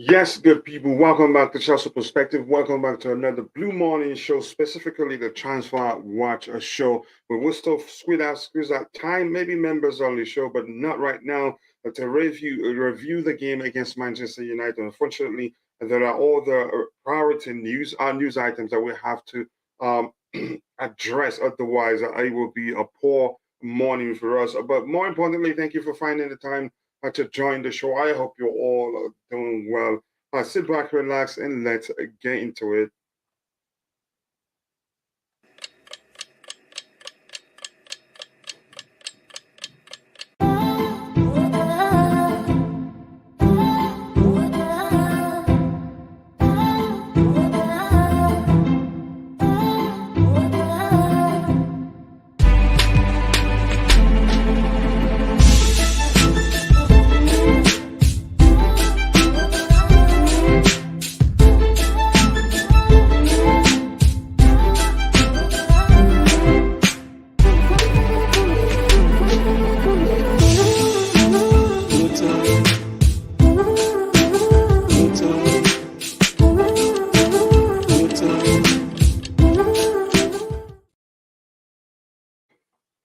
Yes, good people. Welcome back to Chelsea Perspective. Welcome back to another Blue Morning show, specifically the Transfer Watch show. But we'll still squeeze out time, maybe members only show, but not right now. To review the game against Manchester United. Unfortunately, there are all the priority news items that we have to address. Otherwise, it will be a poor morning for us. But more importantly, thank you for finding the time to join the show. I hope you're all doing well. Sit back, relax, and let's get into it.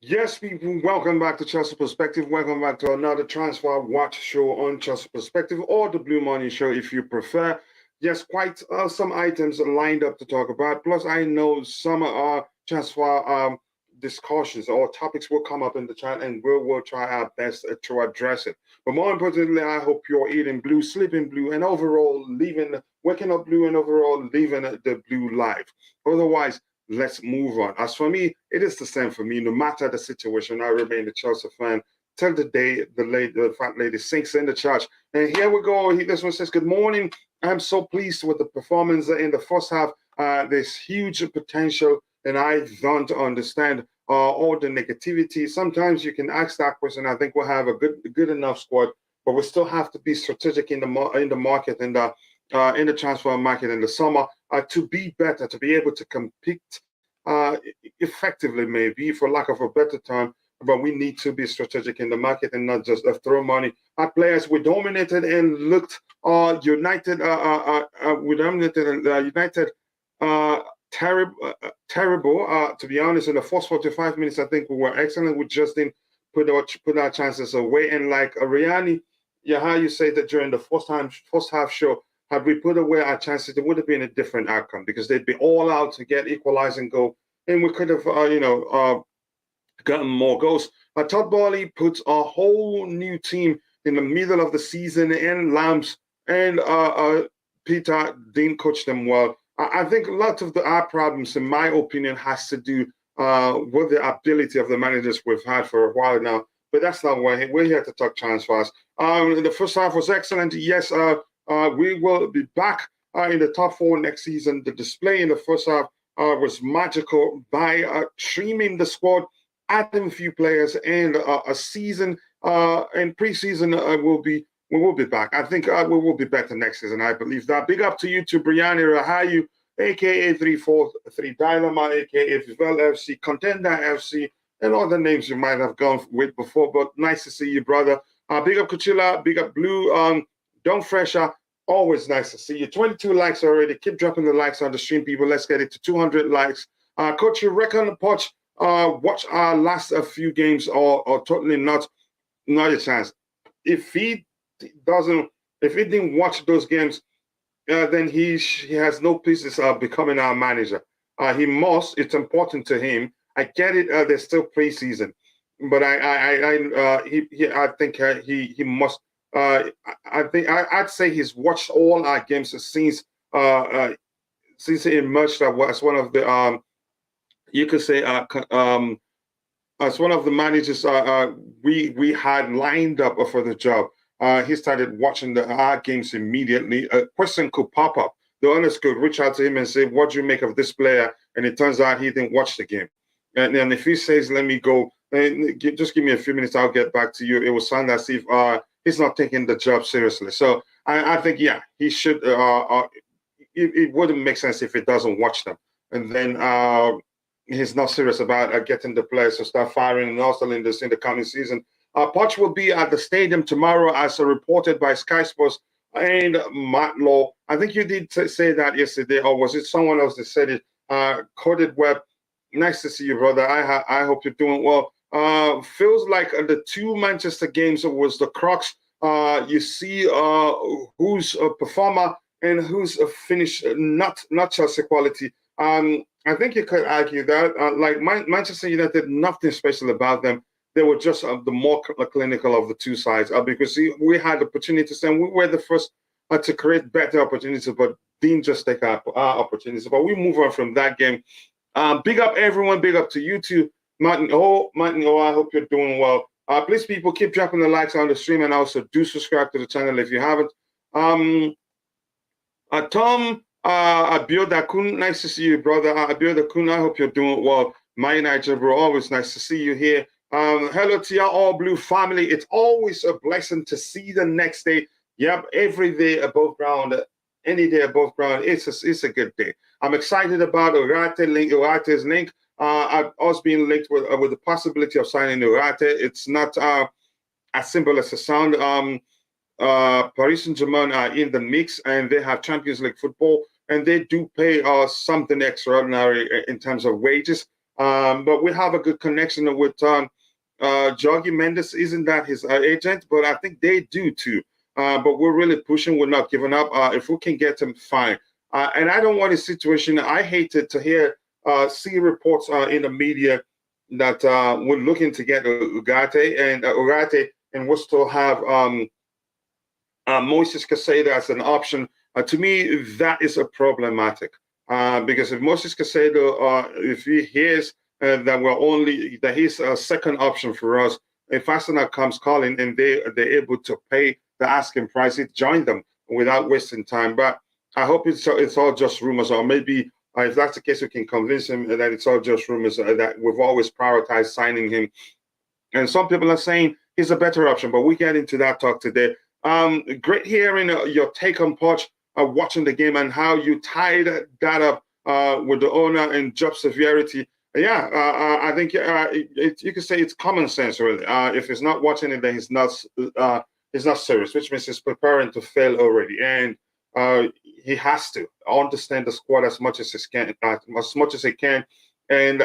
Yes, people, welcome back to Chelsea Perspective. Welcome back to another Transfer Watch show on Chelsea Perspective, or the Blue Money show if you prefer. Yes, quite some items lined up to talk about. Plus, I know some transfer discussions or topics will come up in the chat, and we'll try our best to address it. But more importantly, I hope you're eating blue, sleeping blue, and overall waking up blue, and overall living the blue life. Otherwise, let's move on. As for me, it is the same for me. No matter the situation, I remain a Chelsea fan till the day the fat lady sinks in the church. And here we go. This one says, "Good morning. I'm so pleased with the performance in the first half. There's huge potential, and I don't understand all the negativity. Sometimes you can ask that question. I think we'll have a good enough squad, but we still have to be strategic in the market and in the transfer market in the summer to be better, to be able to compete effectively, maybe, for lack of a better term. But we need to be strategic in the market and not just throw money at players. We dominated and looked United. We dominated United. Terrible. To be honest, in the first 45 minutes, I think we were excellent. We just didn't put our chances away. And like Ariani, yeah, how you say that during the first half show, had we put away our chances, it would have been a different outcome because they'd be all out to get equalizing goal, and we could have, gotten more goals. Todd Boehly puts a whole new team in the middle of the season, and Lambs and Peter didn't coach them well. I think a lot of our problems, in my opinion, has to do with the ability of the managers we've had for a while now. But that's not why we're here to talk transfers. The first half was excellent. Yes, we will be back in the top four next season. The display in the first half was magical by trimming the squad, adding a few players, and a season and preseason we will be back. I think we will be better next season. I believe that. Big up to you, to Brianni Rahayu, aka 343 Dynama, aka Vivel FC, Contender FC, and all the names you might have gone with before. But nice to see you, brother. Big up Kuchila, big up Blue, Don Fresher. Always nice to see you. 22 likes already. Keep dropping the likes on the stream, people. Let's get it to 200 likes. Coach, you reckon Poch watch our last few games or totally not a chance? If he didn't watch those games, then he has no business becoming our manager. He must. It's important to him. I get it. There's still preseason, but I think he must. I'd say he's watched all our games since he emerged as one of the you could say as one of the managers we had lined up for the job. He started watching our games immediately. A question could pop up. The owners could reach out to him and say, "What do you make of this player?" And it turns out he didn't watch the game. And if he says, "Let me go," and just give me a few minutes, I'll get back to you. It will sound as if he's not taking the job seriously. So I think, yeah, he should. It wouldn't make sense if he doesn't watch them, and then he's not serious about getting the players to start firing and also in the coming season. Poch will be at the stadium tomorrow, as reported by Sky Sports. and Matt Law. I think you did say that yesterday, or was it someone else that said it? Coded Web, nice to see you, brother. I hope you're doing well. Feels like the two Manchester games was the crux. You see who's a performer and who's a finish, not Chelsea quality. I think you could argue that, like Manchester United, nothing special about them. They were just the more clinical of the two sides because we had opportunities and we were the first to create better opportunities, but didn't just take our opportunities. But we move on from that game. Big up everyone. Big up to you too, Martin. I hope you're doing well. Please, people, keep dropping the likes on the stream and also do subscribe to the channel if you haven't. Tom Abiodakun, nice to see you, brother. Abiodakun, I hope you're doing well. My Niger, bro, always nice to see you here. Hello to your All Blue family. It's always a blessing to see the next day. Yep, every day above ground, any day above ground, it's a good day. I'm excited about Ugarte's link. I've also been linked with the possibility of signing Ugarte. It's not as simple as it sounds. Paris Saint-Germain are in the mix, and they have Champions League football, and they do pay something extraordinary in terms of wages. But we have a good connection with Jorge Mendes. Isn't that his agent? But I think they do too. But we're really pushing. We're not giving up. If we can get him, fine. And I don't want a situation. I hated to hear see reports in the media that we're looking to get Ugarte, and we'll still have Moises Caicedo as an option. To me, that is a problematic because if Moises Caicedo, if he hears that he's a second option for us, if Arsenal comes calling and they're able to pay the asking price, it join them without wasting time. But I hope it's all just rumors, or maybe if that's the case, we can convince him that it's all just rumors, that we've always prioritized signing him. And some people are saying he's a better option, but we get into that talk today. Great hearing your take on Poch, watching the game and how you tied that up with the owner and job severity. Yeah, I think you could say it's common sense, really. If he's not watching it, then he's not serious, which means he's preparing to fail already. And he has to understand the squad as much as he can. And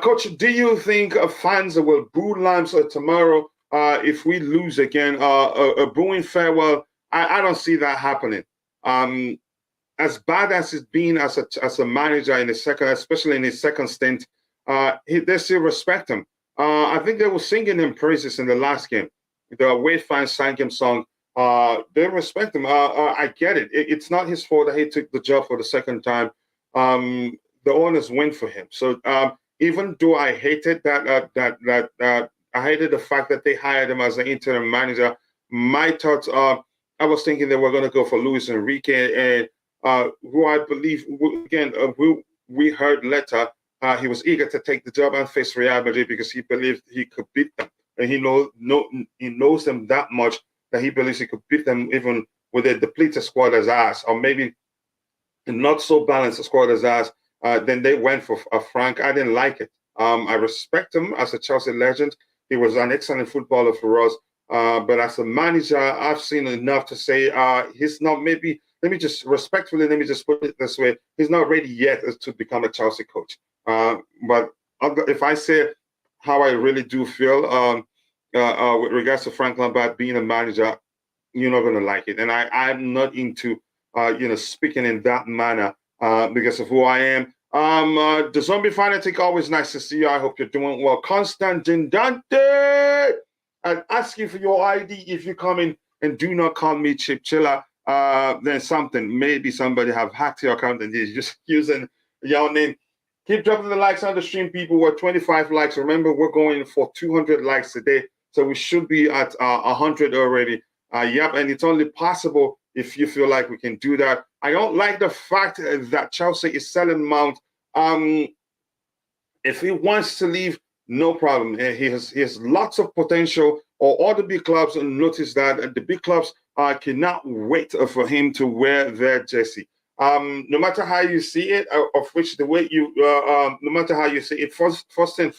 Coach, do you think fans will boo Lambs tomorrow if we lose again? A booing farewell? I don't see that happening. As bad as it's been as a manager in his second, especially in his second stint, they still respect him. I think they were singing him praises in the last game. The away fans sang him song. They respect him. I get it. It's not his fault that he took the job for the second time. The owners win for him. So even though I hated I hated the fact that they hired him as an interim manager, my thoughts are, I was thinking they were going to go for Luis Enrique, and who I believe, again, we heard later, he was eager to take the job and face Real Madrid because he believed he could beat them. And he knows them that much that he believes he could beat them even with a depleted squad as ours, or maybe not so balanced a squad as ours. Then they went for Frank. I didn't like it. I respect him as a Chelsea legend. He was an excellent footballer for us. But as a manager, I've seen enough to say he's not maybe, let me just put it this way, he's not ready yet to become a Chelsea coach. But if I say how I really do feel with regards to Frank Lampard being a manager, you're not going to like it. And I'm not into, speaking in that manner because of who I am. The Zombie Fanatic, always nice to see you. I hope you're doing well. Constantin Dante, I'd ask you for your ID if you come in and do not call me Chip Chiller. Then maybe somebody have hacked your account and is just using your name. Keep dropping the likes on the stream, people. We're 25 likes. Remember, we're going for 200 likes today, so we should be at 100 already. Yep, and it's only possible if you feel like we can do that. I don't like the fact that Chelsea is selling Mount. If he wants to leave, no problem. He has lots of potential. Or all the big clubs notice that the big clubs cannot wait for him to wear their jersey. No matter how you see it, of which the way you, no matter how you see it, first thing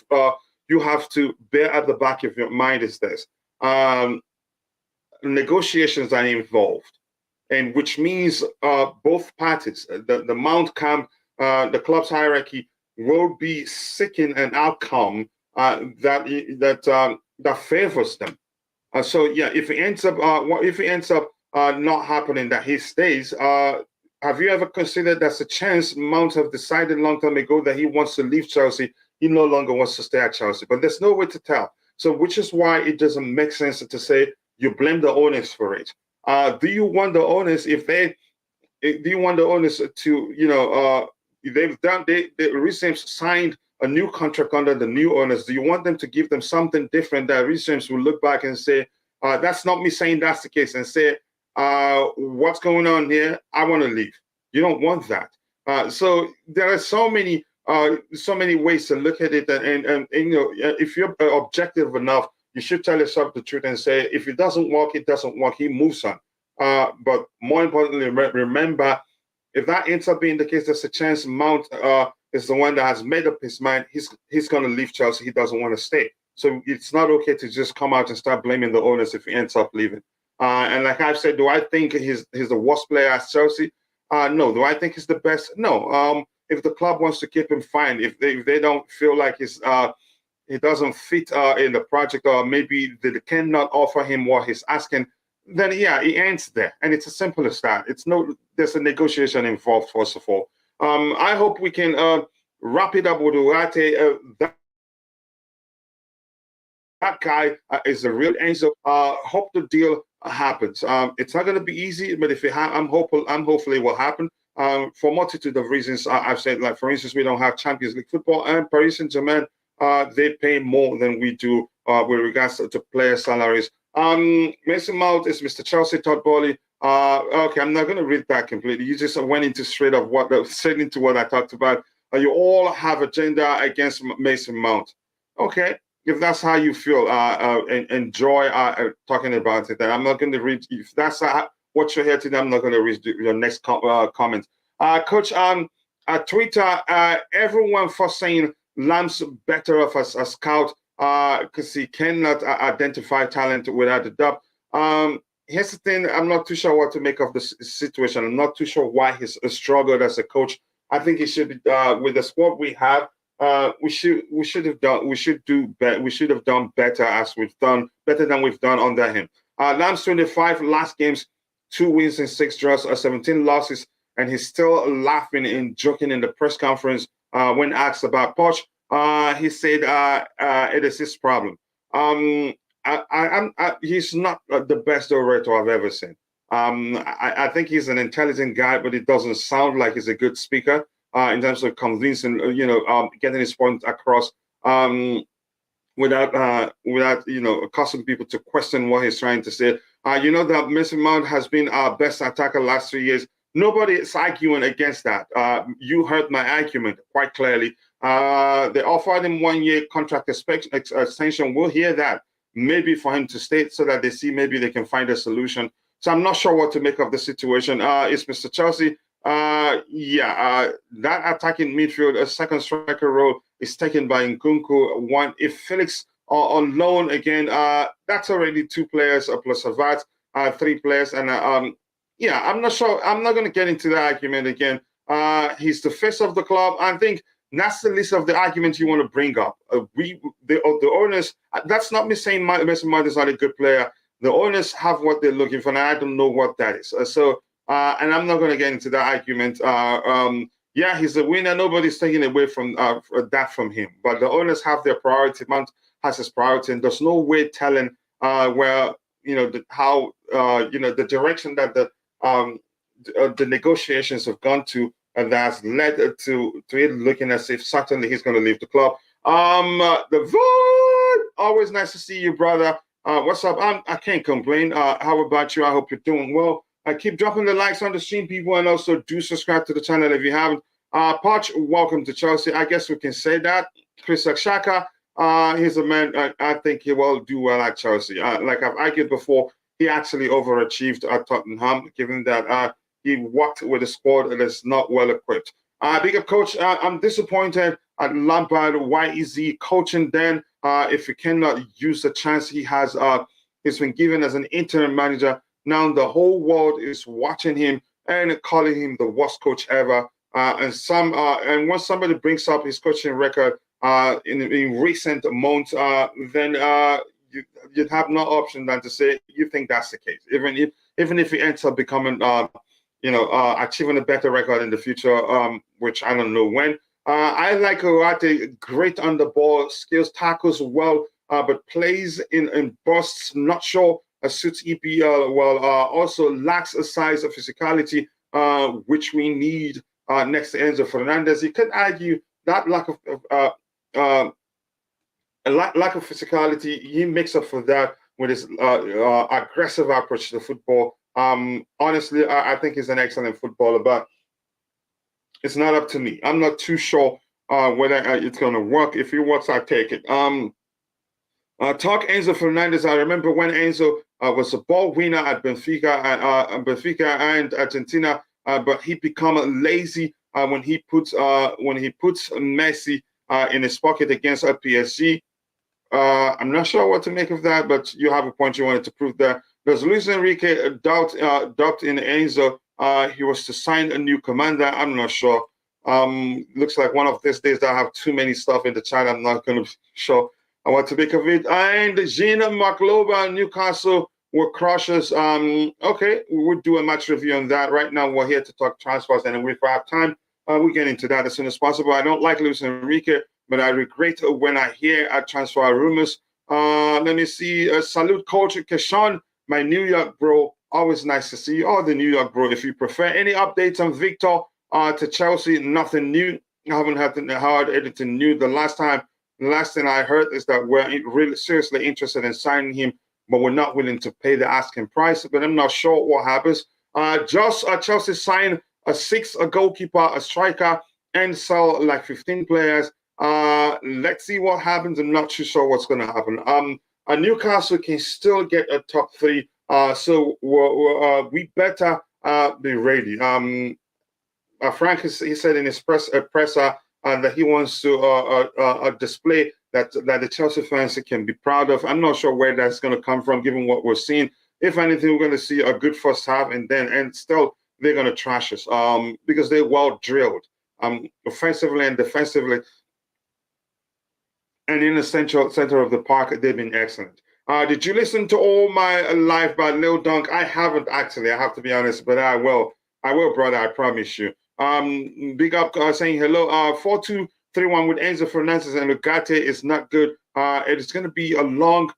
you have to bear at the back of your mind is this. negotiations are involved, and which means both parties, the Mount camp, the club's hierarchy, will be seeking an outcome that favors them. So yeah, if it ends up not happening that he stays, have you ever considered there's a chance Mount have decided long time ago that he wants to leave Chelsea? He no longer wants to stay at Chelsea, but there's no way to tell. So which is why it doesn't make sense to say you blame the owners for it. Do you want the owners to they recently signed a new contract under the new owners? Do you want them to give them something different that recently will look back and say, that's not me saying that's the case, and say, what's going on here? I want to leave. You don't want that. So there are so many ways to look at it, and if you're objective enough, you should tell yourself the truth and say, if it doesn't work, it doesn't work. He moves on. But more importantly, remember, if that ends up being the case, there's a chance Mount is the one that has made up his mind. He's going to leave Chelsea. He doesn't want to stay. So it's not okay to just come out and start blaming the owners if he ends up leaving. And like I've said, do I think he's the worst player at Chelsea? No. Do I think he's the best? No. If the club wants to keep him, fine. If they don't feel like he doesn't fit in the project, or maybe they cannot offer him what he's asking, then yeah, it ends there. And it's as simple as that. There's a negotiation involved, first of all. I hope we can wrap it up with Ugarte. That guy is a real angel. Hope the deal happens. It's not going to be easy, but if hopefully it will happen. For a multitude of reasons, I've said, like for instance, we don't have Champions League football, and Paris Saint-Germain, they pay more than we do with regards to player salaries. Mason Mount is Mr. Chelsea, Todd Bowley. Okay, I'm not going to read that completely. You just went into straight up straight into what I talked about. You all have agenda against Mason Mount. Okay, if that's how you feel, enjoy talking about it. Then I'm not going to read. If that's what you're here today, I'm not going to read your next comment. Coach, Twitter, everyone for saying Lamb's better off as a scout because he cannot identify talent without a doubt. Here's the thing, I'm not too sure what to make of this situation. I'm not too sure why he's struggled as a coach. I think he should, with the squad we have, we should have done better than we've done under him. Lamb's 25 last games, 2 wins and 6 draws, 17 losses, and he's still laughing and joking in the press conference when asked about Poch. He said it is his problem. He's not the best orator I've ever seen. I think he's an intelligent guy, but it doesn't sound like he's a good speaker in terms of convincing, getting his point across without causing people to question what he's trying to say. That Mason Mount has been our best attacker last 3 years. Nobody is arguing against that. You heard my argument quite clearly. They offered him 1-year contract extension. We'll hear that. Maybe for him to stay so that they see maybe they can find a solution. So I'm not sure what to make of the situation. It's Mr. Chelsea. That attacking midfield, a second striker role is taken by Nkunku. One, if Felix are on loan again, that's already 2 players plus Savat, 3 players. And I'm not sure. I'm not going to get into that argument again. He's the face of the club. I think that's the list of the arguments you want to bring up. The owners, that's not me saying Mason Mount is not a good player. The owners have what they're looking for, and I don't know what that is. And I'm not going to get into that argument. He's a winner. Nobody's taking away from that from him. But the owners have their priority. Mount has his priority, and there's no way telling the direction that the negotiations have gone to. And that's led to it looking as if certainly he's going to leave the club. The Void, always nice to see you, brother. What's up? I can't complain. How about you? I hope you're doing well. Keep dropping the likes on the stream, people, and also do subscribe to the channel if you haven't. Poch, welcome to Chelsea. I guess we can say that. Chris Akshaka, he's a man. I think he will do well at Chelsea. Like I've argued before, he actually overachieved at Tottenham, given that he worked with a squad that is not well equipped. Big up, coach. I'm disappointed at Lampard. Why is he coaching then if he cannot use the chance he has he's been given as an interim manager. Now the whole world is watching him and calling him the worst coach ever. And once somebody brings up his coaching record in recent months, then you'd have no option than to say you think that's the case. Even if he ends up becoming, achieving a better record in the future, which I don't know when. I like Ugarte, great on the ball, skills, tackles well, but plays in bursts. Not sure suits EPL well. Also lacks a size of physicality, which we need next to Enzo Fernandez. You could argue that lack of physicality, he makes up for that with his aggressive approach to football. Honestly, I think he's an excellent footballer, but it's not up to me. I'm not too sure whether it's going to work. If it works, I take it. Talk Enzo Fernandez. I remember when Enzo was a ball winner at Benfica and Argentina, but he become lazy when he puts Messi in his pocket against PSG. I'm not sure what to make of that, but you have a point you wanted to prove there. Does Luis Enrique doubt in Enzo? He was to sign a new commander. I'm not sure. Looks like one of these days I have too many stuff in the chat. I'm not going to show what to make of it. And Gina Makloba, Newcastle were crushers. Okay, we would do a match review on that. Right now, we're here to talk transfers, and if we have time, we'll get into that as soon as possible. I don't like Luis Enrique, but I regret when I hear transfer rumors. Let me see. Salute, Coach Keshawn, my New York bro. Always nice to see you. Oh, the New York bro. If you prefer any updates on Victor to Chelsea, nothing new. I haven't heard anything new. The last thing I heard is that we're really seriously interested in signing him, but we're not willing to pay the asking price. But I'm not sure what happens. Chelsea signed a goalkeeper, a striker, and sell like 15 players. Let's see what happens. I'm not too sure what's going to happen. Newcastle can still get a top 3. So we better be ready. Frank, he said in his presser that he wants to display that the Chelsea fans can be proud of. I'm not sure where that's going to come from, given what we're seeing. If anything, we're going to see a good first half, and still they're going to trash us because they're well drilled offensively and defensively. And in the center of the park, they've been excellent. Did you listen to all my live by Lil Dunk? I haven't actually, I have to be honest, but I will, brother, I promise you. Big up saying hello. 4-2-3-1 with Enzo Fernandez and Ugarte is not good. It's going to be a long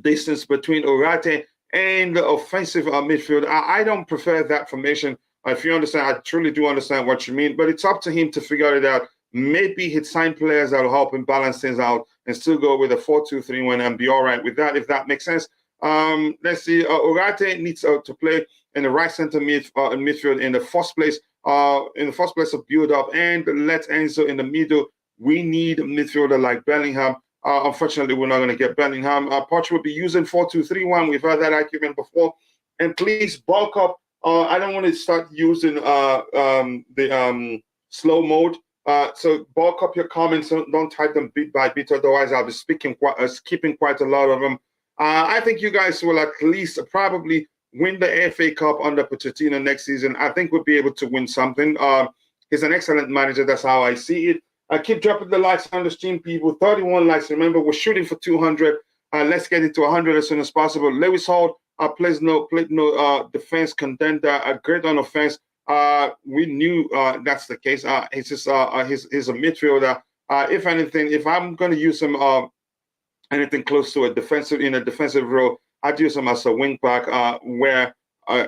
distance between Ugarte and the offensive midfield. I don't prefer that formation. If you understand, I truly do understand what you mean, but it's up to him to figure it out. Maybe he'd sign players that will help him balance things out and still go with a 4-2-3-1 and be all right with that, if that makes sense. Let's see. Ugarte needs to play in the right center midfield in the first place of build up, and let Enzo in the middle. We need a midfielder like Bellingham. Unfortunately, we're not going to get Bellingham. Poch will be using 4-2-3-1. We've had that argument before. And please bulk up. I don't want to start using the slow mode. So bulk up your comments. Don't type them bit by bit. Otherwise, I'll be skipping quite a lot of them. I think you guys will at least probably win the FA Cup under Pochettino next season. I think we'll be able to win something. He's an excellent manager. That's how I see it. Keep dropping the likes on the stream, people. 31 likes. Remember, we're shooting for 200. Let's get into 100 as soon as possible. Lewis Hall plays no defense contender. Great on offense. We knew that's the case. He's a midfielder. If anything, if I'm going to use him anything close to a defensive role, I'd use him as a wing back, where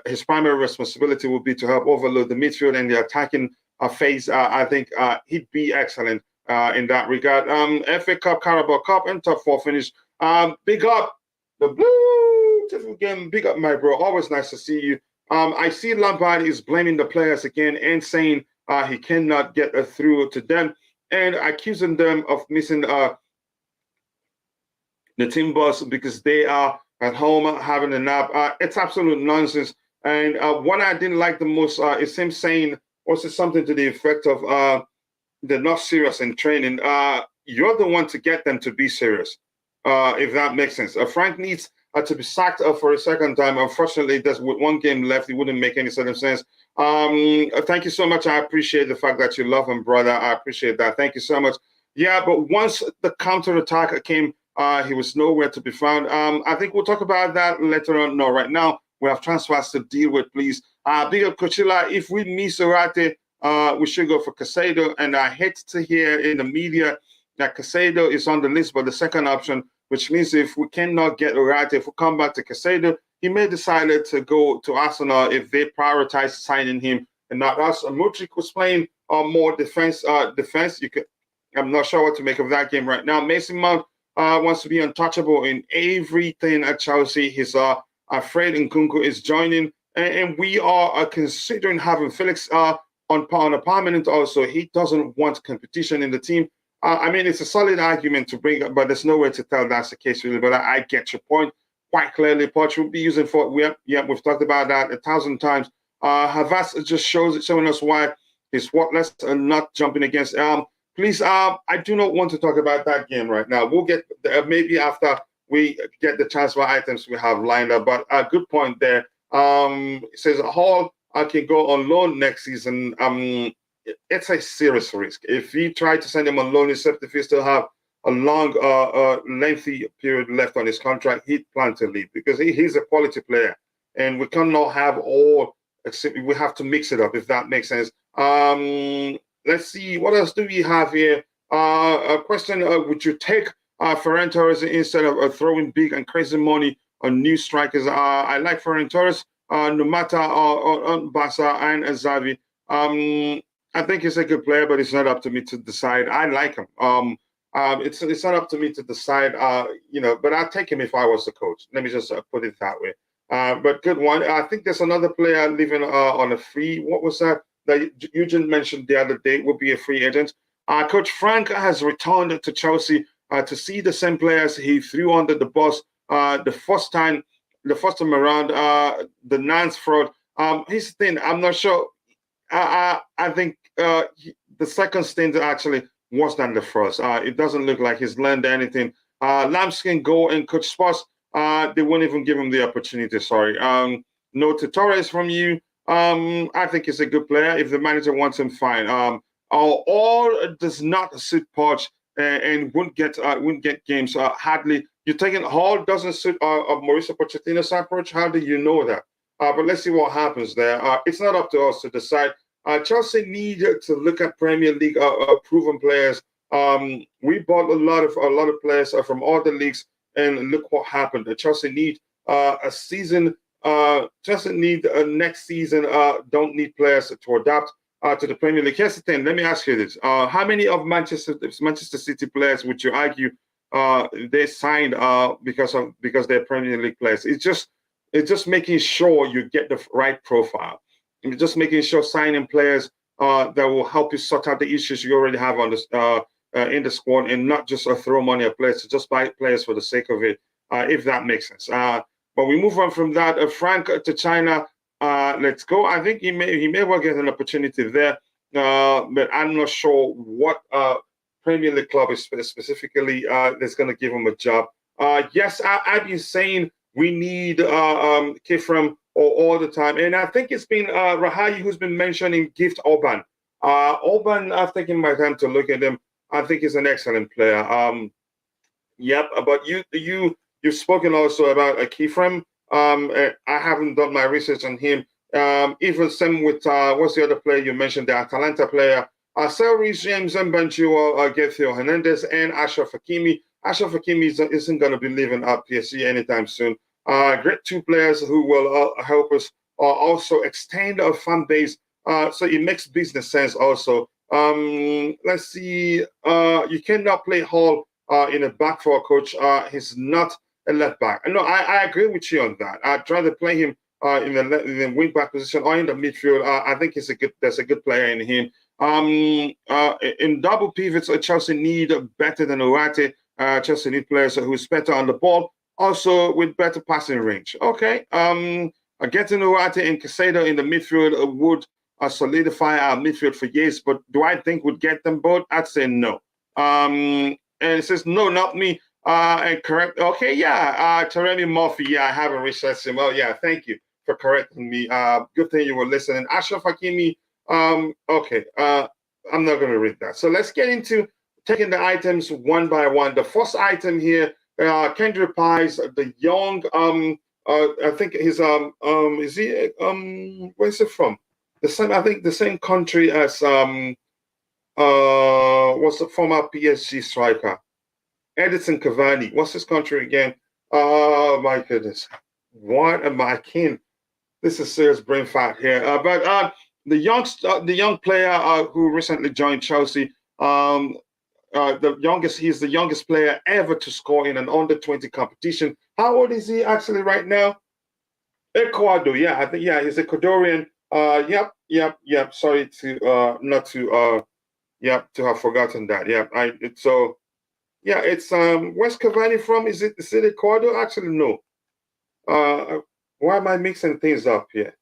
his primary responsibility will be to help overload the midfield and the attacking phase. I think he'd be excellent in that regard. FA Cup, Carabao Cup, and top 4 finish. Big up the Blue game. Big up, my bro. Always nice to see you. I see Lampard is blaming the players again and saying he cannot get through to them and accusing them of missing the team bus because they are at home having a nap. It's absolute nonsense. And what I didn't like the most is him saying also something to the effect of they're not serious in training. You're the one to get them to be serious. if that makes sense. Frank needs to be sacked for a second time. Unfortunately, with one game left, it wouldn't make any sort of sense. Thank you so much. I appreciate the fact that you love him, brother. I appreciate that. Thank you so much. Yeah, but once the counter-attack came, he was nowhere to be found. I think we'll talk about that later on. No, right now, we have transfers to deal with, please. Big up Coachella. If we miss Ugarte, we should go for Caicedo. And I hate to hear in the media that Caicedo is on the list, but the second option, which means if we cannot get Ugarte, if we come back to Caicedo, he may decide to go to Arsenal if they prioritize signing him and not us. Mudryk was playing more defense. I'm not sure what to make of that game right now. Mason Mount wants to be untouchable in everything at Chelsea. He's afraid Nkunku is joining, and we are considering having Felix on a permanent also. He doesn't want competition in the team. I mean, it's a solid argument to bring up, but there's no way to tell that's the case, really. But I get your point quite clearly. Poch will be using for, we've talked about that 1,000 times. Havertz just showing us why he's worthless and not jumping against. Please, I do not want to talk about that game right now. We'll get maybe after we get the transfer items we have lined up. But a good point there. It says Hall can go on loan next season. It's a serious risk. If we try to send him on loan, except if he still have a long, lengthy period left on his contract, he'd plan to leave because he's a quality player. And we cannot have all, we have to mix it up, if that makes sense. Let's see, what else do we have here? A question, would you take Ferran Torres instead of throwing big and crazy money on new strikers? I like Ferran Torres, no matter on Barca and Xavi. I think he's a good player, but it's not up to me to decide. I like him. It's not up to me to decide, but I'd take him if I was the coach. Let me just put it that way. But good one. I think there's another player leaving on a free. What was that Eugene mentioned the other day would be a free agent? Coach Frank has returned to Chelsea to see the same players he threw under the bus the first time around, the Nance fraud. Here's the thing, I'm not sure. I think the second stint actually worse than the first. It doesn't look like he's learned anything. Lambskin go and coach Sports. They won't even give him the opportunity. Sorry. No to Torres from you. I think he's a good player. If the manager wants him, fine. All does not suit Poch and wouldn't get games. Hardly. You're taking Hall doesn't suit Mauricio Pochettino's approach. How do you know that? But let's see what happens there. It's not up to us to decide. Chelsea need to look at Premier League proven players. We bought a lot of players from other leagues, and look what happened. Chelsea need a season. Chelsea need next season. Don't need players to adapt to the Premier League. Here's the thing. Let me ask you this: how many of Manchester City players would you argue they signed because they're Premier League players? It's just making sure you get the right profile. And just making sure signing players that will help you sort out the issues you already have on this in the squad, and not just throw money at players, to just buy players for the sake of it, if that makes sense. But we move on from that. Frank to China. Let's go. I think he may well get an opportunity there, but I'm not sure what Premier League club is specifically that's going to give him a job. Yes, I've been saying we need Kifram all the time, and I think it's been Rahayi who's been mentioning Gift Orban. Orban, I've taken my time to look at him. I think he's an excellent player. Yep, but you've spoken also about Kifram. I haven't done my research on him. Even same with what's the other player you mentioned, the Atalanta player? Selry James Mbanju, Gethiel Hernandez, and Ashraf Hakimi. Ashraf Hakimi isn't going to be leaving PSG anytime soon. Great two players who will help us also extend our fan base. So it makes business sense also. Let's see. You cannot play Hall in a back four, coach. He's not a left back. No, I agree with you on that. I'd rather play him in the wing back position or in the midfield. I think there's a good player in him. In double pivots, Chelsea need better than Ugarte. Chelsea need players who's better on the ball, also with better passing range. Okay. Getting Ugarte and Caicedo in the midfield would solidify our midfield for years, but do I think we'd get them both? I'd say no. And it says, no, not me. And correct. Okay, yeah. Taremi Murphy. Yeah, I haven't researched him. Well, yeah. Thank you for correcting me. Good thing you were listening. Ashraf Hakimi. Okay. I'm not going to read that. So let's get into taking the items one by one. The first item here, Kendry Paez, the young. I think he's is he where's it from? The same. I think the same country as what's the former PSG striker? Edison Cavani. What's his country again? Oh my goodness. What am I king? This is serious brain fat here. But the young player who recently joined Chelsea, he's the youngest player ever to score in an under-20 competition. How old is he actually right now? Ecuador, yeah, I think, yeah, he's Ecuadorian. Yep. Sorry to not to to have forgotten that. It's where's Cavani from? Is it Ecuador? Actually, no. Why am I mixing things up here?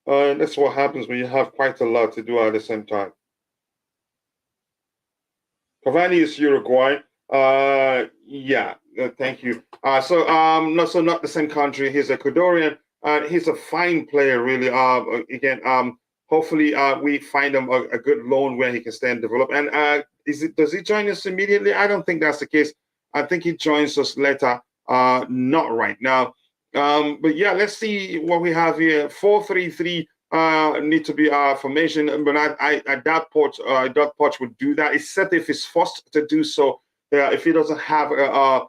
That's what happens when you have quite a lot to do at the same time. Cavani is Uruguay. Thank you. Not the same country. He's Ecuadorian. He's a fine player, really. Hopefully, we find him a good loan where he can stay and develop. And does he join us immediately? I don't think that's the case. I think he joins us later. Not right now. But yeah, let's see what we have here. 4-3-3 need to be our formation, but I doubt Poch would do that. It's set if he's forced to do so. If he doesn't have the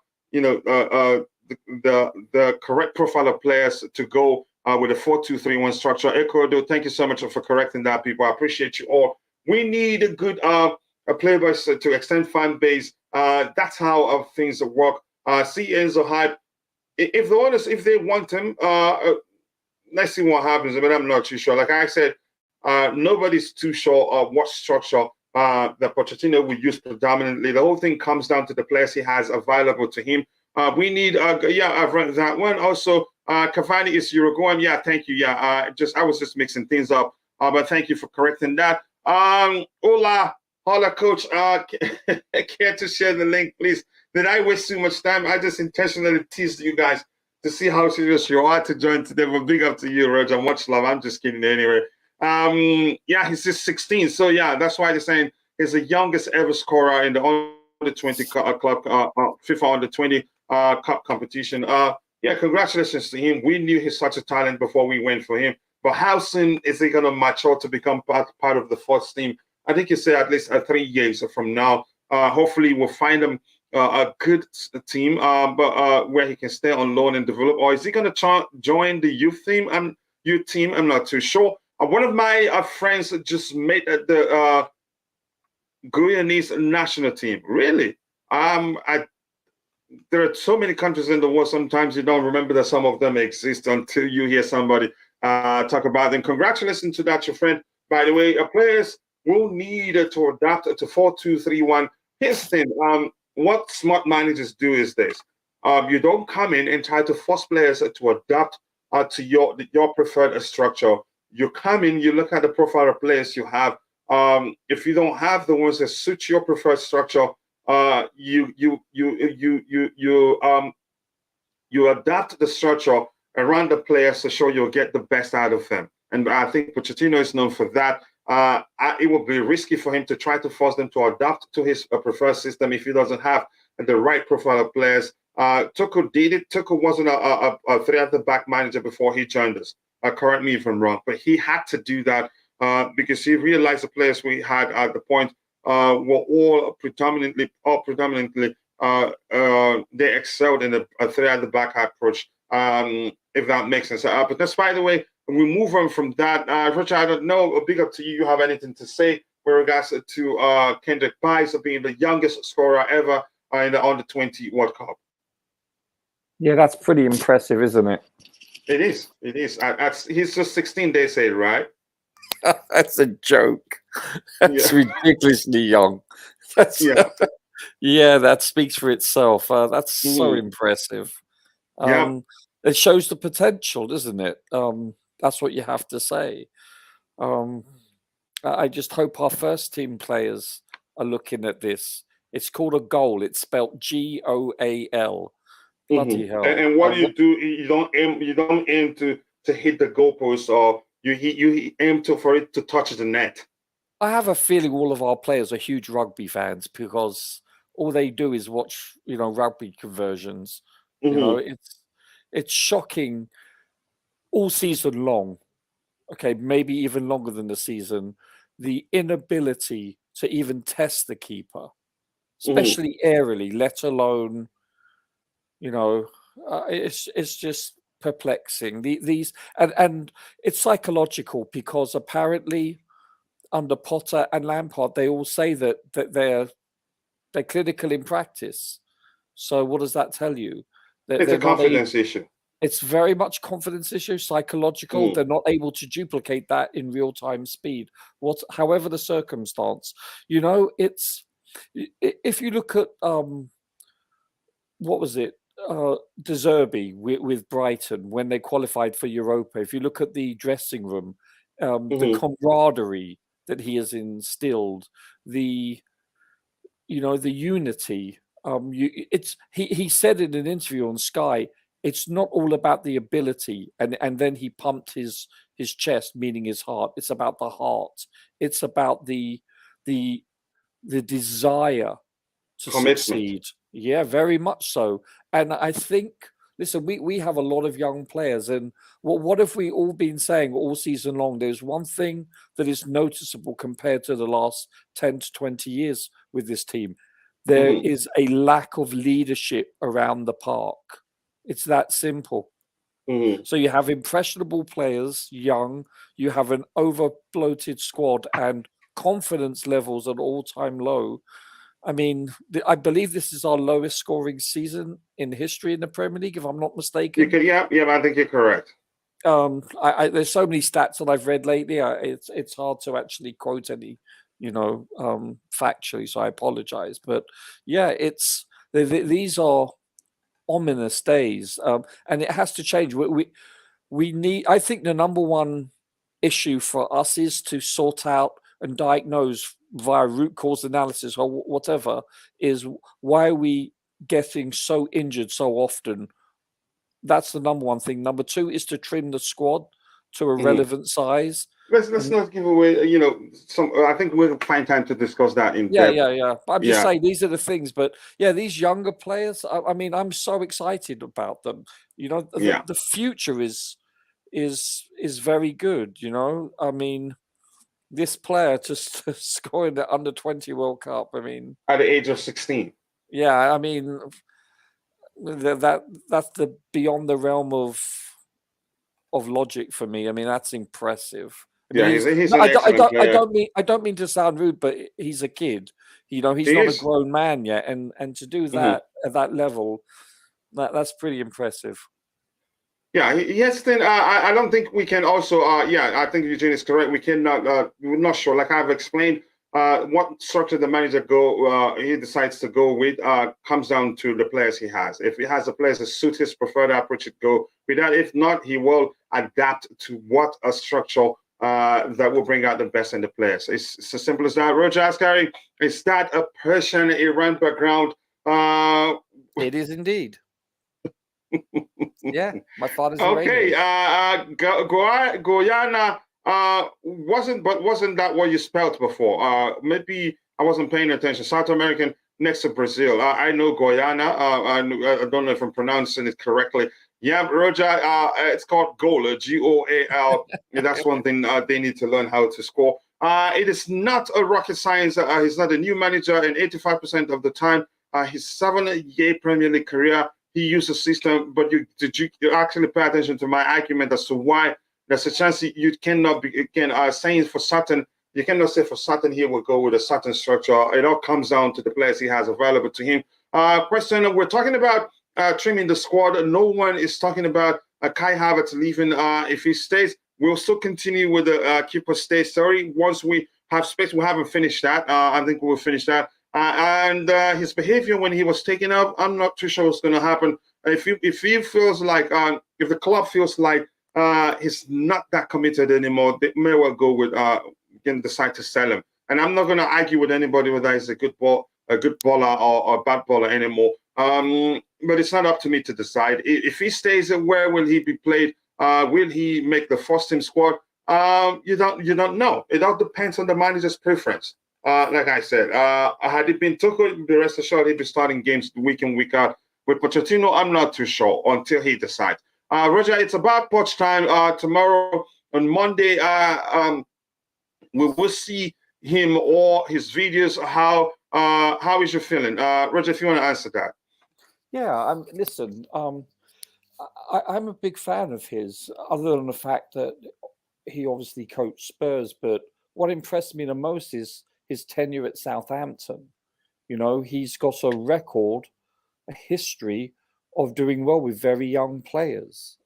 correct profile of players to go with a 4-2-3-1 structure. Ecuador, thank you so much for correcting that, people. I appreciate you all. We need a good player base to extend fan base. That's how things work. See Enzo Hype. If they want him, let's see what happens. But I'm not too sure. Like I said, nobody's too sure of what structure that Pochettino will use predominantly. The whole thing comes down to the players he has available to him. We need, I've read that one. Also, Cavani is Uruguayan. Yeah, thank you. Yeah, I was just mixing things up. But thank you for correcting that. Hola, coach. Care to share the link, please? Did I waste too much time? I just intentionally teased you guys to see how serious you are to join today. But big up to you, Roger. Much love. I'm just kidding anyway. He's just 16. So yeah, that's why they're saying he's the youngest ever scorer in the under 20 club, FIFA under 20 cup competition. Congratulations to him. We knew he's such a talent before we went for him. But how soon is he going to mature to become part of the first team? I think you say at least 3 years from now. Hopefully we'll find him a good team, but where he can stay on loan and develop. Or is he going to join the youth team? I'm not too sure. One of my friends just made the Guyanese national team. Really? There are so many countries in the world. Sometimes you don't remember that some of them exist until you hear somebody talk about them. Congratulations to that, your friend. By the way, players will need to adapt to 4-2-3-1. Here's the thing. What smart managers do is this. You don't come in and try to force players to adapt to your preferred structure. You come in, you look at the profile of players you have. If you don't have the ones that suit your preferred structure, you adapt the structure around the players to show you'll get the best out of them. And I think Pochettino is known for that. It would be risky for him to try to force them to adapt to his preferred system if he doesn't have the right profile of players. Tuchel did it. Tuchel wasn't a three-at-the-back manager before he joined us. Correct me if I'm wrong, but he had to do that because he realized the players we had at the point were all predominantly they excelled in a three-at-the-back approach. If that makes sense. But that's, by the way, we move on from that. Richard, I don't know. Big up to you. You have anything to say with regards to Kendry Paez being the youngest scorer ever in the under-20 World Cup? Yeah, that's pretty impressive, isn't it? It is. He's just 16, they say, right? That's a joke. That's ridiculously young. That speaks for itself. That's so impressive. It shows the potential, doesn't it? That's what you have to say. I just hope our first team players are looking at this It's called a goal. It's spelled GOAL. Bloody hell! And what do? You don't aim to hit the goalpost, or you aim for it to touch the net. I have a feeling all of our players are huge rugby fans because all they do is watch, rugby conversions. It's shocking all season long. Okay, maybe even longer than the season. The inability to even test the keeper, especially aerially, let alone, it's just perplexing. These and it's psychological because apparently under Potter and Lampard, they all say that they're clinical in practice. So what does that tell you? It's a confidence issue. It's very much confidence issue, psychological. They're not able to duplicate that in real time speed. However the circumstance, it's if you look at what was it? De Zerbi with Brighton when they qualified for Europa. If you look at the dressing room, the camaraderie that he has instilled, the unity. He said in an interview on Sky, it's not all about the ability, and then he pumped his chest, meaning his heart. It's about the heart. It's about the desire to succeed. Yeah, very much so. And I think, listen, we have a lot of young players, and what have we all been saying all season long? There's one thing that is noticeable compared to the last 10 to 20 years with this team. There is a lack of leadership around the park. It's that simple. So you have impressionable players, young, you have an over-bloated squad, and confidence levels at all-time low. I mean, I believe this is our lowest scoring season in history in the Premier League, if I'm not mistaken. Yeah, I think you're correct. There's so many stats that I've read lately. It's hard to actually quote any, factually. So I apologize, but yeah, these are ominous days, and it has to change. We need. I think the number one issue for us is to sort out and diagnose via root cause analysis or whatever, is why are we getting so injured so often? That's the number one thing. Number two is to trim the squad to a relevant size. Let's not give away, I think we'll find time to discuss that in depth. Yeah. I'm just saying these are the things. But yeah, these younger players, I mean, I'm so excited about them. The future is very good, I mean, this player just scoring the under-20 World Cup, I mean, at the age of 16. Yeah, I mean, that's the beyond the realm of logic for me. I mean, that's impressive. He's an excellent player. I don't mean to sound rude, but he's a kid. He's not a grown man yet, and to do that at that level, that's pretty impressive. Yeah, yes. Then I don't think we can also. I think Eugene is correct. We cannot. We're not sure. Like I've explained, what structure the manager he decides to go with comes down to the players he has. If he has the players that suit his preferred approach, go with that. If not, he will adapt to what a structure that will bring out the best in the players. It's as simple as that. Roger Ascari, is that a Persian Iran background? It is indeed. Yeah, my father's okay. Guyana wasn't that what you spelled before? Maybe I wasn't paying attention. South American next to Brazil. I know Guyana. I don't know if I'm pronouncing it correctly. Yeah, Roger. It's called Goal, Goal. That's one thing they need to learn how to score. It is not a rocket science. He's not a new manager, and 85% of the time, his 7-year Premier League career, he used a system. But did you actually pay attention to my argument as to why there's a chance you cannot be saying for certain. You cannot say for certain he will go with a certain structure. It all comes down to the players he has available to him. Question: we're talking about trimming the squad. No one is talking about Kai Havertz leaving. If he stays, we'll still continue with the keeper stay story. Once we have space, we haven't finished that. I think we'll finish that. And his behavior when he was taken up, I'm not too sure what's going to happen. If he feels like, if the club feels like he's not that committed anymore, they may well go with decide to sell him. And I'm not going to argue with anybody whether he's a good a good baller or a bad baller anymore. But it's not up to me to decide. If he stays, where will he be played? Will he make the first team squad? You don't know. It all depends on the manager's preference. Like I said, had it been Tuchel, be rest assured he'd be starting games week in, week out. With Pochettino, I'm not too sure until he decides. Roger, it's about Poch time. Tomorrow on Monday, we will see him or his videos. How is you feeling, Roger? If you want to answer that. Yeah, listen. I'm a big fan of his, other than the fact that he obviously coached Spurs. But what impressed me the most is his tenure at Southampton. You know, he's got a record, a history of doing well with very young players.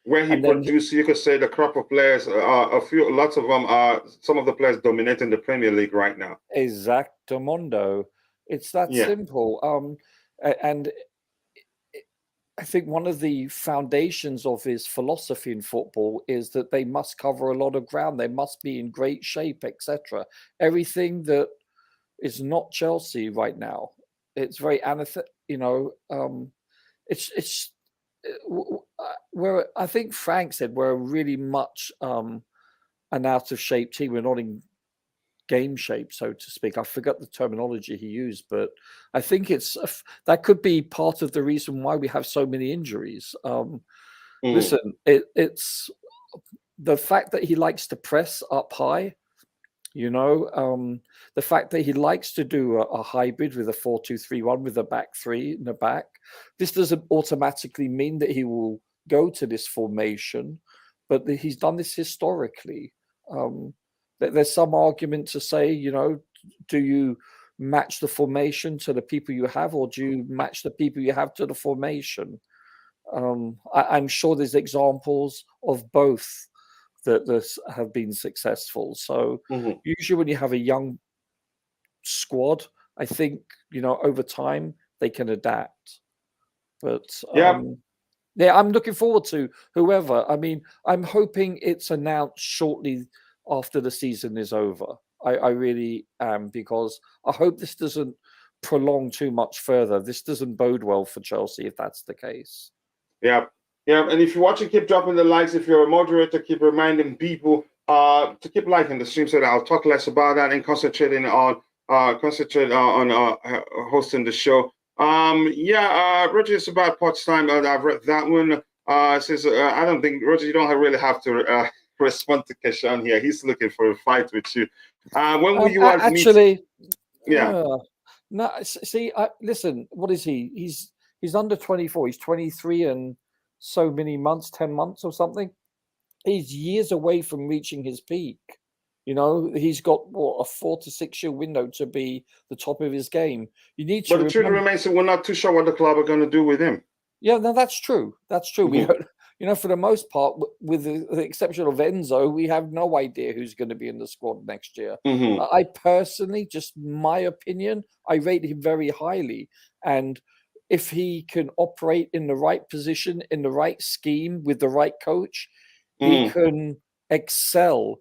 Where he produced, you could say, the crop of players. Lots of them are some of the players dominating the Premier League right now. Exactamundo. It's that simple. And I think one of the foundations of his philosophy in football is that they must cover a lot of ground. They must be in great shape, etc. Everything that is not Chelsea right now, it's very it's where I think Frank said we're really much an out of shape team. We're not in game shape, so to speak. I forgot the terminology he used, but I think that could be part of the reason why we have so many injuries. Listen, it's the fact that he likes to press up high. You know, the fact that he likes to do a hybrid with a 4-2-3-1 with a back three in the back. This doesn't automatically mean that he will go to this formation, but he's done this historically. There's some argument to say, you know, do you match the formation to the people you have, or do you match the people you have to the formation? I'm sure there's examples of both that have been successful. So usually when you have a young squad, I think, you know, over time they can adapt. But I'm looking forward to whoever. I mean, I'm hoping it's announced shortly after the season is over. I really am, because I hope this doesn't prolong too much further. This doesn't bode well for Chelsea if that's the case. Yeah. Yeah, and if you're watching, keep dropping the likes. If you're a moderator, keep reminding people to keep liking the stream so that I'll talk less about that and concentrate on hosting the show. Roger, it's about Poch time. I've read that one. Says I don't think, Roger, you don't really have to respond to Keshan here. He's looking for a fight with you. When will you actually? Yeah. No, see, listen. What is he? He's under 24. He's 23 and so many months, 10 months or something. He's years away from reaching his peak. You know, he's got a 4 to 6 year window to be the top of his game. You need to. But the truth remains that we're not too sure what the club are going to do with him. Yeah, no, that's true. That's true. We don't, you know, for the most part, with the exception of Enzo, we have no idea who's going to be in the squad next year. I personally, just my opinion, I rate him very highly. And if he can operate in the right position, in the right scheme, with the right coach, he can excel.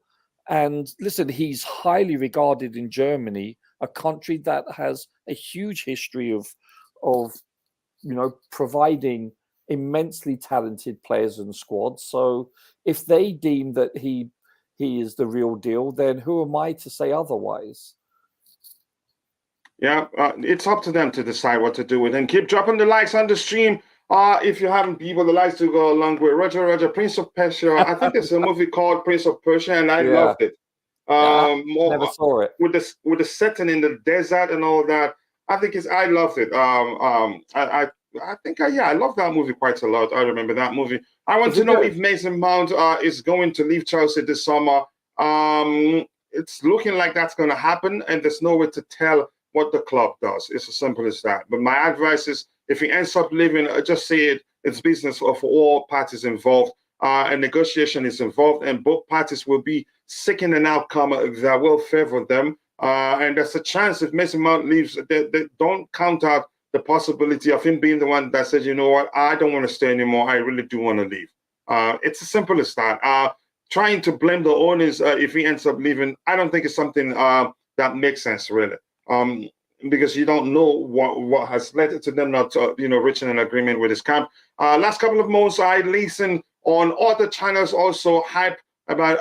And listen, he's highly regarded in Germany, a country that has a huge history of you know, providing immensely talented players and squads. So if they deem that he is the real deal, then who am I to say otherwise? Yeah, it's up to them to decide what to do with him. Keep dropping the likes on the stream. If you haven't, people, the likes to go along with Roger, Prince of Persia. I think there's a movie called Prince of Persia, and I loved it. Never saw it. With the setting in the desert and all that. I loved it. I love that movie quite a lot. I remember that movie. I want to know if Mason Mount is going to leave Chelsea this summer. It's looking like that's going to happen, and there's no way to tell what the club does. It's as simple as that. But my advice is, if he ends up leaving, just say it's business for all parties involved. And negotiation is involved, and both parties will be seeking an outcome that will favor them. And there's a chance if Mason Mount leaves, they don't count out the possibility of him being the one that says, you know what, I don't want to stay anymore. I really do want to leave. It's as simple as that. Trying to blame the owners if he ends up leaving, I don't think it's something that makes sense, really. because you don't know what has led to them not reaching an agreement with his camp. Last couple of months, I listened on other channels also hype about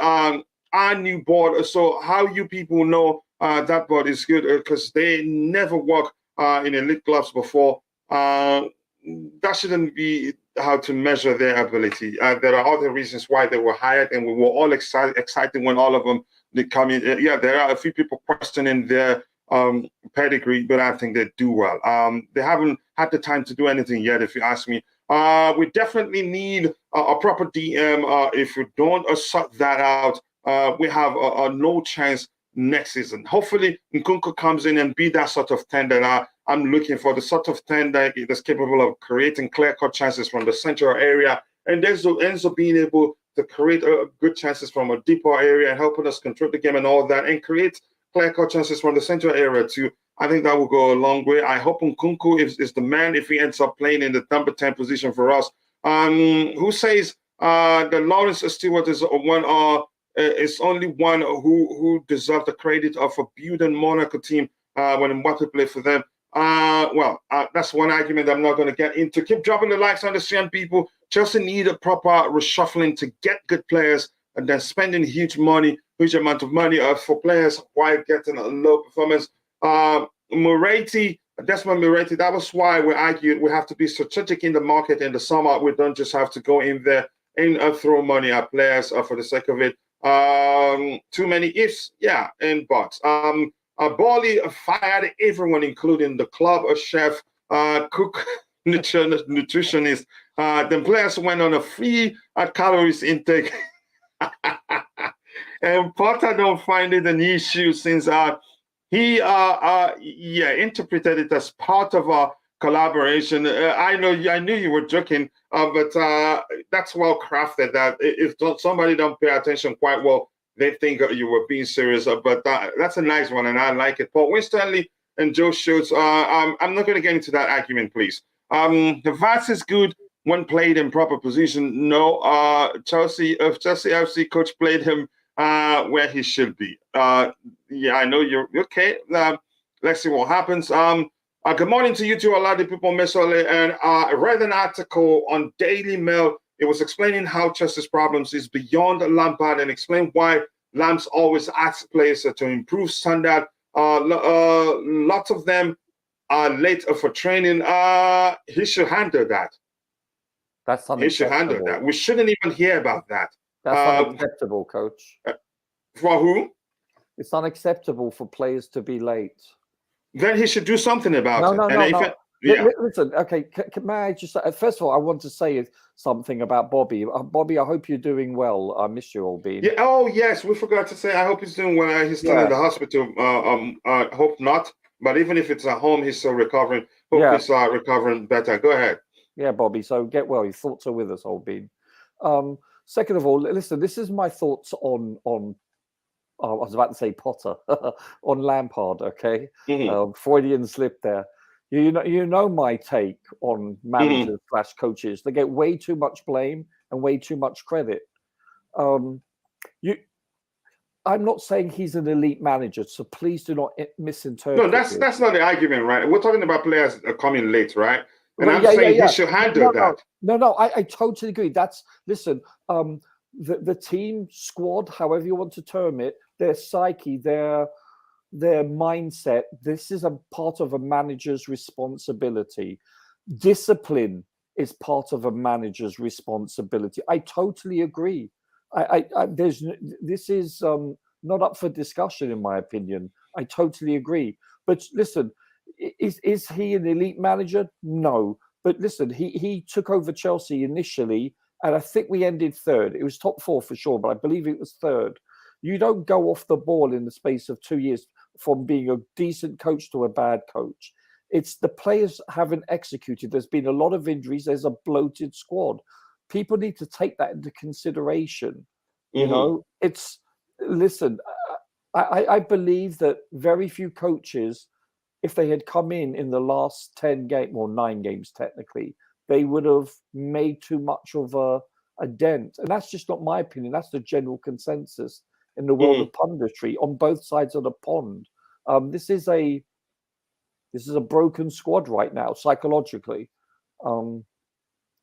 our new board. So how you people know that board is good because they never work in elite clubs before. That shouldn't be how to measure their ability. There are other reasons why they were hired, and we were all excited when all of them they come in. Yeah, there are a few people questioning their pedigree, but I think they do well. They haven't had the time to do anything yet, if you ask me. We definitely need a proper DM. If we don't sort that out, we have no chance next season. Hopefully, Nkunku comes in and be that sort of 10 that I'm looking for, the sort of 10 that is capable of creating clear-cut chances from the central area, and then ends up being able to create good chances from a deeper area, helping us control the game and all that, and create clear-cut chances from the central area too. I think that will go a long way. I hope Nkunku is the man if he ends up playing in the number 10 position for us. Who says that Lawrence Stewart is only one who deserves the credit of a building Monaco team when Mbappe played for them? That's one argument I'm not going to get into. Keep dropping the likes on the stream, people. Chelsea need a proper reshuffling to get good players, and then spending huge amount of money for players while getting a low performance. Desmond Moretti, that was why we argued we have to be strategic in the market in the summer. We don't just have to go in there and throw money at players for the sake of it. Too many ifs, yeah, and buts. Bali fired everyone, including the club, a chef, cook, nutritionist. The players went on a free calories intake. And Potter don't find it an issue since he interpreted it as part of a collaboration. I knew you were joking, but that's well crafted. That if somebody don't pay attention quite well, they think you were being serious. But that's a nice one, and I like it. Paul Winstanley and Joe Schultz. I'm not going to get into that argument, please. The VAS is good when played in proper position. No, Chelsea FC coach played him where he should be. Yeah, I know you're okay. Let's see what happens. Good morning to you too, a lot of people, Mesole. And I read an article on Daily Mail. It was explaining how Chelsea's problems is beyond Lampard and explain why Lamps always asks players to improve standard. Lots of them are late for training. He should handle that. That's unacceptable. He should handle that. We shouldn't even hear about that. That's unacceptable, coach. For who? It's unacceptable for players to be late. Then he should do something about it. No. Yeah. Listen, okay, may I just first of all, I want to say something about Bobby. Bobby, I hope you're doing well. I miss you, Albin. Yeah. Oh, yes, we forgot to say, I hope he's doing well. He's still in the hospital. Hope not. But even if it's at home, he's still recovering. Hope he's recovering better. Go ahead. Yeah, Bobby. So get well. Your thoughts are with us, Albin. Second of all, listen, this is my thoughts on I was about to say Potter, on Lampard, okay? Freudian slip there. You know my take on managers / coaches. They get way too much blame and way too much credit. I'm not saying he's an elite manager, so please do not misinterpret. No, that's not the argument, right? We're talking about players coming late, right? And I'm saying he should handle that. No, I totally agree. Listen, the team squad, however you want to term it, their psyche, their mindset, this is a part of a manager's responsibility. Discipline is part of a manager's responsibility. I totally agree. This is not up for discussion, in my opinion. I totally agree. But listen, is he an elite manager? No. But listen, he took over Chelsea initially, and I think we ended third. It was top 4 for sure, but I believe it was third. You don't go off the ball in the space of 2 years from being a decent coach to a bad coach. It's the players haven't executed. There's been a lot of injuries. There's a bloated squad. People need to take that into consideration. You know, listen, I believe that very few coaches, if they had come in the last 10 games, or 9 games technically, they would have made too much of a dent. And that's just not my opinion. That's the general consensus in the world of punditry on both sides of the pond. This is a This is a broken squad right now, psychologically.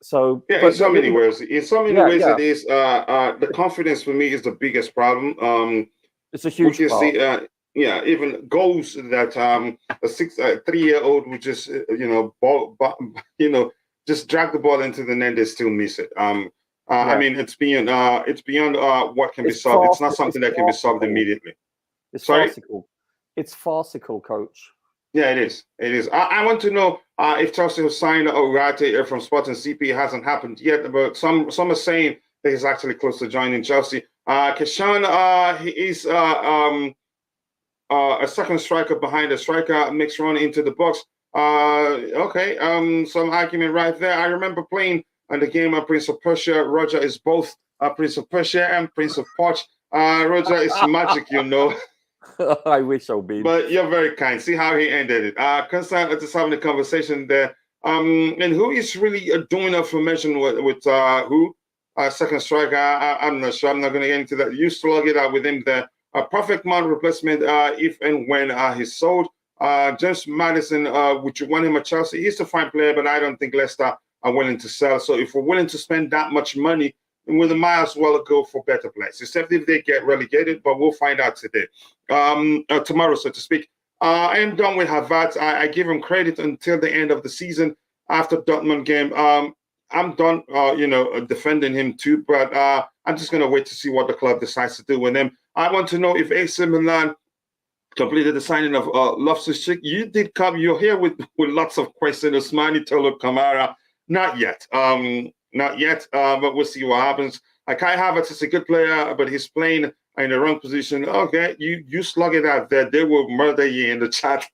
So yeah, but, in so many ways, it is. The confidence for me is the biggest problem. It's a We huge can part. see, even goals that a 3-year-old would just just drag the ball into the net, they still miss it. I mean, it's beyond what can be solved. It's not something that can be solved immediately. It's Sorry? farcical. It's farcical, coach. Yeah, it is. It is. I want to know if Chelsea has signed Ugarte from Sporting CP. It hasn't happened yet, but some are saying that he's actually close to joining Chelsea. Keshan, he is a second striker behind the striker, makes run into the box. Okay, some argument right there. I remember playing on the game of Prince of Persia. Roger is both Prince of Persia and Prince of Poch. Roger is magic, you know. I wish so, be. But you're very kind. See how he ended it. Constant just having a conversation there. And who is really doing a formation with who? Second striker. I'm not sure. I'm not going to get into that. You slug it out with him there. A perfect man replacement if and when he's sold. James Maddison, would you want him at Chelsea? He's a fine player, but I don't think Leicester are willing to sell. So if we're willing to spend that much money, we might as well go for better players, except if they get relegated, but we'll find out today. Tomorrow, so to speak. I am done with Havertz. I give him credit until the end of the season. After Dortmund game, I'm done, defending him too, but I'm just going to wait to see what the club decides to do with him. I want to know if AC Milan completed the signing of Loftus-Cheek. You did come. You're here with lots of questions. Usmani, Tolo, Kamara. Not yet. Not yet, but we'll see what happens. Kai Havertz is a good player, but he's playing in the wrong position. Okay, you slug it out there. They will murder you in the chat.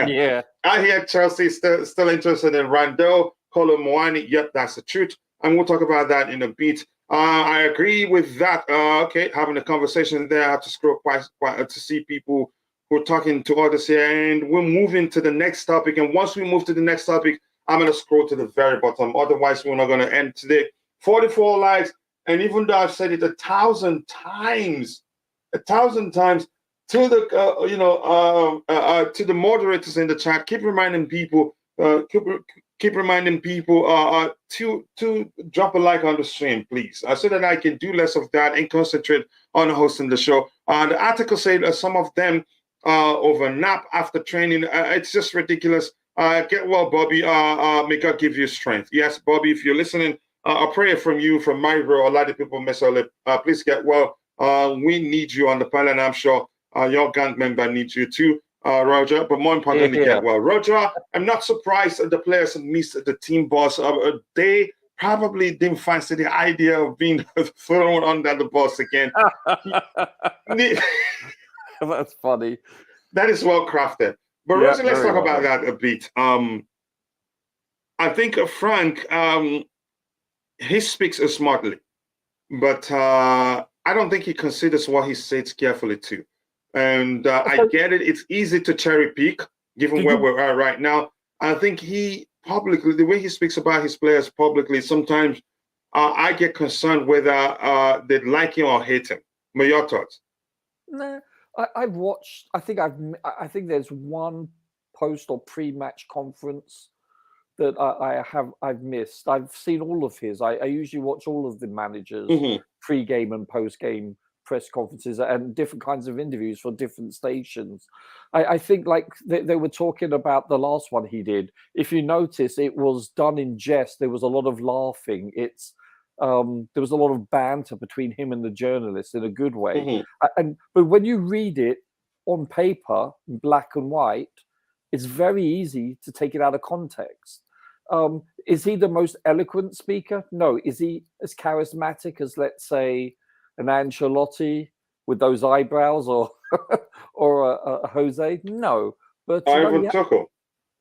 Yeah. I hear Chelsea still interested in Rando, Kolo Muani. Yep, that's the truth. And we'll talk about that in a bit. I agree with that. Okay, having a conversation there. I have to scroll quite to see people who are talking to others here. And we're moving to the next topic. And once we move to the next topic, I'm going to scroll to the very bottom. Otherwise, we're not going to end today. 44 likes. And even though I've said it 1,000 times, to the to the moderators in the chat, keep reminding people, keep reminding people to drop a like on the stream, please, so that I can do less of that and concentrate on hosting the show. The article said some of them overnap after training. It's just ridiculous. Get well, Bobby. May God give you strength. Yes, Bobby, if you're listening, a prayer from you, from my bro, a lot of people miss our lip. Please get well. We need you on the panel, and I'm sure your gang member needs you too, Roger. But more importantly, get well. Roger, I'm not surprised that the players missed the team boss. They probably didn't fancy the idea of being thrown under the bus again. That's funny. That is well crafted. But Roger, let's talk about that a bit. I think Frank, he speaks smartly, but I don't think he considers what he says carefully too. And I get it. It's easy to cherry pick, given where we're at right now. I think he publicly, the way he speaks about his players publicly, sometimes I get concerned whether they like him or hate him. But your thoughts? No, I've watched. I think there's one post or pre-match conference that I've missed. I've seen all of his. I usually watch all of the managers' pre-game and post-game press conferences and different kinds of interviews for different stations. I think like they were talking about the last one he did. If you notice, it was done in jest. There was a lot of laughing. There was a lot of banter between him and the journalist in a good way. But when you read it on paper, black and white, it's very easy to take it out of context. Is he the most eloquent speaker? No. Is he as charismatic as, let's say, an Ancelotti with those eyebrows, or a Jose? No. But Ivan Tuchel.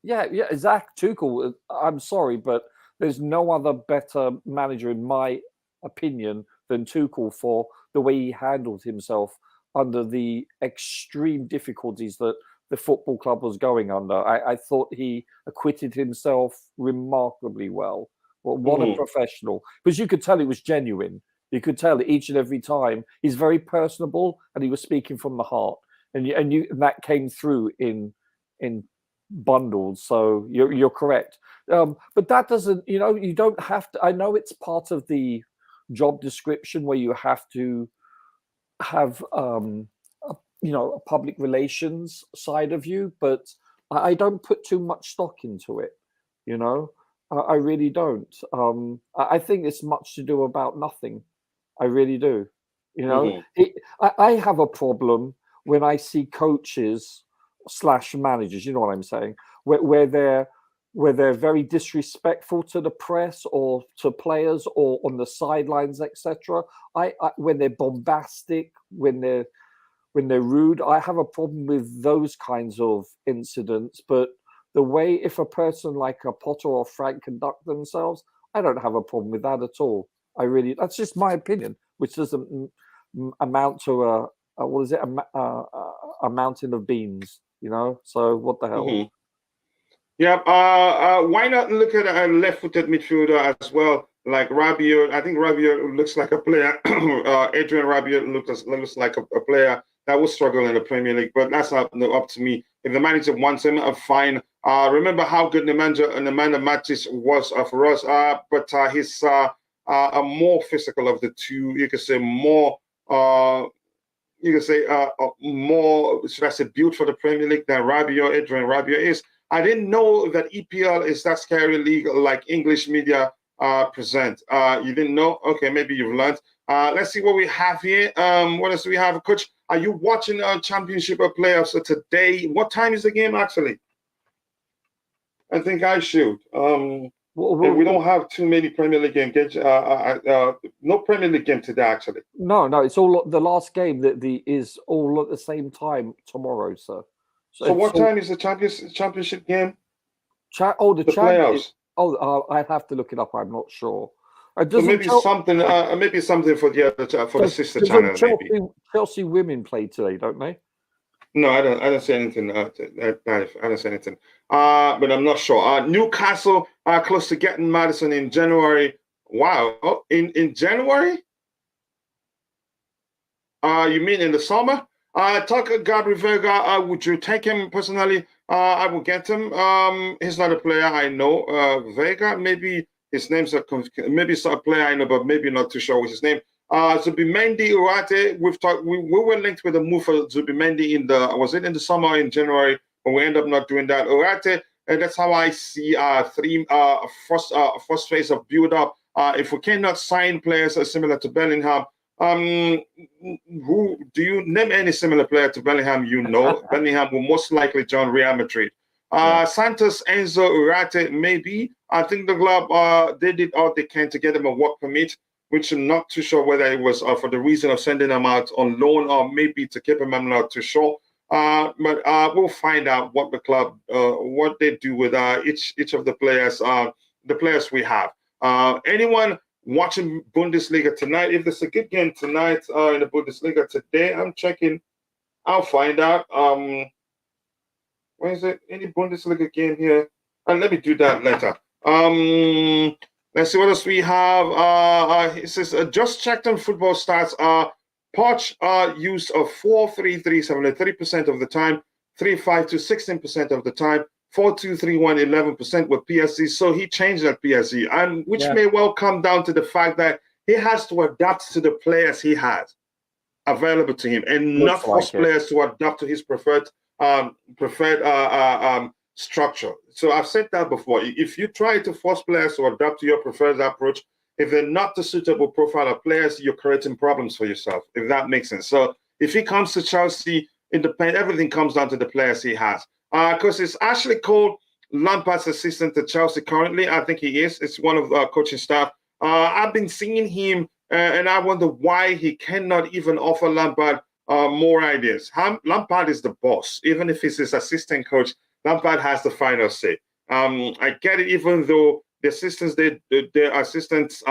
Yeah, Zach Tuchel. I'm sorry, but there's no other better manager, in my opinion, than Tuchel for the way he handled himself under the extreme difficulties that the football club was going under. I thought he acquitted himself remarkably well. Well, what a professional. Because you could tell it was genuine. You could tell it each and every time. He's very personable, and he was speaking from the heart. And that came through in bundled. So you're correct. But that doesn't, you don't have to. I know it's part of the job description where you have to have a public relations side of you, but I don't put too much stock into it. I really don't. I think it's much to do about nothing. I really do. I have a problem when I see coaches / managers. You know what I'm saying? Where they're very disrespectful to the press or to players or on the sidelines, etc. When they're bombastic, when they're rude, I have a problem with those kinds of incidents. But the way, if a person like a Potter or Frank conduct themselves, I don't have a problem with that at all. That's just my opinion, which doesn't amount to a mountain of beans, So what the hell? Mm-hmm. Yeah. Why not look at a left-footed midfielder as well, like Rabiot? I think Rabiot looks like a player. Adrian Rabiot looks like a player that will struggle in the Premier League, but that's not up to me. If the manager wants him, fine. Remember how good Nemanja Matic was for us, but he's a more physical of the two. You could say more. More, should I say, built for the Premier League than Adrian Rabiot is. I didn't know that EPL is that scary league like English media present. You didn't know? Okay, maybe you've learned. Let's see what we have here. What else do we have? Coach, are you watching Championship playoffs today? What time is the game, actually? I think I should. We don't have too many Premier League games. No Premier League game today, actually. No, it's all the last game is all at the same time tomorrow, sir. So what time is the championship game? The playoffs. I'd have to look it up. I'm not sure. So maybe something for the other the sister channel. Chelsea women play today, don't they? No, I don't see anything. I don't see anything. But I'm not sure. Newcastle are close to getting Maddison in January. Wow, in January? You mean in the summer? Tucker Gabriel Vega, would you take him personally? I will get him. He's not a player I know. Vega, maybe his name's maybe it's a player I know, but maybe not too sure with his name. Zubimendi, Ugarte, we were linked with a move for Zubimendi in the summer or in January, but we end up not doing that. Ugarte, and that's how I see first phase of build up. If we cannot sign players similar to Bellingham, who do you name any similar player to Bellingham? Bellingham will most likely join Real Madrid. Santos, Enzo, Ugarte, maybe. I think the club they did all they can to get him a work permit, which I'm not too sure whether it was for the reason of sending him out on loan or maybe to keep him. I'm not too sure. But we'll find out what the club, what they do with each of the players we have. Anyone watching Bundesliga tonight? If there's a good game tonight in the Bundesliga today, I'm checking. I'll find out. Where is it? Any Bundesliga game here? And let me do that later. Let's see what else we have. It says just checked on football stats. Poch use of 4-3-3 73% of the time, 3-5-2 16% of the time, 4-2-3-1 11% with PSG. So he changed at PSG, and which may well come down to the fact that he has to adapt to the players he has available to him, and not force players to adapt to his preferred structure. So I've said that before. If you try to force players to adapt to your preferred approach, if they're not the suitable profile of players, you're creating problems for yourself, if that makes sense. So if he comes to Chelsea, everything comes down to the players he has. Because it's Ashley Cole, Lampard's assistant to Chelsea currently. I think he is. It's one of the coaching staff. I've been seeing him, and I wonder why he cannot even offer Lampard more ideas. Lampard is the boss. Even if he's his assistant coach, Lampard has the final say. I get it, even though the assistants, their assistants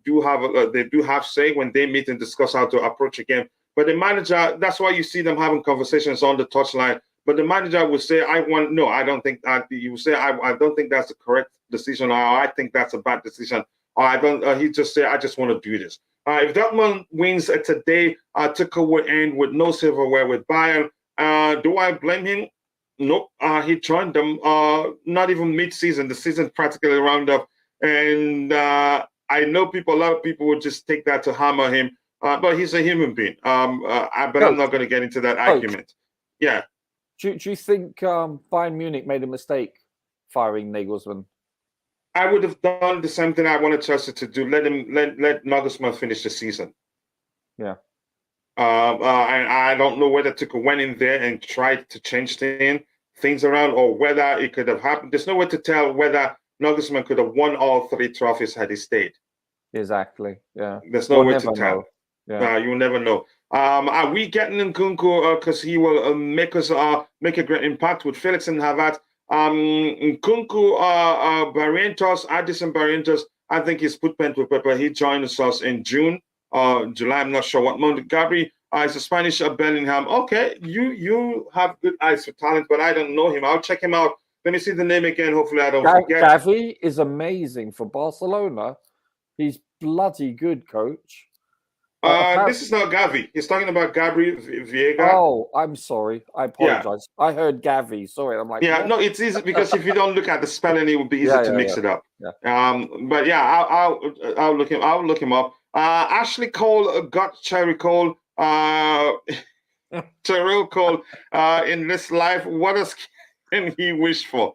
do have say when they meet and discuss how to approach a game. But the manager, that's why you see them having conversations on the touchline. But the manager will say, I don't think that. You will say, I don't think that's the correct decision, or I think that's a bad decision. Or I don't. He just say, I just want to do this. If Dortmund wins today, Tuchel will end with no silverware with Bayern. Do I blame him? Nope. He joined them not even mid-season. The season practically round up, and I know a lot of people would just take that to hammer him. But he's a human being. But I'm not going to get into that argument. Yeah. Do you think Bayern Munich made a mistake firing Nagelsmann? I would have done the same thing I wanted Chelsea to do. Let Nagelsmann finish the season. Yeah. And I don't know whether Tuchel went in there and tried to change things around, or whether it could have happened. There's no way to tell whether Nagelsmann could have won all 3 trophies had he stayed. Exactly. Yeah. There's no way to tell. Yeah. You will never know. Are we getting Nkunku because he will make a great impact with Felix and Havertz? Nkunku, Barrientos, Addison Barrientos, I think he's put pen to paper. He joined us in June, July. I'm not sure what month. Gabri is a Spanish Bellingham. Okay, you have good eyes for talent, but I don't know him. I'll check him out. Let me see the name again. Hopefully, I don't forget. Gavi is amazing for Barcelona. He's bloody good, coach. This is not Gavi. He's talking about Gabri Viega. Oh, I'm sorry. I apologize. Yeah. I heard Gavi. Sorry, I'm like, yeah, what? No, it's easy because if you don't look at the spelling, it would be easy to mix it up. Yeah. But yeah, I'll look him up. Ashley Cole got Cherry Cole. Terrell Cole in this life. What else can he wish for?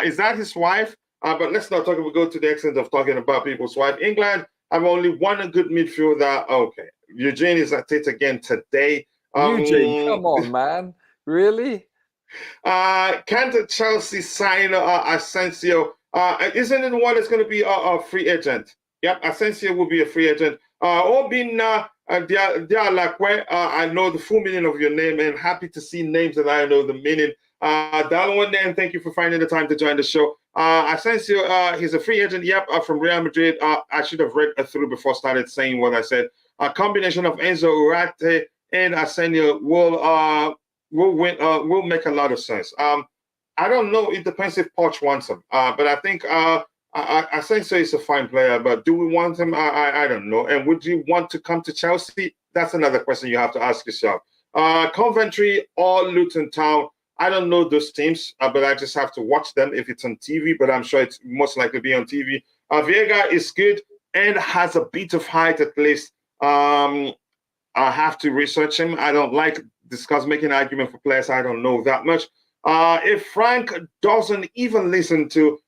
Is that his wife? But let's not talk. We go to the extent of talking about people's wife. England have only one good midfielder. Okay, Eugene is at it again today. Eugene, come on, man, really? Can't Chelsea sign Asensio? Isn't it the one that's going to be a free agent? Yep, Asensio will be a free agent. Obina Dialakwe, I know the full meaning of your name, and happy to see names that I know the meaning. Dalwan, and thank you for finding the time to join the show. Asensio, he's a free agent. Yep, from Real Madrid. I should have read through before I started saying what I said. A combination of Enzo Ugarte and Asensio will make a lot of sense. I don't know. It depends if Poch wants him. But I think Asensio is a fine player. But do we want him? I don't know. And would you want to come to Chelsea? That's another question you have to ask yourself. Coventry or Luton Town. I don't know those teams, but I just have to watch them if it's on TV, but I'm sure it's most likely be on TV. Viega is good and has a bit of height at least. I have to research him. I don't like making an argument for players I don't know that much. If Frank doesn't even listen to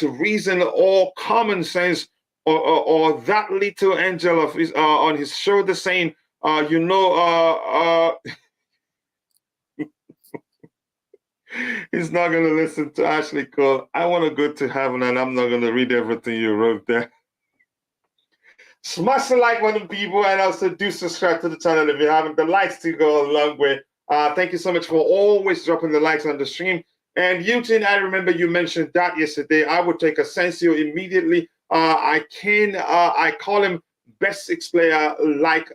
reason or common sense or that little angel of his on his shoulder saying, he's not going to listen to Ashley Cole. I want to go to heaven, and I'm not going to read everything you wrote there. Smash the like button, people, and also do subscribe to the channel if you haven't. The likes do go a long way. Thank you so much for always dropping the likes on the stream. And Eugene, I remember you mentioned that yesterday. I would take Asensio immediately. I call him best six player like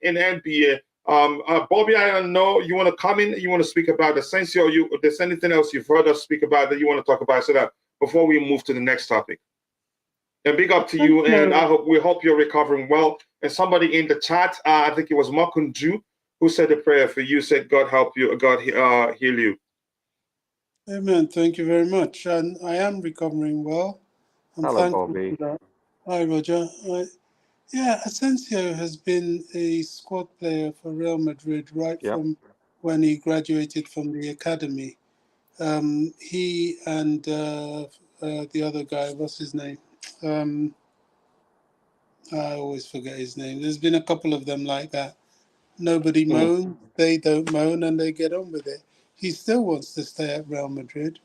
in NBA. Bobby, I don't know. You want to come in? You want to speak about Asensio? Or there's anything else you've heard us speak about that you want to talk about? So that before we move to the next topic. And big up to you, and we hope you're recovering well. And somebody in the chat, I think it was Makunju, who said a prayer for you. Said God help you, God heal you. Amen. Thank you very much. And I am recovering well. Hello, Bobby. For that. Hi, Roger. Asensio has been a squad player for Real Madrid from when he graduated from the academy. He and the other guy, what's his name? I always forget his name. There's been a couple of them like that. Nobody moans, they don't moan, and they get on with it. He still wants to stay at Real Madrid.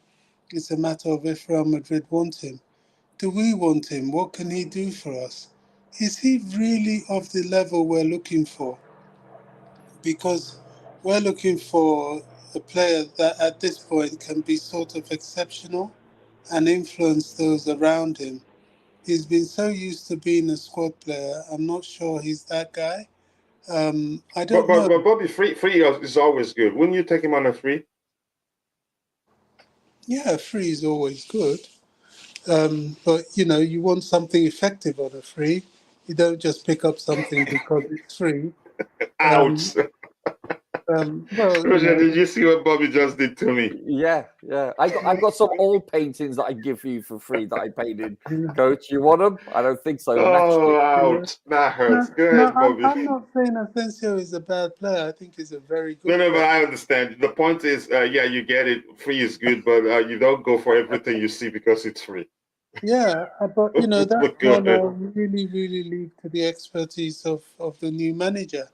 It's a matter of if Real Madrid want him. Do we want him? What can he do for us? Is he really of the level we're looking for? Because we're looking for a player that at this point can be sort of exceptional and influence those around him. He's been so used to being a squad player. I'm not sure he's that guy. I don't know. But Bobby, free is always good. Wouldn't you take him on a free? Yeah, free is always good. But, you want something effective on a free. You don't just pick up something because it's free. Ouch. Well, Roger, did you see what Bobby just did to me? Yeah. I've got some old paintings that I give you for free that I painted. you know, Coach, you want them? I don't think so. Oh, Matchstick. ouch. That hurts. Go no, ahead, Bobby. I'm not saying Asensio is a bad player. I think he's a very good No, but player. I understand. The point is, yeah, you get it. Free is good, but you don't go for everything you see because it's free. Yeah, but that But go one I ahead. really, really leave to the expertise of the new manager.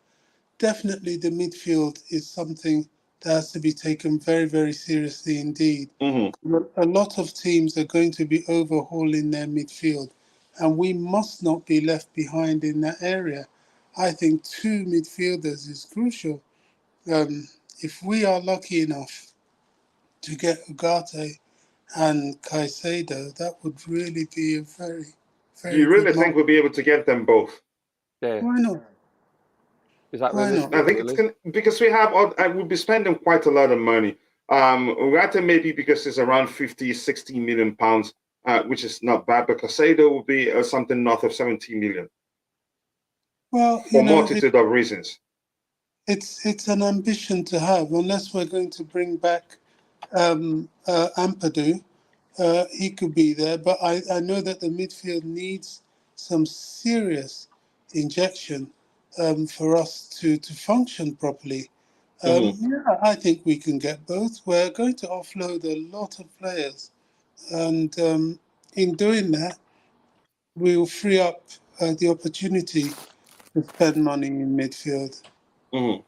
Definitely, the midfield is something that has to be taken very, very seriously indeed. Mm-hmm. A lot of teams are going to be overhauling their midfield, and we must not be left behind in that area. I think two midfielders is crucial. If we are lucky enough to get Ugarte and Caicedo, that would really be a very, Do very you good really think mark. we'll be able to get them both? Yeah. Why not? Is that Why not? I realistic, think it's really? because I will be spending quite a lot of money. Ugarte maybe because it's around 50, 60 million pounds, which is not bad, but Caicedo will be something north of 70 million Well, for a multitude of reasons. it's an ambition to have, unless we're going to bring back Ampadu. He could be there, but I know that the midfield needs some serious injection for us to function properly. Mm-hmm. Yeah, I think we can get both. We're going to offload a lot of players, and in doing that, we will free up the opportunity to spend money in midfield. Mm-hmm.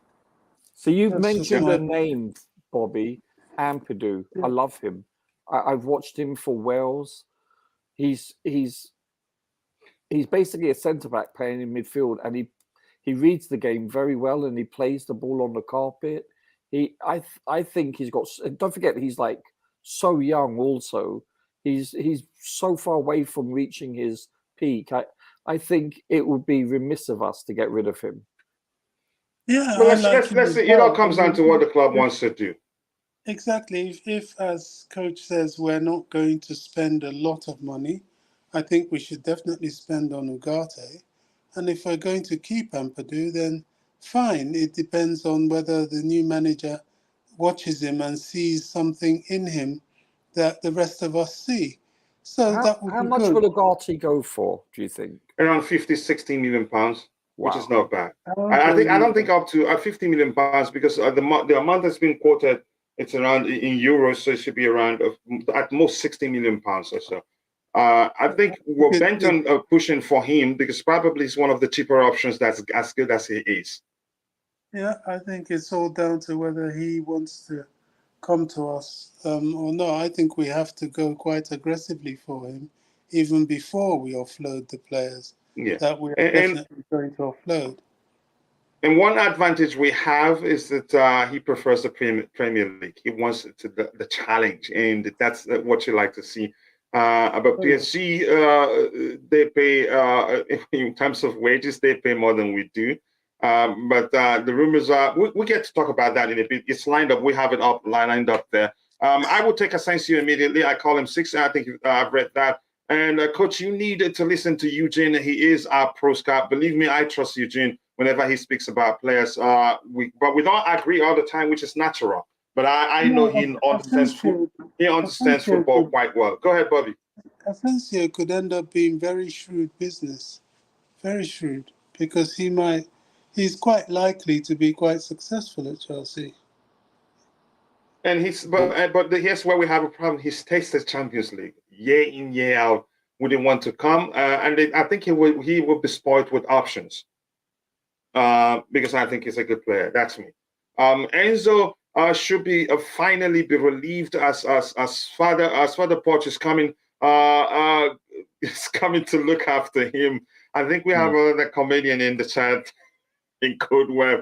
So you've That's just mentioned my a name, Bobby, Ampadu. I love him. I've watched him for Wales. He's basically a centre back playing in midfield, and he reads the game very well, and he plays the ball on the carpet. I think he's got. Don't forget, he's like so young. Also, he's so far away from reaching his peak. I think it would be remiss of us to get rid of him. Yeah, Well, I like him let's as see. It all well. I comes down to what mean, the club wants to do. exactly. If, as coach says, we're not going to spend a lot of money, I think we should definitely spend on Ugarte. And if we're going to keep Ampadu, then fine. It depends on whether the new manager watches him and sees something in him that the rest of us see. So that would How be much good. will Ugarte go for? Do you think? Around 50, 60 million pounds, which is Wow. not bad. I won't go I don't near think up to 50 million pounds because the amount that's been quoted, it's around in euros, so it should be around at most 60 million pounds or so. I think we're bent it. on pushing for him because probably it's one of the cheaper options that's as good as he is. Yeah, I think it's all down to whether he wants to come to us or not. I think we have to go quite aggressively for him, even before we offload the players Yeah, that we are and definitely going to offload. and one advantage we have is that he prefers the Premier League. He wants the challenge, and that's what you like to see. But PSG, they pay in terms of wages, they pay more than we do. But the rumors are we get to talk about that in a bit. It's lined up. We have it up lined up there. I would take Asensio immediately. I call him 6. I think I've read that. And coach, you need to listen to Eugene. He is our pro scout. Believe me, I trust Eugene whenever he speaks about players. But we don't agree all the time, which is natural. But I know No, he understands Asensio, he understands Asensio football could, quite well. Go ahead, Bobby. Asensio could end up being very shrewd business, very shrewd, because he's quite likely to be quite successful at Chelsea. And here's where we have a problem. He's tasted Champions League year in year out. Wouldn't want to come, I think he will be spoiled with options. Because I think he's a good player. That's me. Enzo should be finally be relieved as Father Poch is coming is coming to look after him. I think we have another comedian in the chat in Code Web.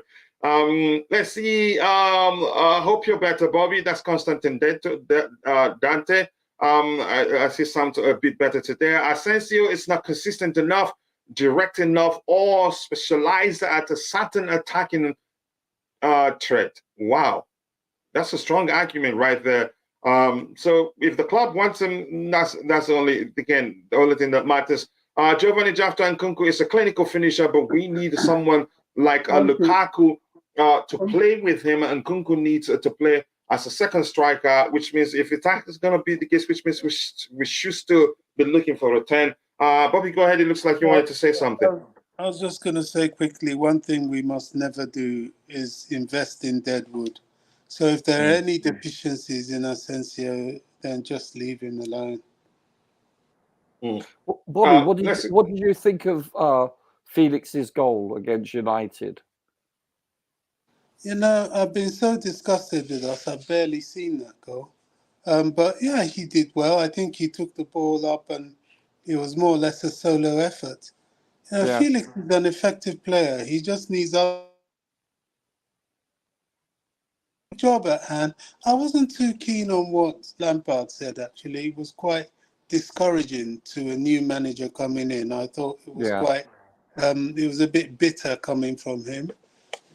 Let's see. Hope you're better, Bobby. That's Constantine Dante. I see something a bit better today. Asensio is not consistent enough, direct enough, or specialized at a certain attacking threat. Wow, that's a strong argument right there. So if the club wants him, that's the only thing that matters. Giovanni Jafta and Kunku is a clinical finisher, but we need someone like One thing, Lukaku to play with him, and Nkunku needs to play as a second striker, which means if that is going to be the case, which means we should still be looking for a 10. Bobby, go ahead. It looks like you wanted to say something. I was just going to say quickly, one thing we must never do is invest in deadwood. So if there are any deficiencies in Asensio, then just leave him alone. Bobby, what did you think of Felix's goal against United? You know, I've been so disgusted with us. I've barely seen that goal. But yeah, he did well. I think he took the ball up and it was more or less a solo effort. Felix is an effective player. He just needs a job at hand. I wasn't too keen on what Lampard said, actually. It was quite discouraging to a new manager coming in. I thought it was quite, it was a bit bitter coming from him.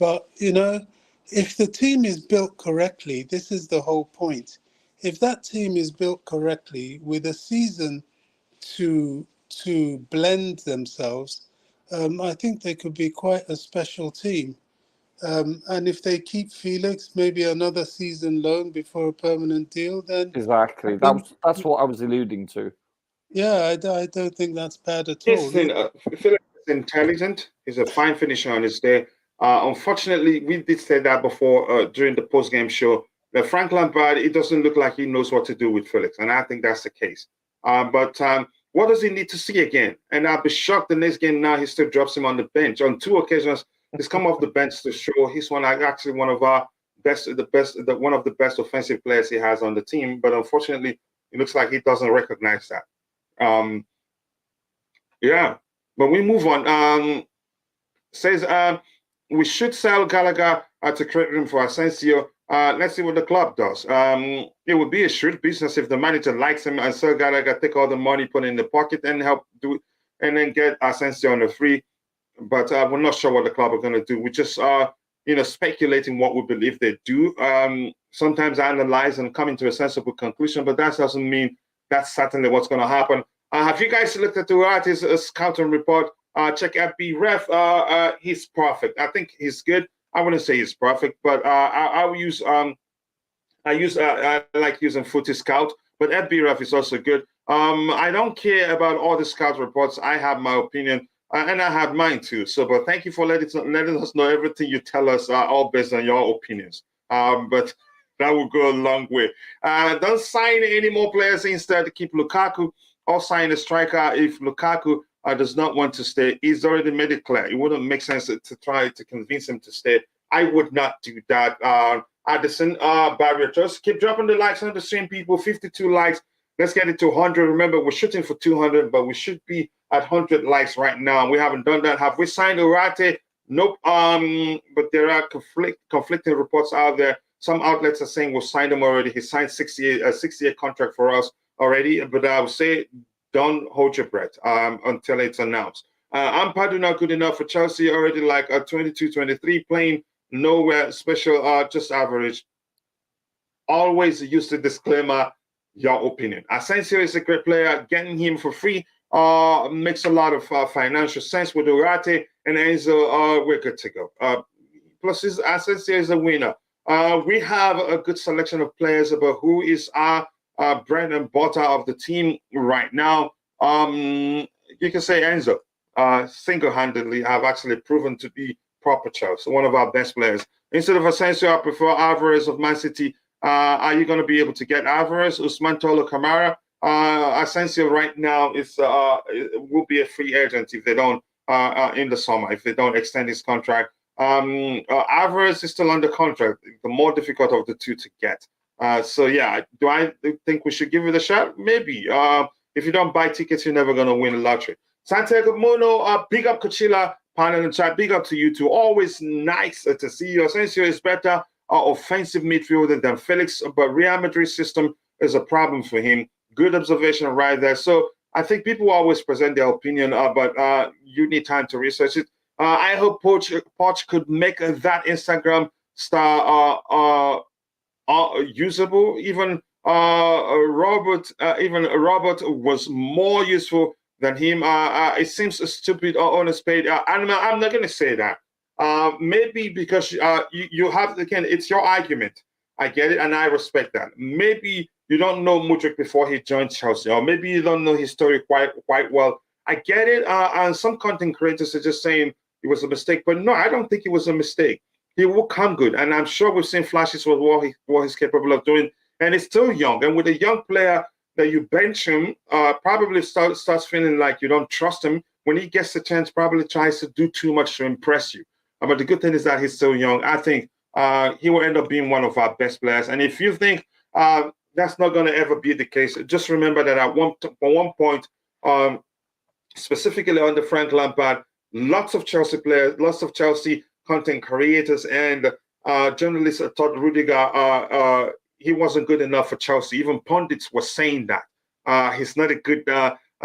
But, you know, if the team is built correctly, this is the whole point. If that team is built correctly with a season to blend themselves, I think they could be quite a special team. And if they keep Felix, maybe another season loan before a permanent deal, then exactly that's what I was alluding to. Yeah, I don't think that's bad at all. Felix is intelligent. He's a fine finisher on his day. Unfortunately, we did say that before during the post-game show. That Frank Lampard, it doesn't look like he knows what to do with Felix, and I think that's the case. But what does he need to see again? And I'll be shocked the next game now he still drops him on the bench. On 2 occasions, he's come off the bench to show he's actually one of our one of the best offensive players he has on the team. But unfortunately, it looks like he doesn't recognize that. But we move on. Says we should sell Gallagher to create room for Asensio. Let's see what the club does. It would be a shrewd business if the manager likes him and sell Gallagher, take all the money, put it in the pocket, and help do it, and then get Asensio on the free. But we're not sure what the club are going to do. We just are, speculating what we believe they do. Sometimes analyze and come into a sensible conclusion, but that doesn't mean that's certainly what's going to happen. Have you guys looked at Ugarte's scouting report? Check FB Ref. He's perfect. I think he's good. I wouldn't say he's perfect, but I like using Footy Scout, but FB Ref is also good. I don't care about all the scout reports. I have my opinion, and I have mine too. So, but thank you for letting us know everything you tell us, all based on your opinions. But that will go a long way. Don't sign any more players. Instead, keep Lukaku or sign a striker if Lukaku does not want to stay. He's already made it clear. It wouldn't make sense to try to convince him to stay. I would not do that. Addison, Barrier, just keep dropping the likes on the stream, people. 52 likes. Let's get it to 100. Remember, we're shooting for 200, but we should be at 100 likes right now. We haven't done that. Have we signed Ugarte? Nope. But there are conflicting reports out there. Some outlets are saying we've signed him already. He signed a 68 contract for us already. But I would say don't hold your breath until it's announced. Ampadu not good enough for Chelsea, already like a 22-23, playing nowhere special, just average. Always use the disclaimer, your opinion. Asensio is a great player. Getting him for free makes a lot of financial sense with Ugarte and Enzo. We're good to go. Plus, Asensio is a winner. We have a good selection of players, but who is our bread and butter of the team right now? You can say Enzo. Single-handedly have actually proven to be proper Chelsea, one of our best players. Instead of Asensio, I prefer Alvarez of Man City. Are you going to be able to get Alvarez, Usman Tolo Camara? Asensio right now will be a free agent if they don't in the summer, if they don't extend his contract. Alvarez is still under contract, the more difficult of the two to get. So yeah, do I think we should give it a shot? Maybe. If you don't buy tickets, you're never going to win a lottery. Santiago Mono, big up Kachila, panel and chat, big up to you too. Always nice to see you. Asensio is better offensive midfielder than Felix, but Real Madrid's system is a problem for him. Good observation right there. So I think people always present their opinion, but you need time to research it. I hope Poch could make that Instagram star usable. Even Robert was more useful than him. It seems stupid or honest paid. I'm not going to say that. Maybe because you have, again, it's your argument. I get it, and I respect that. Maybe you don't know Mudryk before he joined Chelsea, or maybe you don't know his story quite well. I get it. And some content creators are just saying it was a mistake, but no, I don't think it was a mistake. He will come good, and I'm sure we've seen flashes of what he's capable of doing. And he's still young, and with a young player that you bench him, probably starts feeling like you don't trust him. When he gets the chance, probably tries to do too much to impress you. But the good thing is that he's still young. I think he will end up being one of our best players. And if you think that's not going to ever be the case, just remember that at one point, specifically under Frank Lampard, lots of Chelsea players, lots of Chelsea content creators and journalists thought Rudiger, he wasn't good enough for Chelsea. Even pundits were saying that. He's not a good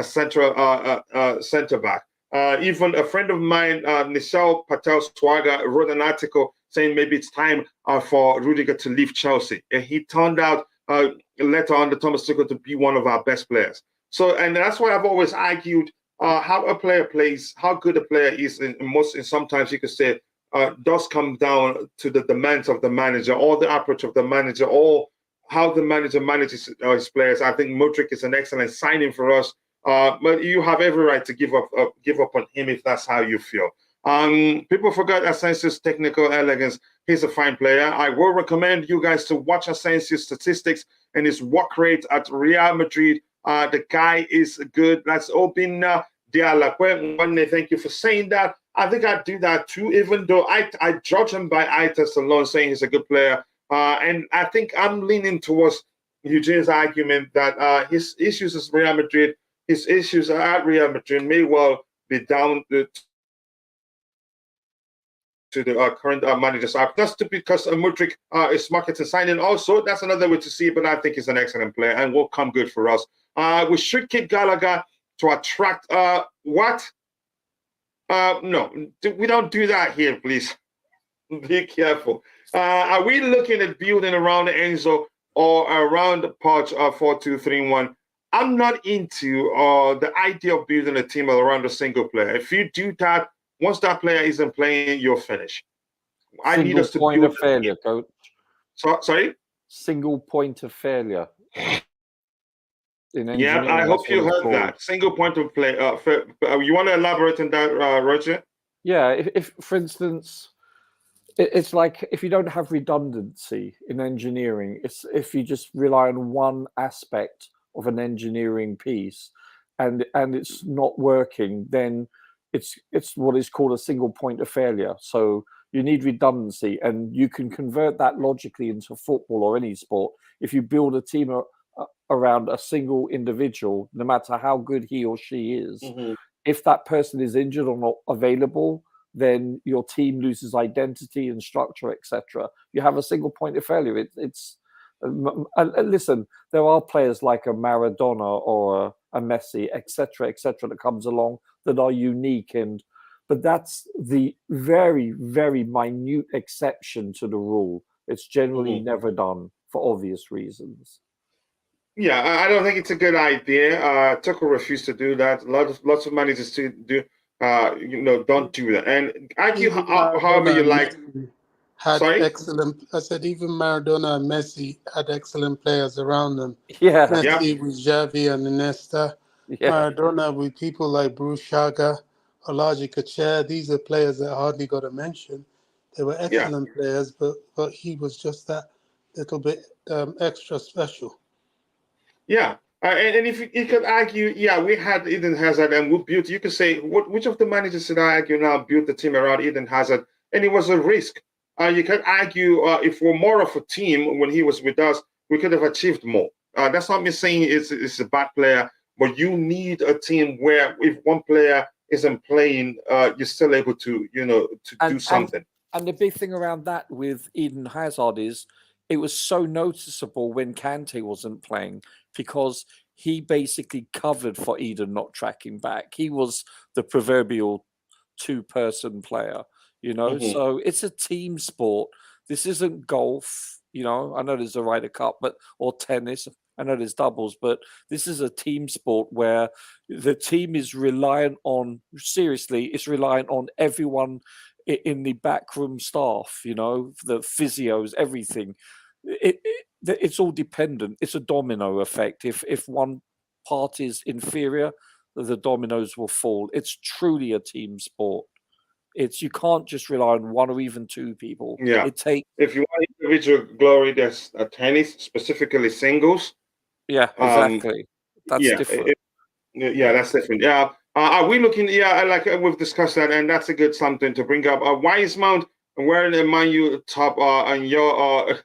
center back. Even a friend of mine, Nishal Patel Swaga, wrote an article saying maybe it's time for Rudiger to leave Chelsea. And he turned out later on the Thomas Tuchel to be one of our best players. So, and that's why I've always argued how a player plays, how good a player is, and sometimes you could say does come down to the demands of the manager, or the approach of the manager, or how the manager manages his players. I think Mudryk is an excellent signing for us. But you have every right to give up on him if that's how you feel. People forgot Asensio's technical elegance. He's a fine player. I will recommend you guys to watch Asensio's statistics and his work rate at Real Madrid. The guy is good. That's Obina Dialakwe. Thank you for saying that. I think I'd do that too, even though I judge him by eye test alone, saying he's a good player. And I think I'm leaning towards Eugene's argument that his issues at Real Madrid, his issues at Real Madrid may well be down to the current manager's app. That's because Mudryk is marketing signing. Also, that's another way to see it, but I think he's an excellent player and will come good for us. We should keep Gallagher to attract what? No, we don't do that here, please. Be careful. Are we looking at building around Enzo or around the Poch 4-2-3-1? I'm not into the idea of building a team around a single player. If you do that, once that player isn't playing, you'll finish. I need us to point of failure, coach. Sorry? Single point of failure. Yeah, I hope you heard that. Single point of play. You want to elaborate on that, Roger? Yeah, if for instance, it's like if you don't have redundancy in engineering, it's if you just rely on one aspect of an engineering piece and it's not working, then it's what is called a single point of failure. So you need redundancy, and you can convert that logically into football or any sport. If you build a team around a single individual, no matter how good he or she is, if that person is injured or not available, then your team loses identity and structure, etc. You have a single point of failure. Listen, there are players like a Maradona or a Messi, etc., that comes along that are unique, but that's the very, very minute exception to the rule. It's generally never done for obvious reasons. Yeah, I don't think it's a good idea. Tuchel refused to do that. Lots of managers to do, don't do that. And argue however you like. Excellent. I said even Maradona and Messi had excellent players around them. Yeah, Messi with Xavi and Iniesta. Yeah. Maradona with people like Bruce Shaga, Olaji Kacher. These are players that hardly got a mention. They were excellent players, but he was just that little bit extra special. Yeah, and if you could argue, we had Eden Hazard and we built. You could say, which of the managers did I argue now built the team around Eden Hazard? And it was a risk. You could argue if we're more of a team when he was with us, we could have achieved more. That's not me saying it's a bad player, but you need a team where if one player isn't playing, you're still able to, do something. And the big thing around that with Eden Hazard is it was so noticeable when Kante wasn't playing because he basically covered for Eden not tracking back. He was the proverbial two-person player, So it's a team sport. This isn't golf, I know there's a Ryder Cup, or tennis. I know there's doubles, but this is a team sport where the team is reliant on, seriously, it's reliant on everyone in the backroom staff, you know, the physios, everything. It's all dependent. It's a domino effect. If one part is inferior, the dominoes will fall. It's truly a team sport. You can't just rely on one or even two people. Yeah. It takes. If you want individual glory, there's tennis, specifically singles. Yeah, exactly. That's different. That's different. Yeah. Are we looking? Yeah, like we've discussed that, and that's a good something to bring up. Why is Mount wearing the Man U top on your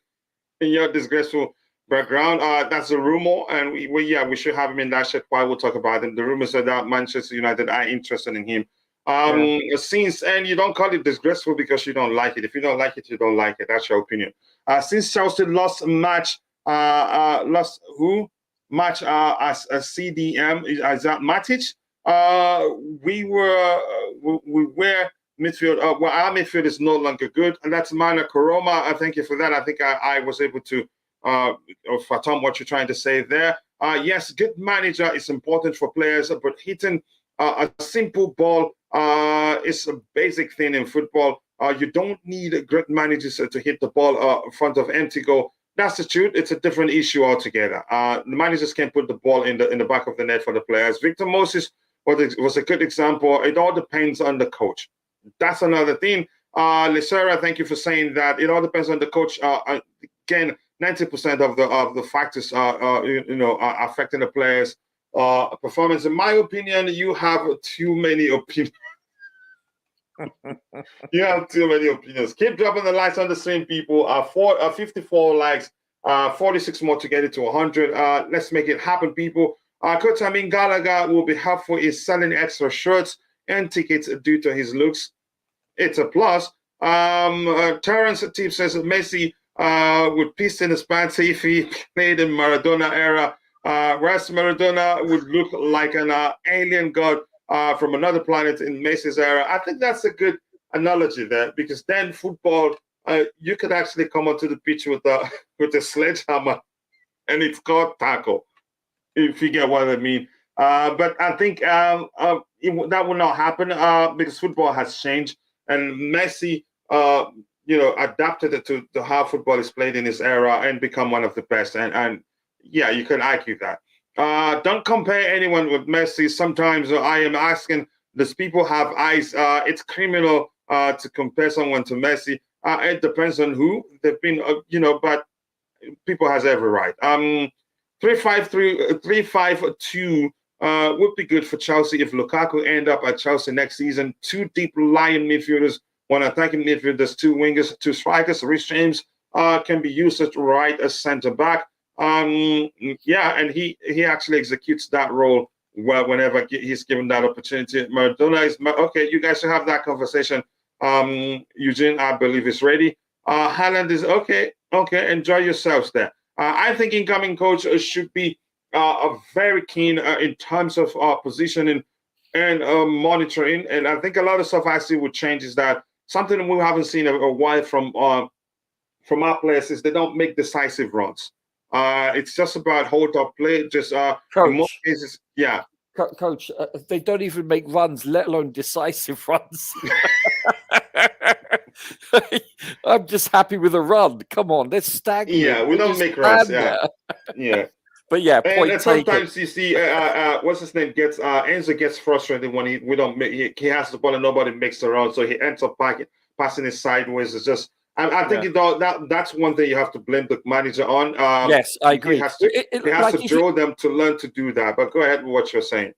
in your disgraceful background? That's a rumor, and we should have him in that shirt. Why we'll talk about him. The rumors are that Manchester United are interested in him. Since, and you don't call it disgraceful because you don't like it. If you don't like it, you don't like it. That's your opinion. Since Chelsea lost as a CDM, is that Matic? We were midfield. Well, our midfield is no longer good, and that's minor Koroma. I thank you for that. I think I was able to fathom what you're trying to say there. Yes, good manager is important for players, but hitting a simple ball is a basic thing in football. You don't need great managers to hit the ball in front of empty goal. That's the truth. It's a different issue altogether. The managers can put the ball in the back of the net for the players. Victor Moses was a good example. It all depends on the coach. That's another thing. Lisera, thank you for saying that. It all depends on the coach. Again, 90% of the factors are affecting the players' performance. In my opinion, you have too many opinions. You have too many opinions. Keep dropping the likes on the same people. 54 likes, 46 more to get it to 100. Let's make it happen, people. Coach Amin Gallagher will be helpful in selling extra shirts and tickets due to his looks. It's a plus. Terrence Tip says Messi would piss in his pants if he played in Maradona era. Whereas Maradona would look like an alien god from another planet in Messi's era. I think that's a good analogy there, because then football, you could actually come onto the pitch with a sledgehammer, and it's called tackle, if you get what I mean. But I think that will not happen because football has changed, and Messi, adapted it to how football is played in his era and become one of the best. And yeah, you can argue that. Don't compare anyone with Messi. Sometimes I am asking, does people have eyes? It's criminal to compare someone to Messi. It depends on who they've been, but people has every right. 3-5-2 would be good for Chelsea if Lukaku end up at Chelsea next season. Two deep lying midfielders, one attacking midfielders, two wingers, two strikers. Reece James can be used as right as centre back. And he actually executes that role well whenever he's given that opportunity. Maradona is okay. You guys should have that conversation. Eugene, I believe, is ready. Haaland is okay. Okay, enjoy yourselves there. I think incoming coach should be very keen in terms of positioning and monitoring. And I think a lot of stuff actually would change is that something we haven't seen a while from our players is they don't make decisive runs. It's just about hold up play. Just in most cases, yeah. Coach, they don't even make runs, let alone decisive runs. I'm just happy with a run. Come on, let's stagnate. Yeah, we don't make runs. Yeah. But yeah, and sometimes you see, what's his name Enzo gets frustrated when we don't make. He has the ball and nobody makes the run, so he ends up passing it sideways. It's just. I think that's one thing you have to blame the manager on. Yes, I agree. He has to drill them to learn to do that. But go ahead with what you're saying.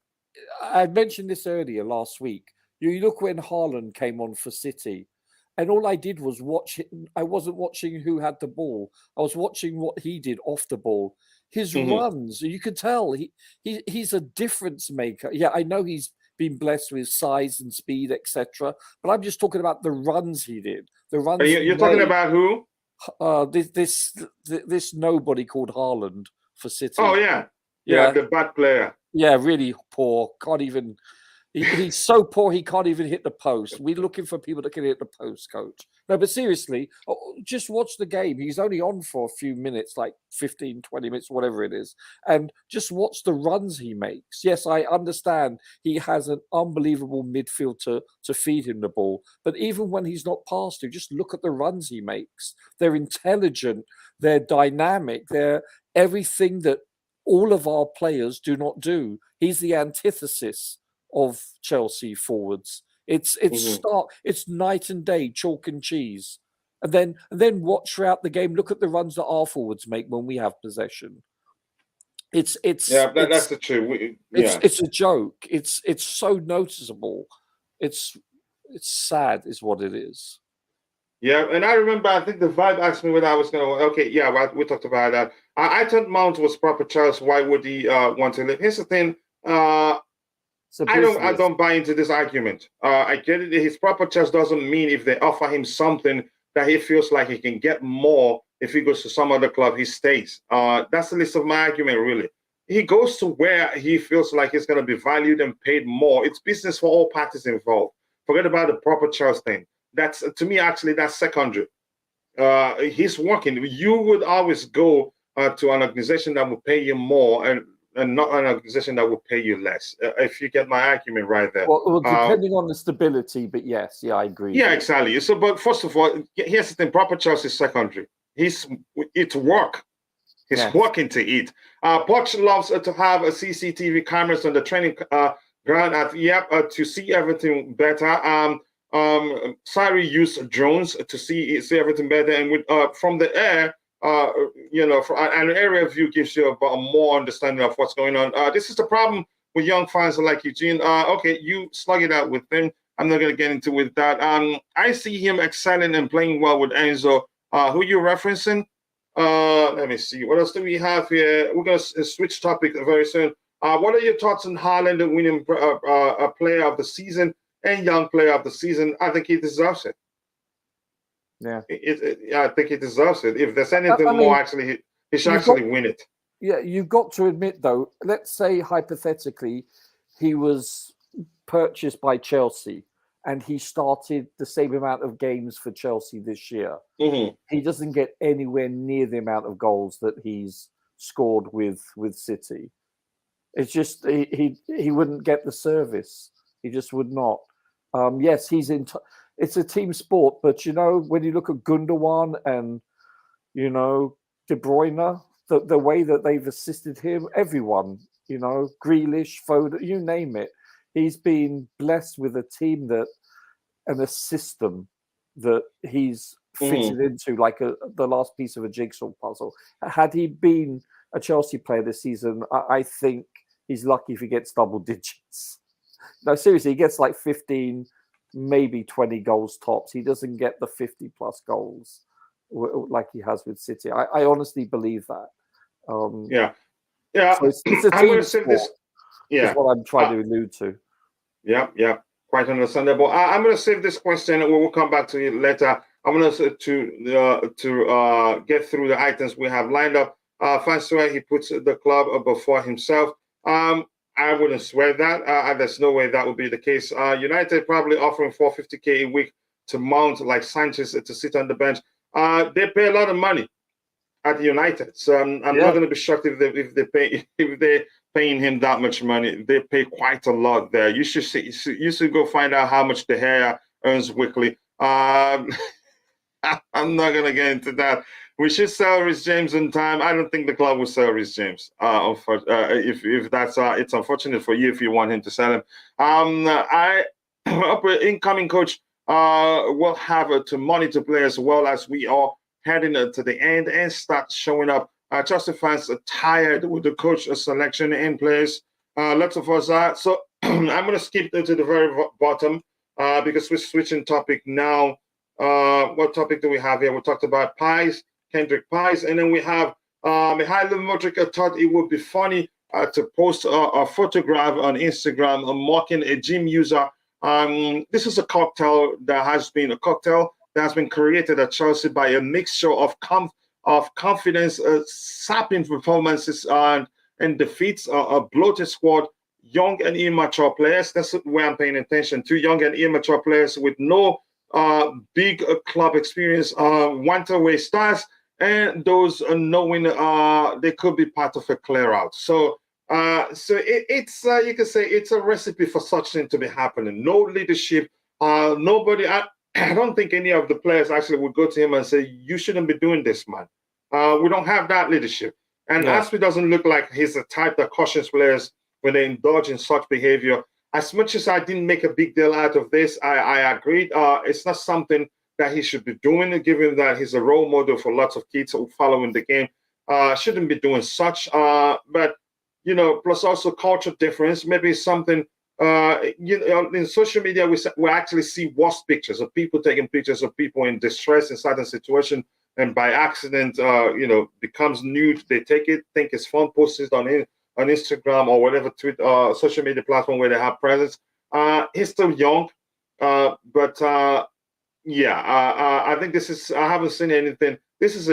I mentioned this earlier last week. You look when Haaland came on for City, and all I did was watch it. I wasn't watching who had the ball. I was watching what he did off the ball. His runs, you could tell he's a difference maker. Yeah, I know he's been blessed with size and speed, etc. But I'm just talking about the runs he did. The runs. You're talking about who? This nobody called Haaland for City. Oh yeah, the bad player. Yeah, really poor. Can't even. He's so poor he can't even hit the post. We're looking for people that can hit the post, coach. No, but seriously, just watch the game. He's only on for a few minutes, like 15, 20 minutes, whatever it is. And just watch the runs he makes. Yes, I understand he has an unbelievable midfield to feed him the ball. But even when he's not passed to, just look at the runs he makes. They're intelligent. They're dynamic. They're everything that all of our players do not do. He's the antithesis of Chelsea forwards. It's stark. It's night and day, chalk and cheese. And then watch throughout the game. Look at the runs that our forwards make when we have possession. That's the truth. It's a joke. It's so noticeable. It's sad, is what it is. Yeah, and I remember, I think the vibe asked me whether I was going to, okay, yeah, well, we talked about that. I thought Mount was proper Charles. Why would he want to leave? Here's the thing. I don't buy into this argument. I get it. His proper Charles doesn't mean if they offer him something that he feels like he can get more if he goes to some other club, he stays. That's the least of my argument, really. He goes to where he feels like he's going to be valued and paid more. It's business for all parties involved. Forget about the proper Charles thing. That's, to me, actually, that's secondary. He's working. You would always go to an organization that will pay you more and not an organization that will pay you less. If you get my argument right there. Well, depending on the stability, but yes, I agree. Yeah, exactly. So, but first of all, here's the thing: proper Chelsea is secondary. It's work. He's working to eat. Poch loves to have a CCTV cameras on the training ground to see everything better. Sari used drones to see everything better, and with from the air, an area view gives you a more understanding of what's going on. This is the problem with young fans like Eugene. Okay, you slug it out with him. I'm not going to get into with that. I see him excelling and playing well with Enzo. Who you referencing? Let me see. What else do we have here? We're going to switch topic very soon. What are your thoughts on Haaland winning player of the season and young player of the season? I think he deserves it. Yeah, I think he deserves it. If there's anything more, actually, he should actually win it. Yeah, you've got to admit, though, let's say hypothetically he was purchased by Chelsea and he started the same amount of games for Chelsea this year. Mm-hmm. He doesn't get anywhere near the amount of goals that he's scored with City. It's just he wouldn't get the service. He just would not. Yes, he's in. It's a team sport, but when you look at Gundogan and De Bruyne, the way that they've assisted him, everyone, Grealish, Foden, you name it, he's been blessed with a team and a system that he's fitted into like the last piece of a jigsaw puzzle. Had he been a Chelsea player this season, I think he's lucky if he gets double digits. No, seriously, he gets like 15, maybe 20 goals tops. He doesn't get the 50 plus goals like he has with City. I honestly believe that. Yeah. So it's a team sport. Is what I'm trying to allude to. Yeah. Quite understandable. I'm going to save this question and we will come back to it later. I'm going to get through the items we have lined up. Francois, he puts the club before himself. I wouldn't swear that. There's no way that would be the case. United probably offering $450K a week to Mount, like Sanchez, to sit on the bench. They pay a lot of money at United, so I'm not going to be shocked if they're paying him that much money. They pay quite a lot there. You should go find out how much De Gea earns weekly. I'm not going to get into that. We should sell Reece James in time. I don't think the club will sell Reece James. If that's it's unfortunate for you if you want him to sell him. Incoming coach will have to monitor players well as we are heading to the end and start showing up. Chelsea fans are tired with the coach selection and players. Lots of us are. So I'm going to skip to the very bottom because we're switching topic now. What topic do we have here? We talked about Paez. Kendry Paez, and then we have Mihailo Mudryk thought it would be funny to post a photograph on Instagram mocking a gym user. This is a cocktail that has been created at Chelsea by a mixture of confidence, sapping performances, and defeats a bloated squad. young and immature players. That's where I'm paying attention to. Young and immature players with no big club experience, want-away stars, and those knowing they could be part of a clear out. So it's you can say it's a recipe for such thing to be happening. No leadership. Nobody. I don't think any of the players actually would go to him and say, "You shouldn't be doing this, man." We don't have that leadership. And Aspi doesn't look like he's the type that cautions players when they indulge in such behavior. As much as I didn't make a big deal out of this, I agreed. It's not something that he should be doing, given that he's a role model for lots of kids who follow in the game. Shouldn't be doing such. But, you know, plus also culture difference. Maybe something, you know, in social media, we actually see worse pictures of people taking pictures of people in distress in certain situations. And by accident, you know, becomes nude. They take it, think it's fun, post it on Instagram or whatever social media platform where they have presence. He's still young, but I think this is. I haven't seen anything. This is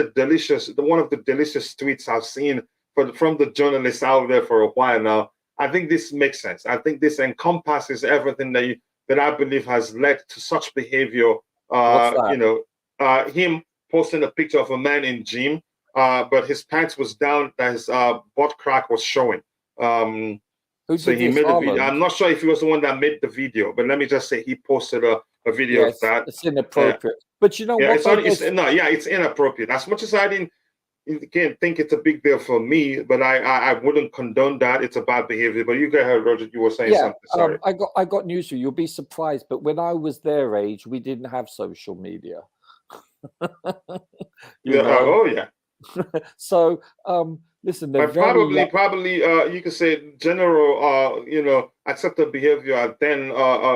one of the delicious tweets I've seen from the journalists out there for a while now. I think this makes sense. I think this encompasses everything that I believe has led to such behavior. You know, him posting a picture of a man in gym, but his pants was down, that his butt crack was showing. So he made a video. I'm not sure if he was the one that made the video, but let me just say he posted a video of that. It's inappropriate. But you know what? It's inappropriate. As much as I didn't think it's a big deal for me, but I wouldn't condone that. It's a bad behavior. But you go ahead, Roger. You were saying something. Sorry. I got news for you. You'll be surprised, but when I was their age, we didn't have social media. So listen, they're probably you could say general you know, accepted behavior, then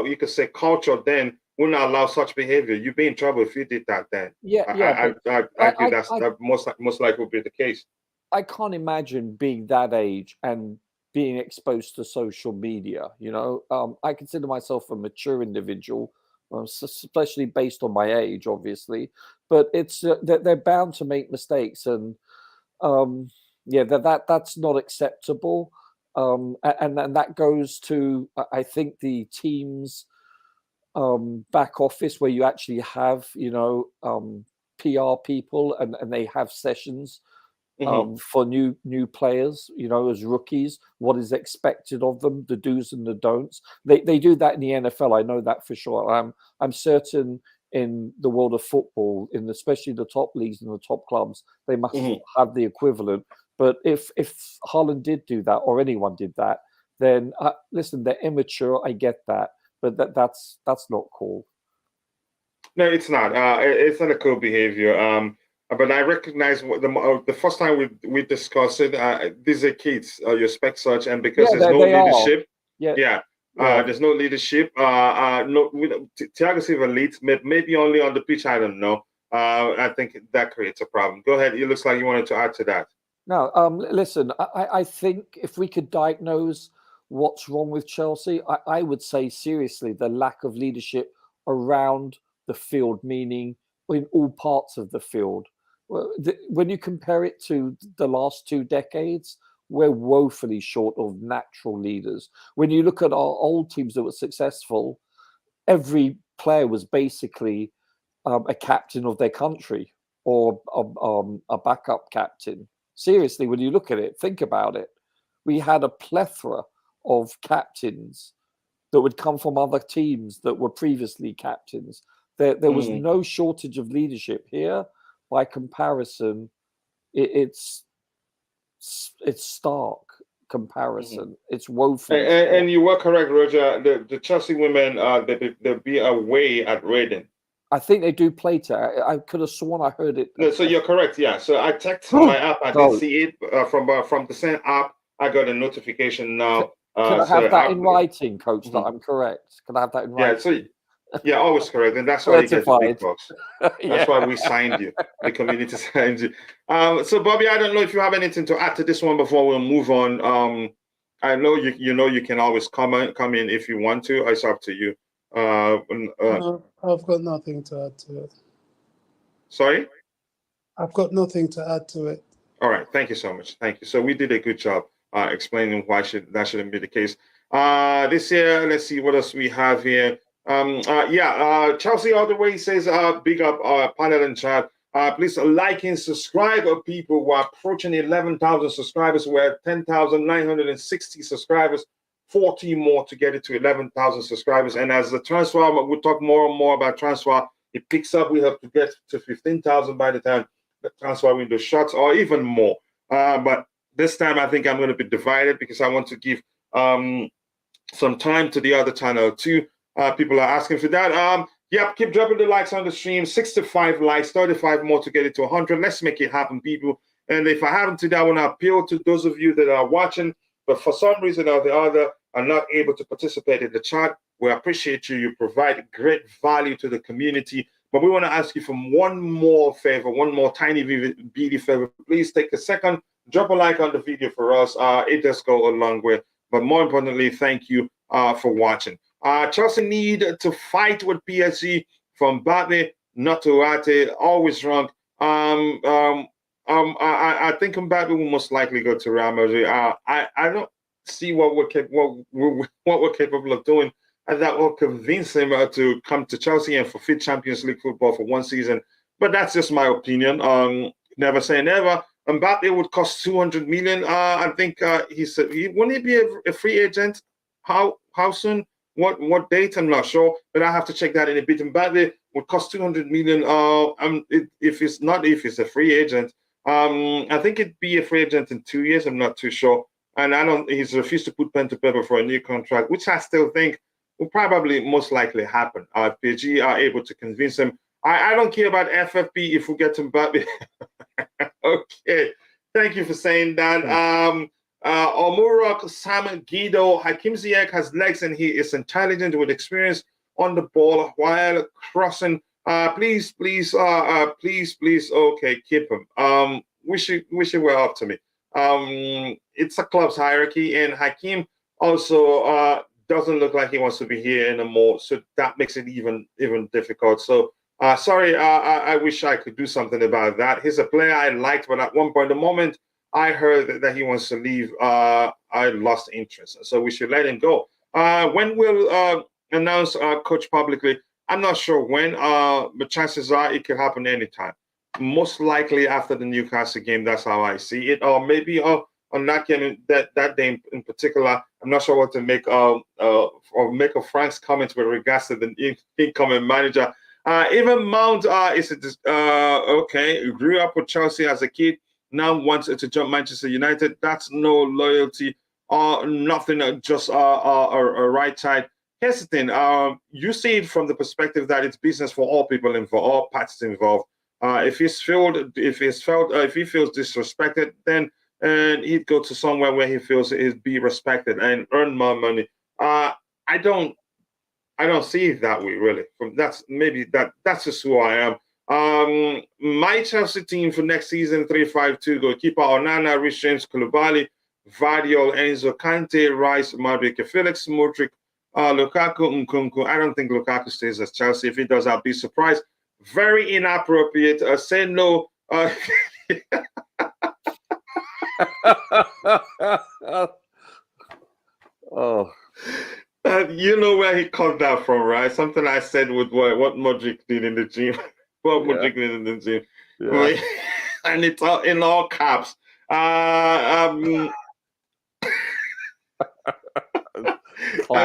you could say culture then wouldn't allow such behavior. You'd be in trouble if you did that then. I argue that most likely would be the case. I can't imagine being that age and being exposed to social media. You know, I consider myself a mature individual, especially based on my age, obviously. But it's they're bound to make mistakes, and that's not acceptable. And that goes to, I think, the team's back office, where you actually have, you know, PR people, and they have sessions for new players, you know, as rookies, what is expected of them, the do's and the don'ts. They do that in the NFL. I know that for sure. I'm certain in the world of football, in especially the top leagues and the top clubs, they must have the equivalent. But if Haaland did do that, or anyone did that, then listen, they're immature. I get that, but that's not cool. No, it's not. It's not a cool behavior. But I recognize the first time we discussed it. These are kids. You expect such, and because there's no leadership. There's no leadership. Thiago Silva leads, maybe only on the pitch. I don't know. I think that creates a problem. Go ahead. It looks like you wanted to add to that. No, listen. I think if we could diagnose what's wrong with Chelsea, I would say seriously the lack of leadership around the field, meaning in all parts of the field. When you compare it to the last 2 decades, we're woefully short of natural leaders. When you look at our old teams that were successful, every player was basically a captain of their country, or a backup captain. Seriously, when you look at it, think about it. We had a plethora of captains that would come from other teams that were previously captains. There was no shortage of leadership here. By comparison, it's stark comparison. It's woeful. And you were correct, Roger. The Chelsea women, they'll be away at Reading. I think they do play to. I could have sworn I heard it. No, so you're correct. Yeah. So I checked my app. I did see it from the same app. I got a notification now. Can I have that in writing, Coach? That I'm correct. Can I have that in writing? Yeah, always correct, and that's why you get the big box. That's why we signed you. The community signed you. So, Bobby, I don't know if you have anything to add to this one before we'll move on. I know you can always come in if you want to. It's up to you. No, I've got nothing to add to it. Sorry? I've got nothing to add to it. All right. Thank you so much. Thank you. So we did a good job explaining why that shouldn't be the case. This year, let's see what else we have here. Chelsea all the way says, big up panel and chat. Please like and subscribe, people. We're approaching 11,000 subscribers. We're at 10,960 subscribers. 40 more to get it to 11,000 subscribers. And as the transfer, we'll talk more and more about transfer. It picks up. We have to get to 15,000 by the time the transfer window shuts, or even more. But this time, I think I'm going to be divided because I want to give some time to the other channel too. People are asking for that. Keep dropping the likes on the stream. 65 likes, 35 more to get it to 100. Let's make it happen, people. And if I haven't today, I want to appeal to those of you that are watching, but for some reason or the other are not able to participate in the chat. We appreciate you. You provide great value to the community. But we want to ask you for one more favor, one more tiny beady favor. Please take a second, drop a like on the video for us. It does go a long way. But more importantly, thank you for watching. Chelsea need to fight with PSG from Mbappe, not to Ugarte, always wrong. I think Mbappe will most likely go to Real Madrid. I don't see what we're capable of doing, and that will convince him to come to Chelsea and fulfill Champions League football for one season. But that's just my opinion. Never say never. Mbappe would cost 200 million. I think he said, wouldn't he be a free agent? How soon? What date? I'm not sure, but I have to check that in a bit. Mbappe would cost 200 million. If it's a free agent, I think it'd be a free agent in 2 years. I'm not too sure. And he's refused to put pen to paper for a new contract, which I still think will probably most likely happen. PSG are able to convince him. I don't care about FFP if we get Mbappe. Okay, thank you for saying that. Omurok, Sam Guido, Hakim Ziyech has legs and he is intelligent with experience on the ball while crossing. Please, okay, keep him. Wish it were up to me. It's a club's hierarchy, and Hakim also doesn't look like he wants to be here anymore, so that makes it even difficult. So sorry, I wish I could do something about that. He's a player I liked, but at one point, the moment I heard that he wants to leave, I lost interest. So we should let him go. When we'll announce our coach publicly, I'm not sure when, but chances are it could happen anytime. Most likely after the Newcastle game, that's how I see it. Or maybe on that game, that day in particular, I'm not sure what to make or make of Frank's comments with regards to the incoming manager. Even Mount is okay. Grew up with Chelsea as a kid. Now wants to jump Manchester United. That's no loyalty or nothing. Just a right side. Here's the thing. You see it from the perspective that it's business for all people and for all parties involved. If he feels disrespected, then he'd go to somewhere where he feels he'd be respected and earn more money. I don't see it that way, really. That's just who I am. My Chelsea team for next season: 3-5-2 goalkeeper Onana, Rich James, Koulibaly, Vardiol, Enzo, Kante, Rice, Mudryk, Felix, Mudryk, Lukaku, Nkunku. I don't think Lukaku stays at Chelsea. If he does, I'll be surprised. Very inappropriate. Say no. Oh. You know where he caught that from, right? Something I said with what Mudryk did in the gym. Mudryk did in the gym. Yeah. And it's all in all caps. I'm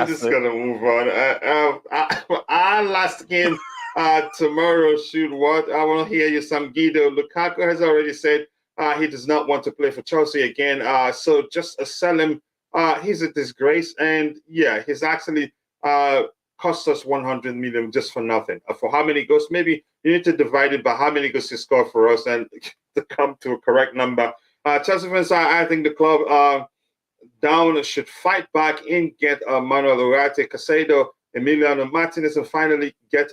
just gonna move on. Our last game tomorrow. Shoot, what? I want to hear you, some Guido. Lukaku has already said he does not want to play for Chelsea again. So just sell him. He's a disgrace, and yeah, he's actually cost us 100 million just for nothing. For how many goals? Maybe you need to divide it by how many goals he scored for us and to come to a correct number. Chelsea fans, I think the club down should fight back and get Manuel Ugarte, Caicedo, Emiliano Martinez, and finally get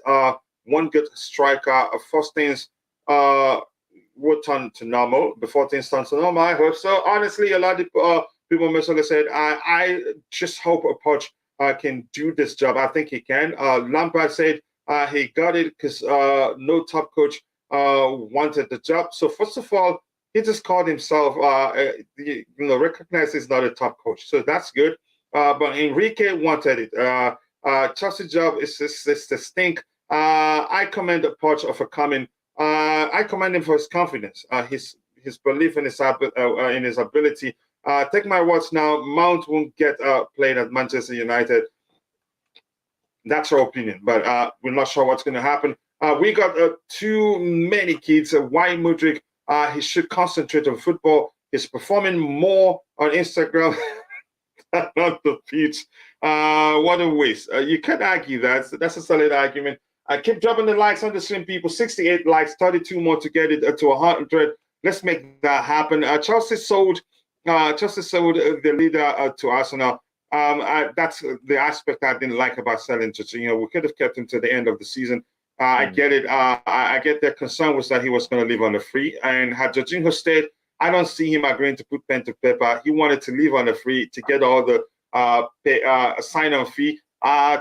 one good striker. First things would turn to normal. Before things turn to normal, I hope so. Honestly, a lot of people mistakenly said, I just hope a Poch can do this job. I think he can. Lampard said he got it because no top coach wanted the job. So first of all, he just called himself, recognized he's not a top coach. So that's good. but Enrique wanted it. Chelsea job is the stink. I commend Poch for coming. I commend him for his confidence, his belief in his ability. Take my words now, Mount won't get played at Manchester United. That's our opinion, but we're not sure what's going to happen. We got too many kids. Why Mudryk? He should concentrate on football. He's performing more on Instagram than on the pitch. What a waste. You can't argue that. That's a solid argument. I keep dropping the likes on the stream, people. 68 likes, 32 more to get it to 100. Let's make that happen. Chelsea sold the leader to Arsenal. That's the aspect I didn't like about selling Jorginho. We could have kept him to the end of the season. I get it. I get their concern was that he was going to leave on the free. And had Jorginho stayed, I don't see him agreeing to put pen to paper. He wanted to leave on the free to get all the sign-on fee.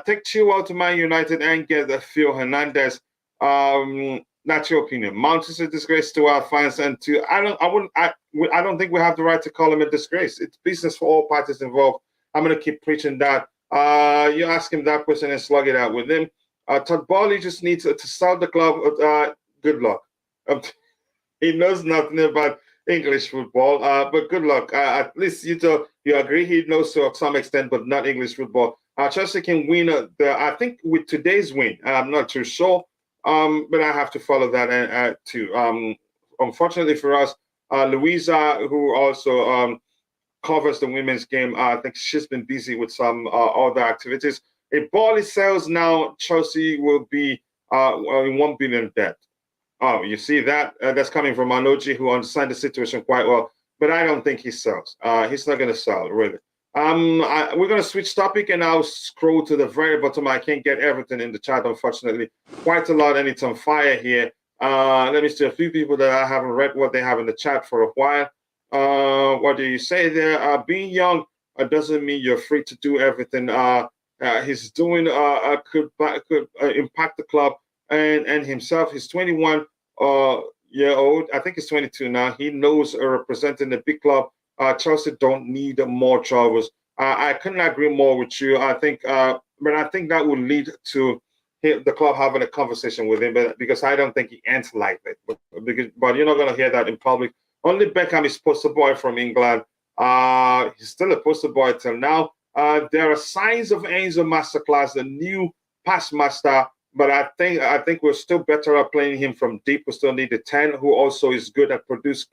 Take Chilwell to Man United and get Phil Hernandez. That's your opinion. Mount is a disgrace to our fans, and to I don't think we have the right to call him a disgrace. It's business for all parties involved. I'm going to keep preaching that. You ask him that question and slug it out with him. Todd Bowley just needs to sell the club. Good luck. He knows nothing about English football, but good luck. At least you agree he knows to some extent, but not English football. Chelsea can win. I think with today's win, I'm not too sure, but I have to follow that too. Unfortunately for us, Louisa, who also covers the women's game, I think she's been busy with some other activities. If Bowley sells now, Chelsea will be in 1 billion debt. Oh, you see that? That's coming from Manoji, who understands the situation quite well. But I don't think he sells. He's not going to sell, really. We're going to switch topic, and I'll scroll to the very bottom. I can't get everything in the chat, unfortunately. Quite a lot, and it's on fire here. Let me see a few people that I haven't read what they have in the chat for a while. What do you say there? Being young doesn't mean you're free to do everything. He's doing could impact the club and himself. He's 21 year old. I think he's 22 now. He knows representing the big club. Chelsea don't need more troubles. I couldn't agree more with you. I think, but I think that would lead to the club having a conversation with him. But because I don't think he ends like that. But you're not going to hear that in public. Only Beckham is poster boy from England. He's still a poster boy till now. There are signs of Enzo Masterclass, the new pass master, but I think we're still better at playing him from deep. We still need a 10 who also is good at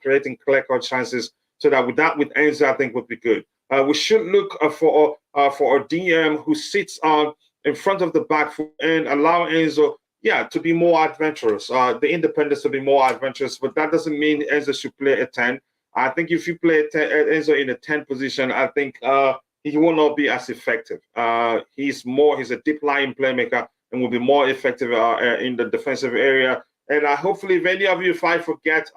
creating clear-cut chances. So that with Enzo, I think would be good. We should look for a DM who sits on in front of the back foot and allow Enzo, to be more adventurous. The independence to be more adventurous, but that doesn't mean Enzo should play a 10. I think if you play Enzo in a 10 position, I think he will not be as effective. He's a deep lying playmaker and will be more effective in the defensive area. And hopefully, if any of you, if I forget,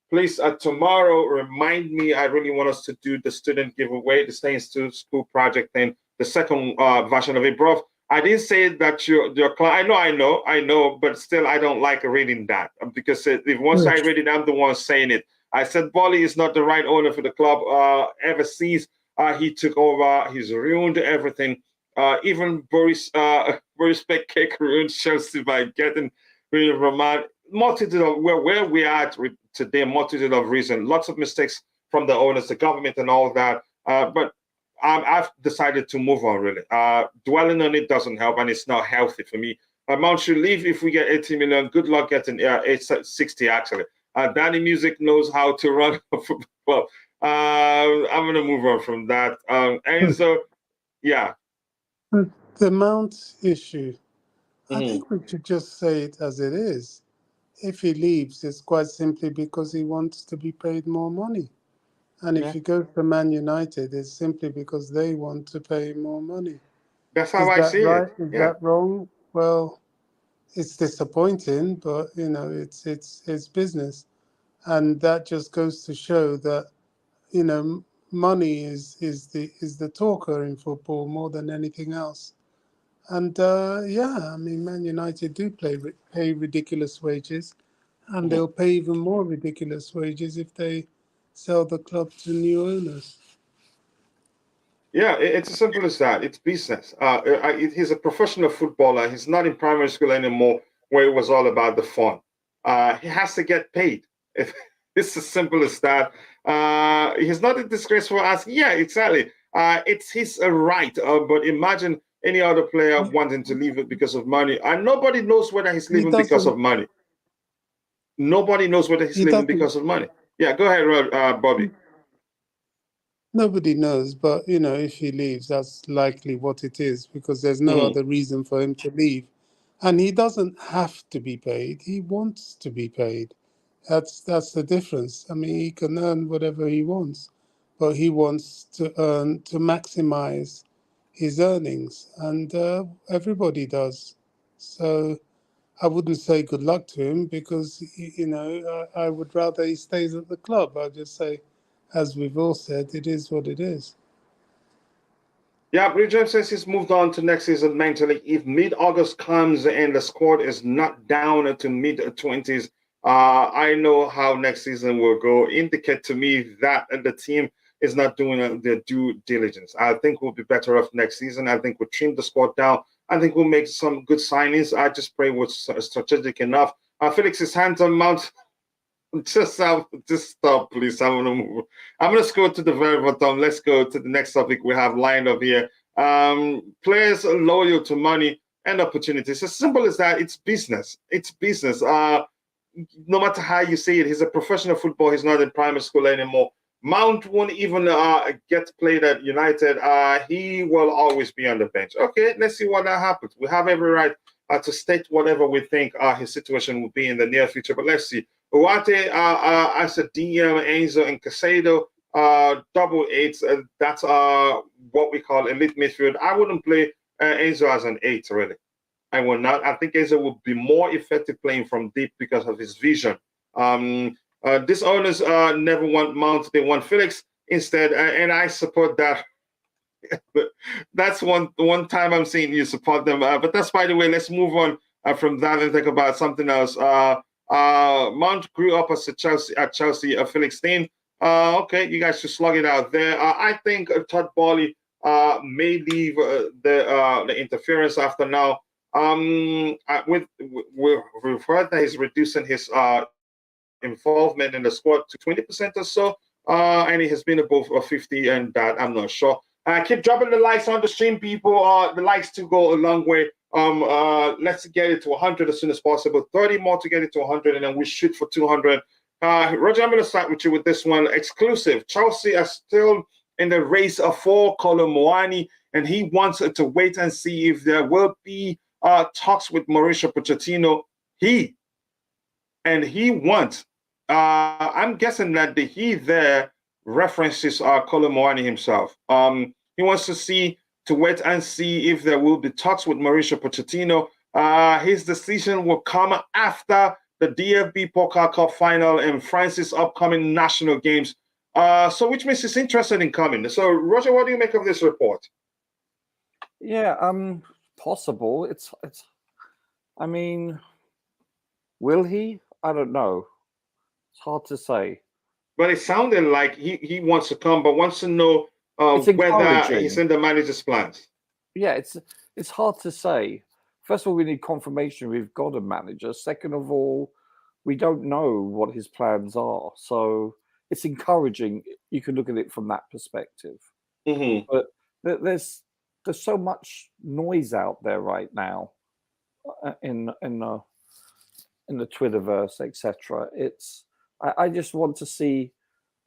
please tomorrow remind me. I really want us to do the student giveaway, the Staying School project thing, the second version of it, bro. I didn't say that your client. I know, but still, I don't like reading that because if once I read it, I'm the one saying it. I said Bolly is not the right owner for the club. Ever since he took over, he's ruined everything. Even Boris Beckett ruined Chelsea by getting rid of Roman. Multitude of where we are today, multitude of reasons, lots of mistakes from the owners, the government, and all that. But I've decided to move on. Really, dwelling on it doesn't help, and it's not healthy for me. Mount should leave if we get 80 million. Good luck getting 60 actually. Danny Music knows how to run a football club. I'm going to move on from that. And so, yeah. The Mount issue, I think we should just say it as it is. If he leaves, it's quite simply because he wants to be paid more money. And if you go to Man United, it's simply because they want to pay more money. That's how I see it. Is that wrong? Well, it's disappointing, but it's business. And that just goes to show that, money is the talker in football more than anything else. And Man United do pay ridiculous wages, and they'll pay even more ridiculous wages if they sell the club to new owners. Yeah, it's as simple as that. It's business. He's a professional footballer. He's not in primary school anymore, where it was all about the fun. He has to get paid. It's as simple as that. He's not a disgraceful ask. Yeah, exactly. It's his right. But imagine any other player wanting to leave it because of money, and nobody knows whether he's leaving because of money. Nobody knows whether he's leaving because of money. Yeah, go ahead, Bobby. Nobody knows, but if he leaves, that's likely what it is, because there's no other reason for him to leave. And he doesn't have to be paid. He wants to be paid. That's the difference. I mean, he can earn whatever he wants, but he wants to maximize his earnings, and everybody does. So I wouldn't say good luck to him, because I would rather he stays at the club. I'll just say, as we've all said, it is what it is. Yeah, James says he's moved on to next season mentally. If mid-August comes and the squad is not down to mid-20s, I know how next season will go. Indicate to me that the team is not doing their due diligence. I think we'll be better off next season. I think we'll trim the squad down. I think we'll make some good signings. I just pray we're strategic enough. Felix's hands on Mount. Just stop, please. I'm gonna scroll to the very bottom. Let's go to the next topic we have lined up here. Players are loyal to money and opportunities. As simple as that. It's business. It's business. No matter how you say it, he's a professional footballer. He's not in primary school anymore. Mount won't even get played at United. He will always be on the bench. Okay, let's see what that happens. We have every right to state whatever we think his situation will be in the near future. But let's see. Ugarte as a DM, Enzo and Caicedo, double eights. That's what we call elite midfield. I wouldn't play Enzo as an 8, really. I will not. I think Enzo would be more effective playing from deep because of his vision. These owners never want Mount. They want Felix instead, and I support that. That's one time I'm seeing you support them. But that's, by the way. Let's move on from that and think about something else. Mount grew up as at Chelsea, Felix Stein. Okay, you guys should slug it out there. I think Todd Boehly may leave the interference after now. We've heard that he's reducing his involvement in the squad to 20% or so, and he has been above 50, and that I'm not sure. Keep dropping the likes on the stream, people. The likes to go a long way. Let's get it to 100 as soon as possible. 30 more to get it to 100, and then we shoot for 200. Roger, I'm going to start with you with this one. Exclusive. Chelsea are still in the race for Kolo Muani, and he wants to wait and see if there will be talks with Mauricio Pochettino. He wants. I'm guessing that the he there references Kolo Muani himself. He wants to wait and see if there will be talks with Mauricio Pochettino. His decision will come after the DFB Pokal Cup final and France's upcoming national games. So which means he's interested in coming. So, Roger, what do you make of this report? Yeah, possible. It's. I mean, will he? I don't know. It's hard to say. But it sounded like he wants to come, but wants to know whether he's in the manager's plans. Yeah, it's hard to say. First of all, we need confirmation we've got a manager. Second of all, we don't know what his plans are. So it's encouraging. You can look at it from that perspective. Mm-hmm. But there's so much noise out there right now in the Twitterverse, etc. I just want to see,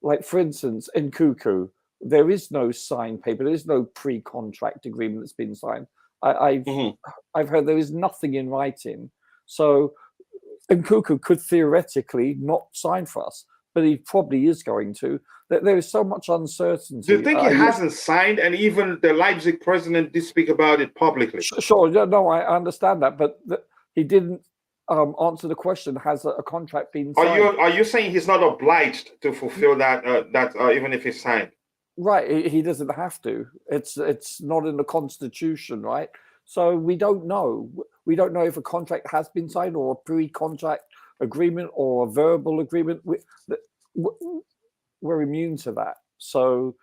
like, for instance, in Cuckoo, there is no signed paper. There is no pre-contract agreement that's been signed. I've heard there is nothing in writing. So Nkuku could theoretically not sign for us, but he probably is going to. There is so much uncertainty. Do you think he hasn't signed? And even the Leipzig president did speak about it publicly. Sure. No, I understand that, but he didn't answer the question. Has a contract been signed? Are you saying he's not obliged to fulfill that even if he's signed? Right, he doesn't have to. It's not in the Constitution, right? So we don't know. We don't know if a contract has been signed or a pre-contract agreement or a verbal agreement. We're immune to that. So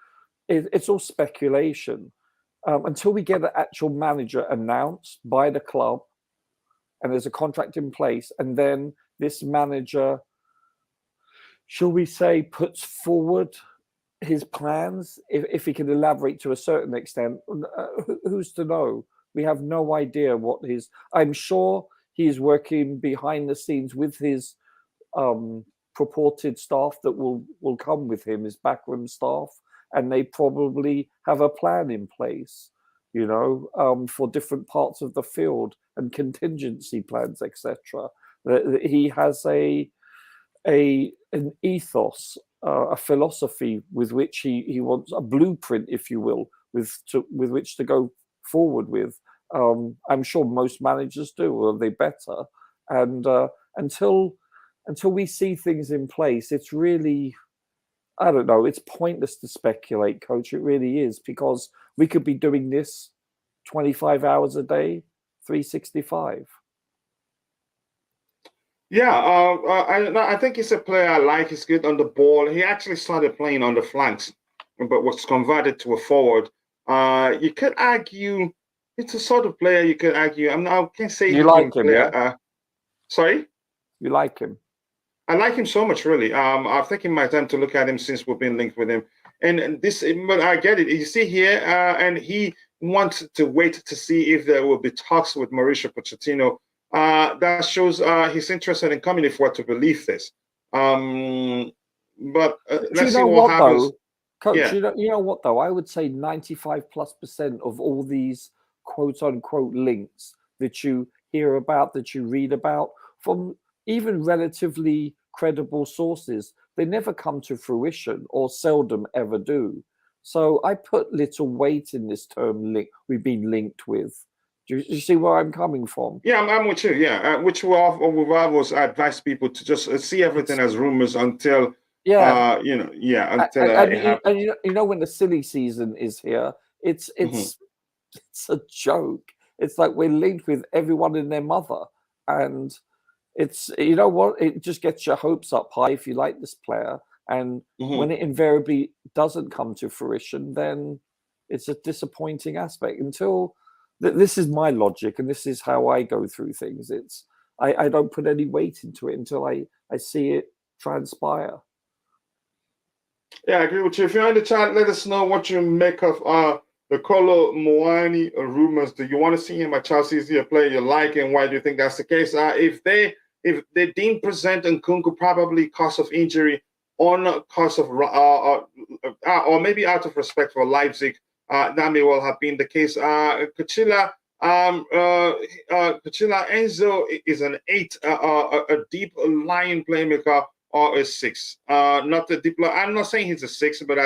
it's all speculation until we get an actual manager announced by the club and there's a contract in place, and then this manager, shall we say, puts forward his plans, if he can elaborate to a certain extent. Who's to know? We have no idea what his... I'm sure he's working behind the scenes with his purported staff that will come with him, his backroom staff, and they probably have a plan in place, for different parts of the field and contingency plans, etc. He has an ethos, a philosophy with which he wants a blueprint, if you will, with which to go forward with. I'm sure most managers do, or they better. And until we see things in place, it's really, I don't know, it's pointless to speculate, Coach. It really is, because we could be doing this 25 hours a day, 365. Yeah, I think he's a player I like. He's good on the ball. He actually started playing on the flanks, but was converted to a forward. You could argue it's a sort of player you could argue. I can't say you like him, player. yeah? Sorry? You like him? I like him so much, really. I've taken my time to look at him since we've been linked with him. And this, but I get it. You see here, and he wants to wait to see if there will be talks with Mauricio Pochettino. That shows he's interested in coming, if we're to believe this. But let's see what happens. Though, Coach, yeah. You know what, though? I would say 95+% of all these quote-unquote links that you hear about, that you read about, from even relatively credible sources, they never come to fruition, or seldom ever do. So I put little weight in this term, we've been linked with. Do you see where I'm coming from? Yeah, I'm with you. Yeah, which we've always advised people to just see everything as rumors until, until it happens. And when the silly season is here, it's a joke. It's like we're linked with everyone and their mother, and it's, it just gets your hopes up high if you like this player, and when it invariably doesn't come to fruition, then it's a disappointing aspect. Until this is my logic, and this is how I go through things. I don't put any weight into it until I see it transpire. Yeah, I agree with you. If you're in the chat, let us know what you make of the Kolo Muani rumors. Do you want to see him at Chelsea? Is he a player you like, and why do you think that's the case? If they didn't present Nkunku, probably cause of injury, on cause of or maybe out of respect for Leipzig, that may well have been the case. Kachila Enzo is an 8, a deep line playmaker, or a 6. Not a deep. I'm not saying he's a 6, but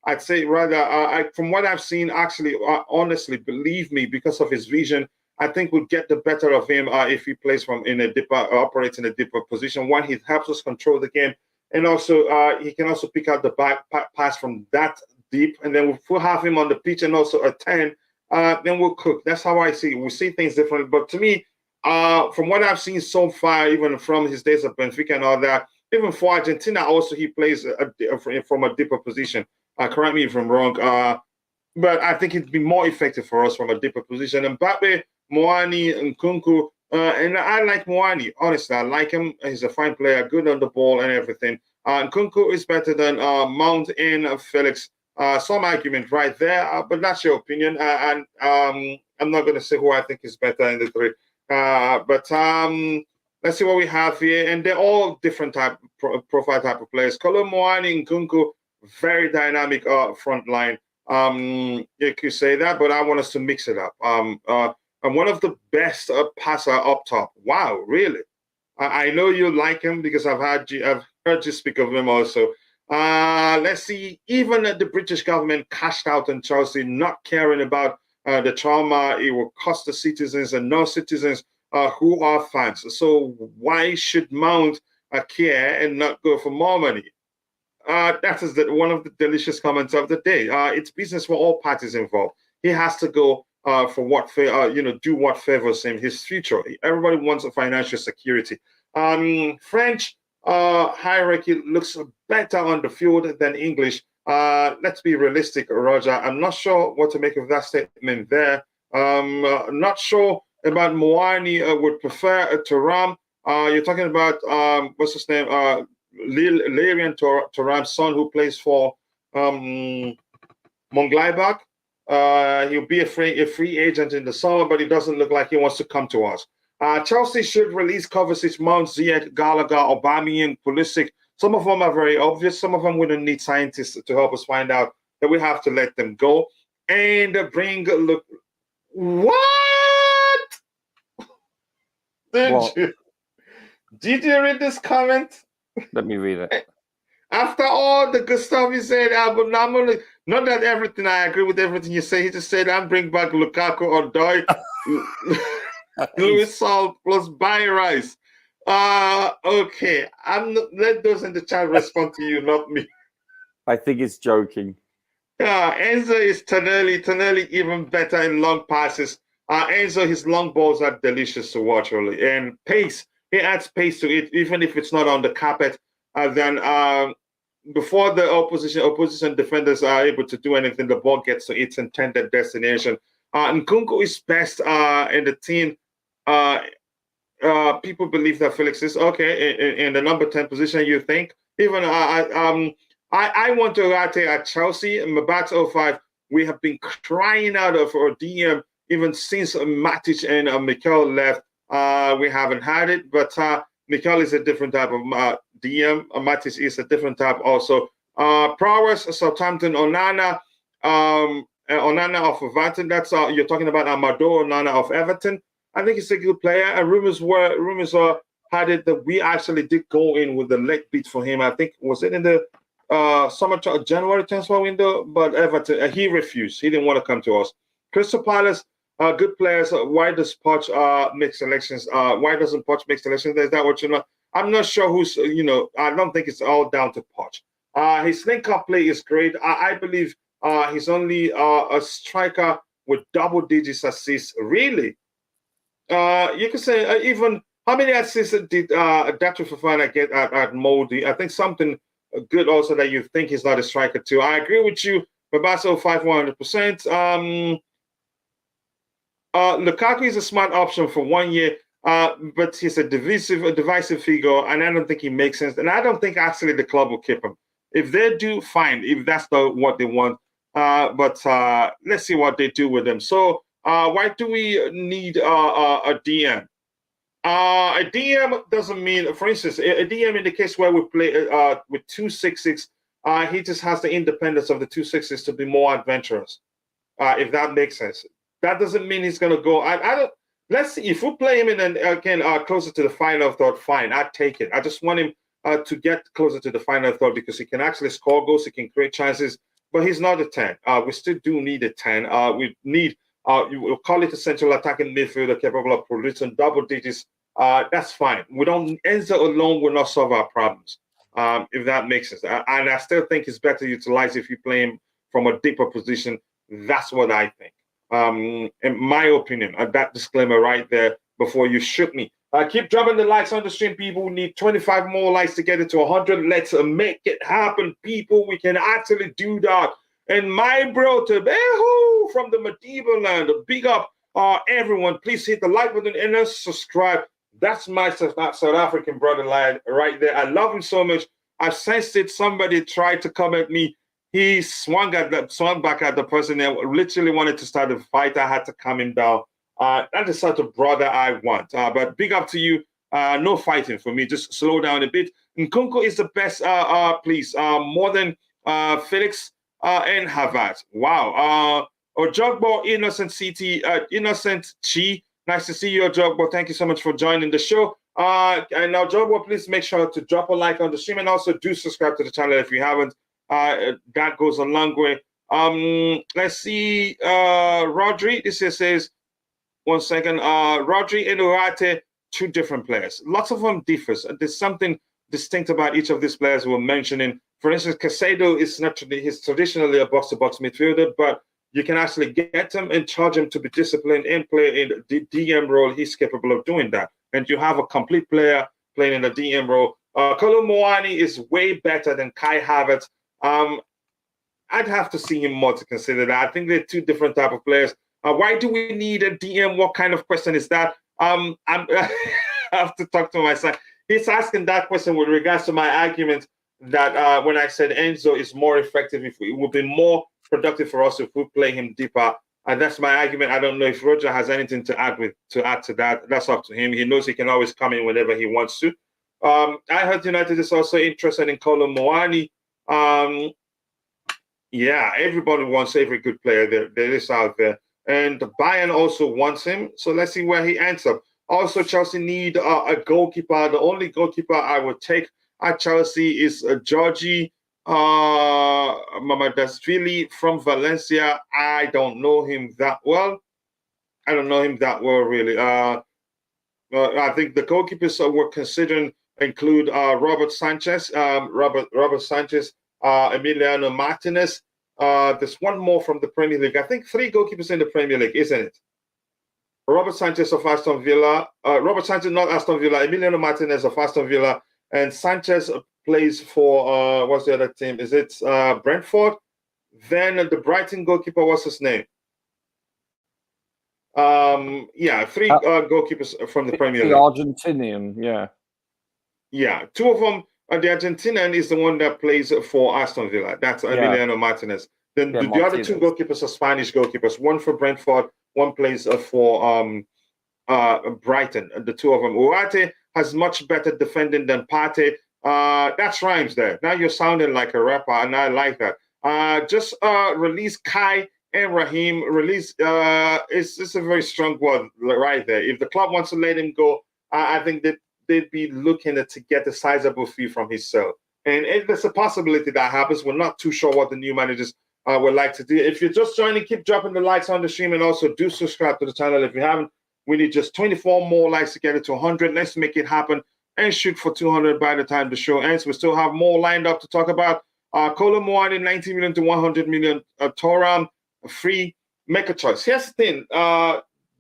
I'd say rather, from what I've seen, actually, honestly, believe me, because of his vision, I think we'll get the better of him if he plays operates in a deeper position. One, he helps us control the game, and also he can also pick out the back pass from that deep. And then we'll have him on the pitch and also a 10. Then we'll cook. That's how I see it. We see things differently. But to me, from what I've seen so far, even from his days at Benfica and all that, even for Argentina, also he plays from a deeper position. Correct me if I'm wrong. But I think it'd be more effective for us from a deeper position. And Mbappe, Muani, Nkunku, and I like Muani. Honestly, I like him. He's a fine player, good on the ball and everything. Nkunku is better than Mount and Felix. Some argument right there, but that's your opinion. And I'm not going to say who I think is better in the three. But let's see what we have here. And they're all different profile type of players. Kolo Muani, Nkunku, very dynamic front line. You could say that, but I want us to mix it up. And one of the best passer up top. Wow, really? I know you like him because I've heard you speak of him also. Let's see. Even the British government cashed out on Chelsea, not caring about the trauma it will cost the citizens and non-citizens who are fans. So why should Mount care and not go for more money? That is one of the delicious comments of the day. It's business for all parties involved. He has to go for what do what favors him, his future. Everybody wants a financial security. French hierarchy looks better on the field than English. let's be realistic, Roger. I'm not sure what to make of that statement there. Not sure about Muani. Would prefer Thuram. You're talking about what's his name? Larian Thuram's son, who plays for Mönchengladbach. He'll be a free agent in the summer, but it doesn't look like he wants to come to us. Chelsea should release Kovacic, Mount, Ziyech, Gallagher, Aubameyang, Pulisic. Some of them are very obvious. Some of them we don't need scientists to help us find out that we have to let them go and bring. Look, what? Did you read this comment? Let me read it. After all the good stuff you said, not that everything I agree with everything you say. He just said, "I'm bring back Lukaku or Doi, Louis Salt plus Bayer Rice." Okay. Let those in the chat respond to you, not me. I think it's joking. Enzo is Tonelli even better in long passes. Enzo, his long balls are delicious to watch, really. And pace, he adds pace to it, even if it's not on the carpet. Then before the opposition defenders are able to do anything, the ball gets to its intended destination. Nkunku is best in the team. People believe that Felix is okay in the number 10 position. You think? Even I want to Ugarte at Chelsea. Mbappé 05. We have been crying out for a DM even since Matic and Mikel left. We haven't had it, but Mikel is a different type of DM. Matic is a different type also. Prowess, Southampton, Onana. Onana of Everton. That's you're talking about Amadou Onana of Everton. I think he's a good player. And rumors had it that we actually did go in with the leg beat for him. I think was it in the January transfer window, but Everton he refused. He didn't want to come to us. Crystal Palace, good players. Why does Poch make selections? Why doesn't Poch make selections? Is that what you know? I'm not sure who's. I don't think it's all down to Poch. His link-up play is great. I believe he's only a striker with double digits assists. Really, you could say even how many assists did Datu Fofana get at Moldy? I think something good also that you think he's not a striker too. I agree with you. Babaso 100%. Lukaku is a smart option for 1 year, but he's a divisive figure, and I don't think he makes sense. And I don't think actually the club will keep him. If they do, fine. If that's what they want, but let's see what they do with him. So why do we need a DM? A DM doesn't mean, for instance, a DM in the case where we play with 2-6-6, he just has the independence of the 2-6-6 to be more adventurous, if that makes sense. That doesn't mean he's going to go. I don't. Let's see if we play him in and again closer to the final third. Fine, I'd take it. I just want him to get closer to the final third because he can actually score goals, he can create chances, but he's not a 10. We still do need a 10. We need. We'll call it a central attacking midfielder capable of producing double digits. That's fine. We don't. Enzo alone will not solve our problems. If that makes sense. And I still think it's better utilized if you play him from a deeper position. That's what I think. In my opinion, that disclaimer right there before you shoot me. Keep dropping the likes on the stream, people. We need 25 more likes to get it to 100. Let's make it happen, people. We can actually do that. And my bro, Tebehu from the Medieval land, big up everyone. Please hit the like button and subscribe. That's my South African brother lad right there. I love him so much. I sensed it. Somebody tried to come at me. He swung back at the person and literally wanted to start a fight. I had to calm him down. That is such a brother I want. But big up to you. No fighting for me. Just slow down a bit. Nkunku is the best, please. More than Felix and Havertz. Wow. Ojogbo, Innocent CT, Innocent Chi. Nice to see you, Ojogbo. Thank you so much for joining the show. And now, Ojogbo, please make sure to drop a like on the stream and also do subscribe to the channel if you haven't. That goes a long way. Let's see. Rodri, this here says, 1 second. Rodri and Ugarte, two different players. Lots of them differs. There's something distinct about each of these players we're mentioning. For instance, Caicedo is he's traditionally a box-to-box midfielder, but you can actually get him and charge him to be disciplined and play in the DM role. He's capable of doing that. And you have a complete player playing in the DM role. Kolo Muani is way better than Kai Havertz. I'd have to see him more to consider that. I think they're two different type of players. Why do we need a DM? What kind of question is that? I have to talk to my son. He's asking that question with regards to my argument that when I said Enzo is more effective, if it would be more productive for us if we play him deeper. And that's my argument. I don't know if Roger has anything to add to that. That's up to him. He knows he can always come in whenever he wants to. I heard United is also interested in Kolo Muani. Yeah, everybody wants every good player there is out there. And Bayern also wants him. So let's see where he ends up. Also, Chelsea need a goalkeeper. The only goalkeeper I would take at Chelsea is Georgie Mamadashvili from Valencia. I don't know him that well. Really. I think the goalkeepers we're considering include Robert Sanchez, Emiliano Martinez. There's one more from the Premier League. I think 3 goalkeepers in the Premier League, isn't it? Robert Sanchez of Aston Villa. Robert Sanchez, not Aston Villa. Emiliano Martinez of Aston Villa. And Sanchez plays for, what's the other team? Is it Brentford? Then the Brighton goalkeeper, what's his name? 3 goalkeepers from the Premier League. The Argentinian, yeah. Yeah, 2 of them. The Argentinian is the one that plays for Aston Villa. That's Emiliano Martinez. Then the other 2 goalkeepers are Spanish goalkeepers. One for Brentford, one plays for Brighton. The 2 of them. Ugarte has much better defending than Partey. That's rhymes there. Now you're sounding like a rapper, and I like that. Just release Kai and Raheem. Release. It's a very strong word right there. If the club wants to let him go, I think that they'd be looking to get a sizable fee from his sale. And there's a possibility that happens. We're not too sure what the new managers would like to do. If you're just joining, keep dropping the likes on the stream, and also do subscribe to the channel if you haven't. We need just 24 more likes to get it to 100. Let's make it happen and shoot for 200 by the time the show ends. We still have more lined up to talk about. Kolo Muani, 90 million to 100 million. Thuram, free. Make a choice. Here's the thing.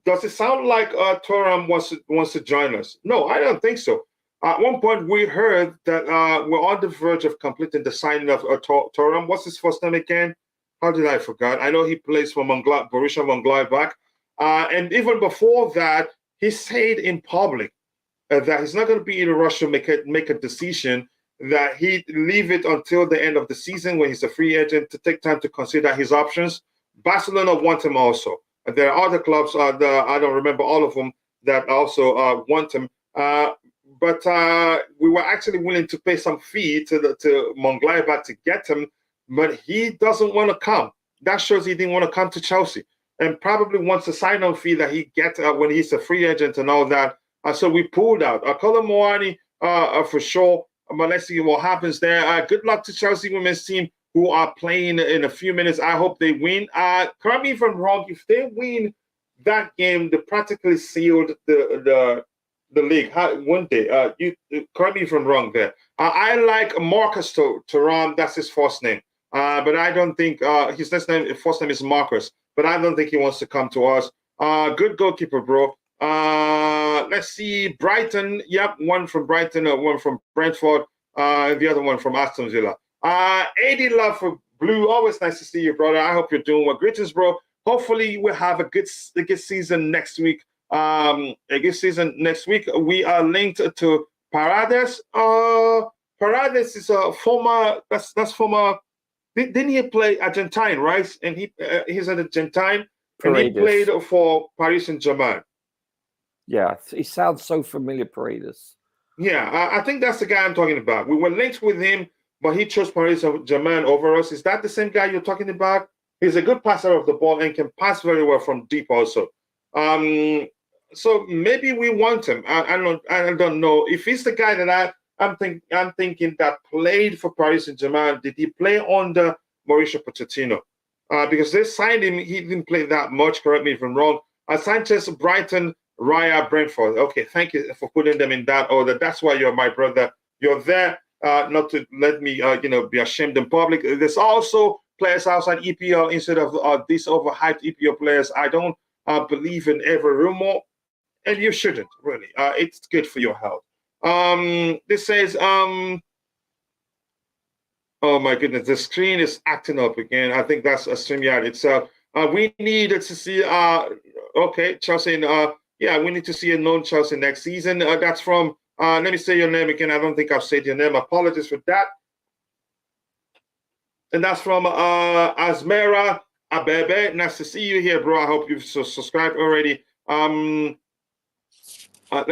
Does it sound like Thuram wants to join us? No, I don't think so. At one point, we heard that we're on the verge of completing the signing of Thuram. What's his first name again? How did I forget? I know he plays for Borussia Mönchengladbach. And even before that, he said in public that he's not going to be in a rush to make a decision, that he'd leave it until the end of the season when he's a free agent to take time to consider his options. Barcelona want him also. There are other clubs, I don't remember all of them, that also want him. But we were actually willing to pay some fee to Mönchengladbach to get him, but he doesn't want to come. That shows he didn't want to come to Chelsea, and probably wants a sign-on fee that he gets when he's a free agent and all that. So we pulled out. Kolo Muani for sure, but let's see what happens there. Good luck to Chelsea women's team, who are playing in a few minutes. I hope they win. Correct me if I'm wrong. If they win that game, they practically sealed the league. Won't they? You correct me if I'm wrong there. I like Marcus Thuram. That's his first name. But I don't think his first name is Marcus. But I don't think he wants to come to us. Good goalkeeper, bro. Let's see. Brighton. Yep, one from Brighton, one from Brentford, the other one from Aston Villa. 80 love for Blue. Always nice to see you, brother. I hope you're doing well. Greetings, bro. Hopefully we'll have a good season next week. We are linked to Paredes. Paredes is a former. That's former. Didn't he play Argentine, right? And he's an Argentine, and he played for Paris Saint-Germain. Yeah, he sounds so familiar, Paredes. Yeah, I think that's the guy I'm talking about. We were linked with him, but he chose Paris Saint-Germain over us. Is that the same guy you're talking about? He's a good passer of the ball and can pass very well from deep also. So maybe we want him. I don't know. If he's the guy that I'm thinking that played for Paris Saint-Germain, did he play under Mauricio Pochettino? Because they signed him, he didn't play that much. Correct me if I'm wrong. Sanchez, Brighton, Raya, Brentford. Okay, thank you for putting them in that order. That's why you're my brother. You're there not to let me, be ashamed in public. There's also players outside EPL instead of these overhyped EPL players. I don't believe in every rumor, and you shouldn't really. It's good for your health. This says, Oh my goodness, the screen is acting up again. I think that's a StreamYard itself. We needed to see okay, Chelsea. Yeah, we need to see a known Chelsea next season. That's from let me say your name again. I don't think I've said your name. Apologies for that. And that's from Asmera Abebe. Nice to see you here, bro. I hope you've subscribed already. Let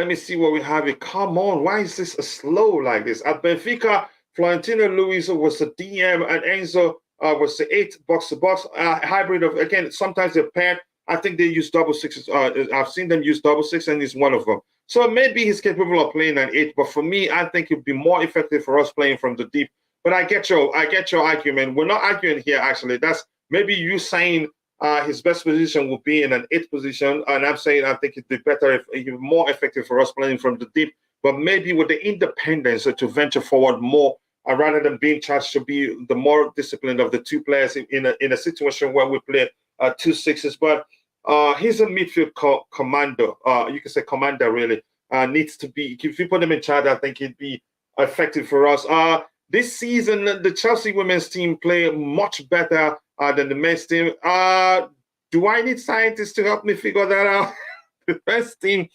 me see what we have here. Come on, why is this slow like this? At Benfica, Florentino Luis was the DM and Enzo was the 8 box-to-box hybrid of, again, sometimes they're paired. I think they use double sixes. I've seen them use double six, and he's one of them. So maybe he's capable of playing an 8, but for me, I think it'd be more effective for us playing from the deep. But I get your argument. We're not arguing here, actually. That's maybe you saying his best position would be in an 8th position, and I'm saying I think it'd be better if it'd be more effective for us playing from the deep, but maybe with the independence to venture forward more, rather than being charged to be the more disciplined of the two players in a situation where we play 2 6s. But he's a midfield commander. You can say commander, really. Needs to be, if you put him in charge, I think he'd be effective for us. This season, the Chelsea women's team play much better than the men's team. Do I need scientists to help me figure that out? The men's team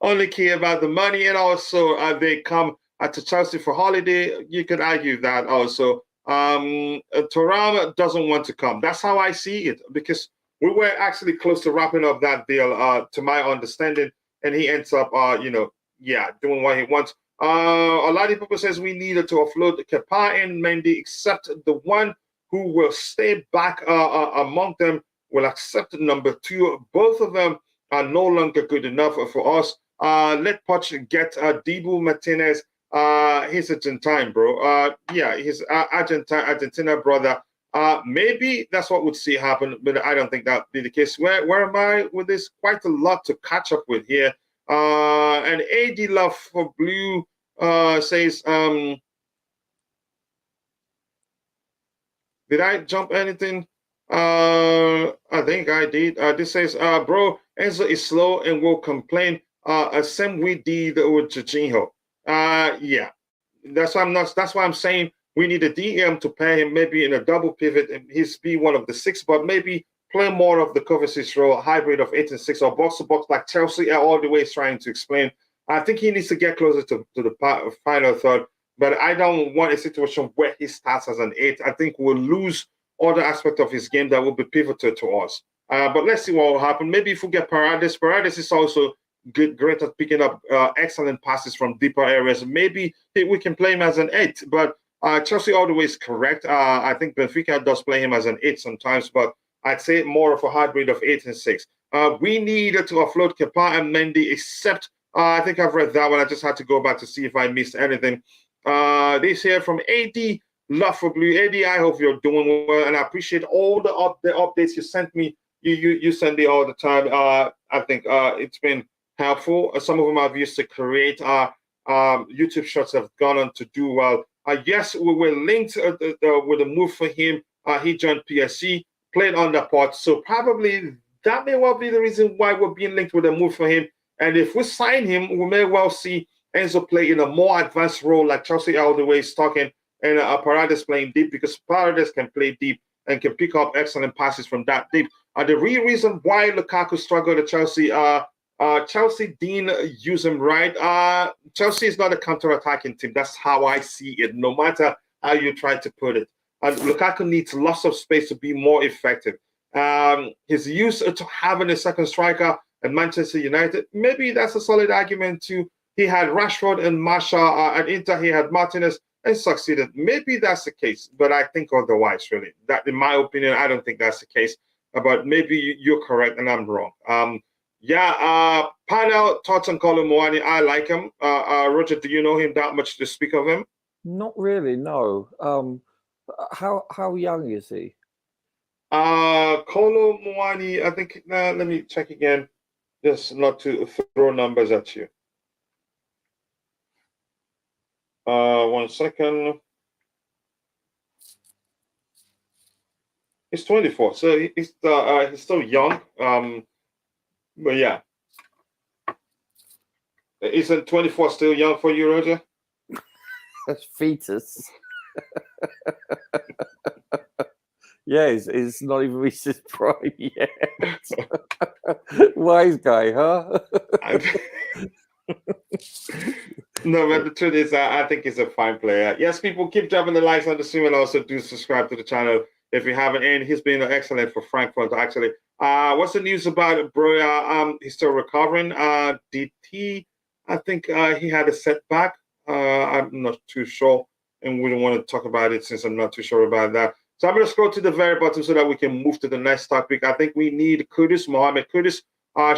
only care about the money, and also they come to Chelsea for holiday. You could argue that also. Thuram doesn't want to come. That's how I see it, because we were actually close to wrapping up that deal, to my understanding, and he ends up, doing what he wants. A lot of people says we needed to offload Kepa and Mendy, except the one who will stay back among them will accept number 2. Both of them are no longer good enough for us. Let Poch get Dibu Martinez. He's Argentine, bro. He's Argentina brother. Maybe that's what we'd see happen, but I don't think that'd be the case. Where am I with this? Quite a lot to catch up with here. And AD Love for Blue says, did I jump anything? I think I did. This says, bro, Enzo is slow and will complain. Same we did with Jorginho. That's why I'm saying we need a DM to pair him, maybe in a double pivot, and he's be one of the 6, but maybe play more of the cover 6 role, hybrid of 8 and 6, or box to box like Chelsea all the way is trying to explain. I think he needs to get closer to the final third, but I don't want a situation where he starts as an 8. I think we'll lose other aspect of his game that will be pivotal to us. But let's see what will happen. Maybe if we get Paredes is also great at picking up excellent passes from deeper areas. Maybe we can play him as an 8, but Chelsea all the way is correct. I think Benfica does play him as an 8 sometimes, but I'd say more of a hybrid of 8 and 6. We needed to offload Kepa and Mendy, except I think I've read that one. I just had to go back to see if I missed anything. This here from AD Love for Blue. AD, I hope you're doing well, and I appreciate all the updates you sent me. You send me all the time. I think it's been helpful. Some of them I've used to create. YouTube shots have gone on to do well. Yes, we were linked with a move for him. He joined PSG, played on the part. So probably that may well be the reason why we're being linked with a move for him. And if we sign him, we may well see Enzo play in a more advanced role, like Chelsea all the way is talking, and Paredes playing deep, because Paredes can play deep and can pick up excellent passes from that deep. The real reason why Lukaku struggled at Chelsea, Chelsea didn't use him right. Chelsea is not a counter-attacking team. That's how I see it, no matter how you try to put it. And Lukaku needs lots of space to be more effective. His use to having a second striker at Manchester United, maybe that's a solid argument too. He had Rashford and Martial at Inter. He had Martinez and succeeded. Maybe that's the case, but I think otherwise, really. That, in my opinion, I don't think that's the case. But maybe you're correct and I'm wrong. Panel thoughts on Kolo Muani. I like him. Roger, do you know him that much to speak of him? Not really, no. How young is he? Kolo Muani, I think, let me check again, just not to throw numbers at you. 1 second. He's 24, so he's still young. But yeah, isn't 24 still young for you, Roger? That's fetus. Yeah, it's not even reached his prime yet. Wise guy, huh? No, but the truth is, I think he's a fine player. Yes, people keep dropping the likes on the stream and also do subscribe to the channel if you haven't. And he's been excellent for Frankfurt, actually. What's the news about Broya? He's still recovering. DT, I think he had a setback. I'm not too sure, and we don't want to talk about it since I'm not too sure about that. So I'm going to scroll to the very bottom so that we can move to the next topic. I think we need Kudus, Mohamed Kudus.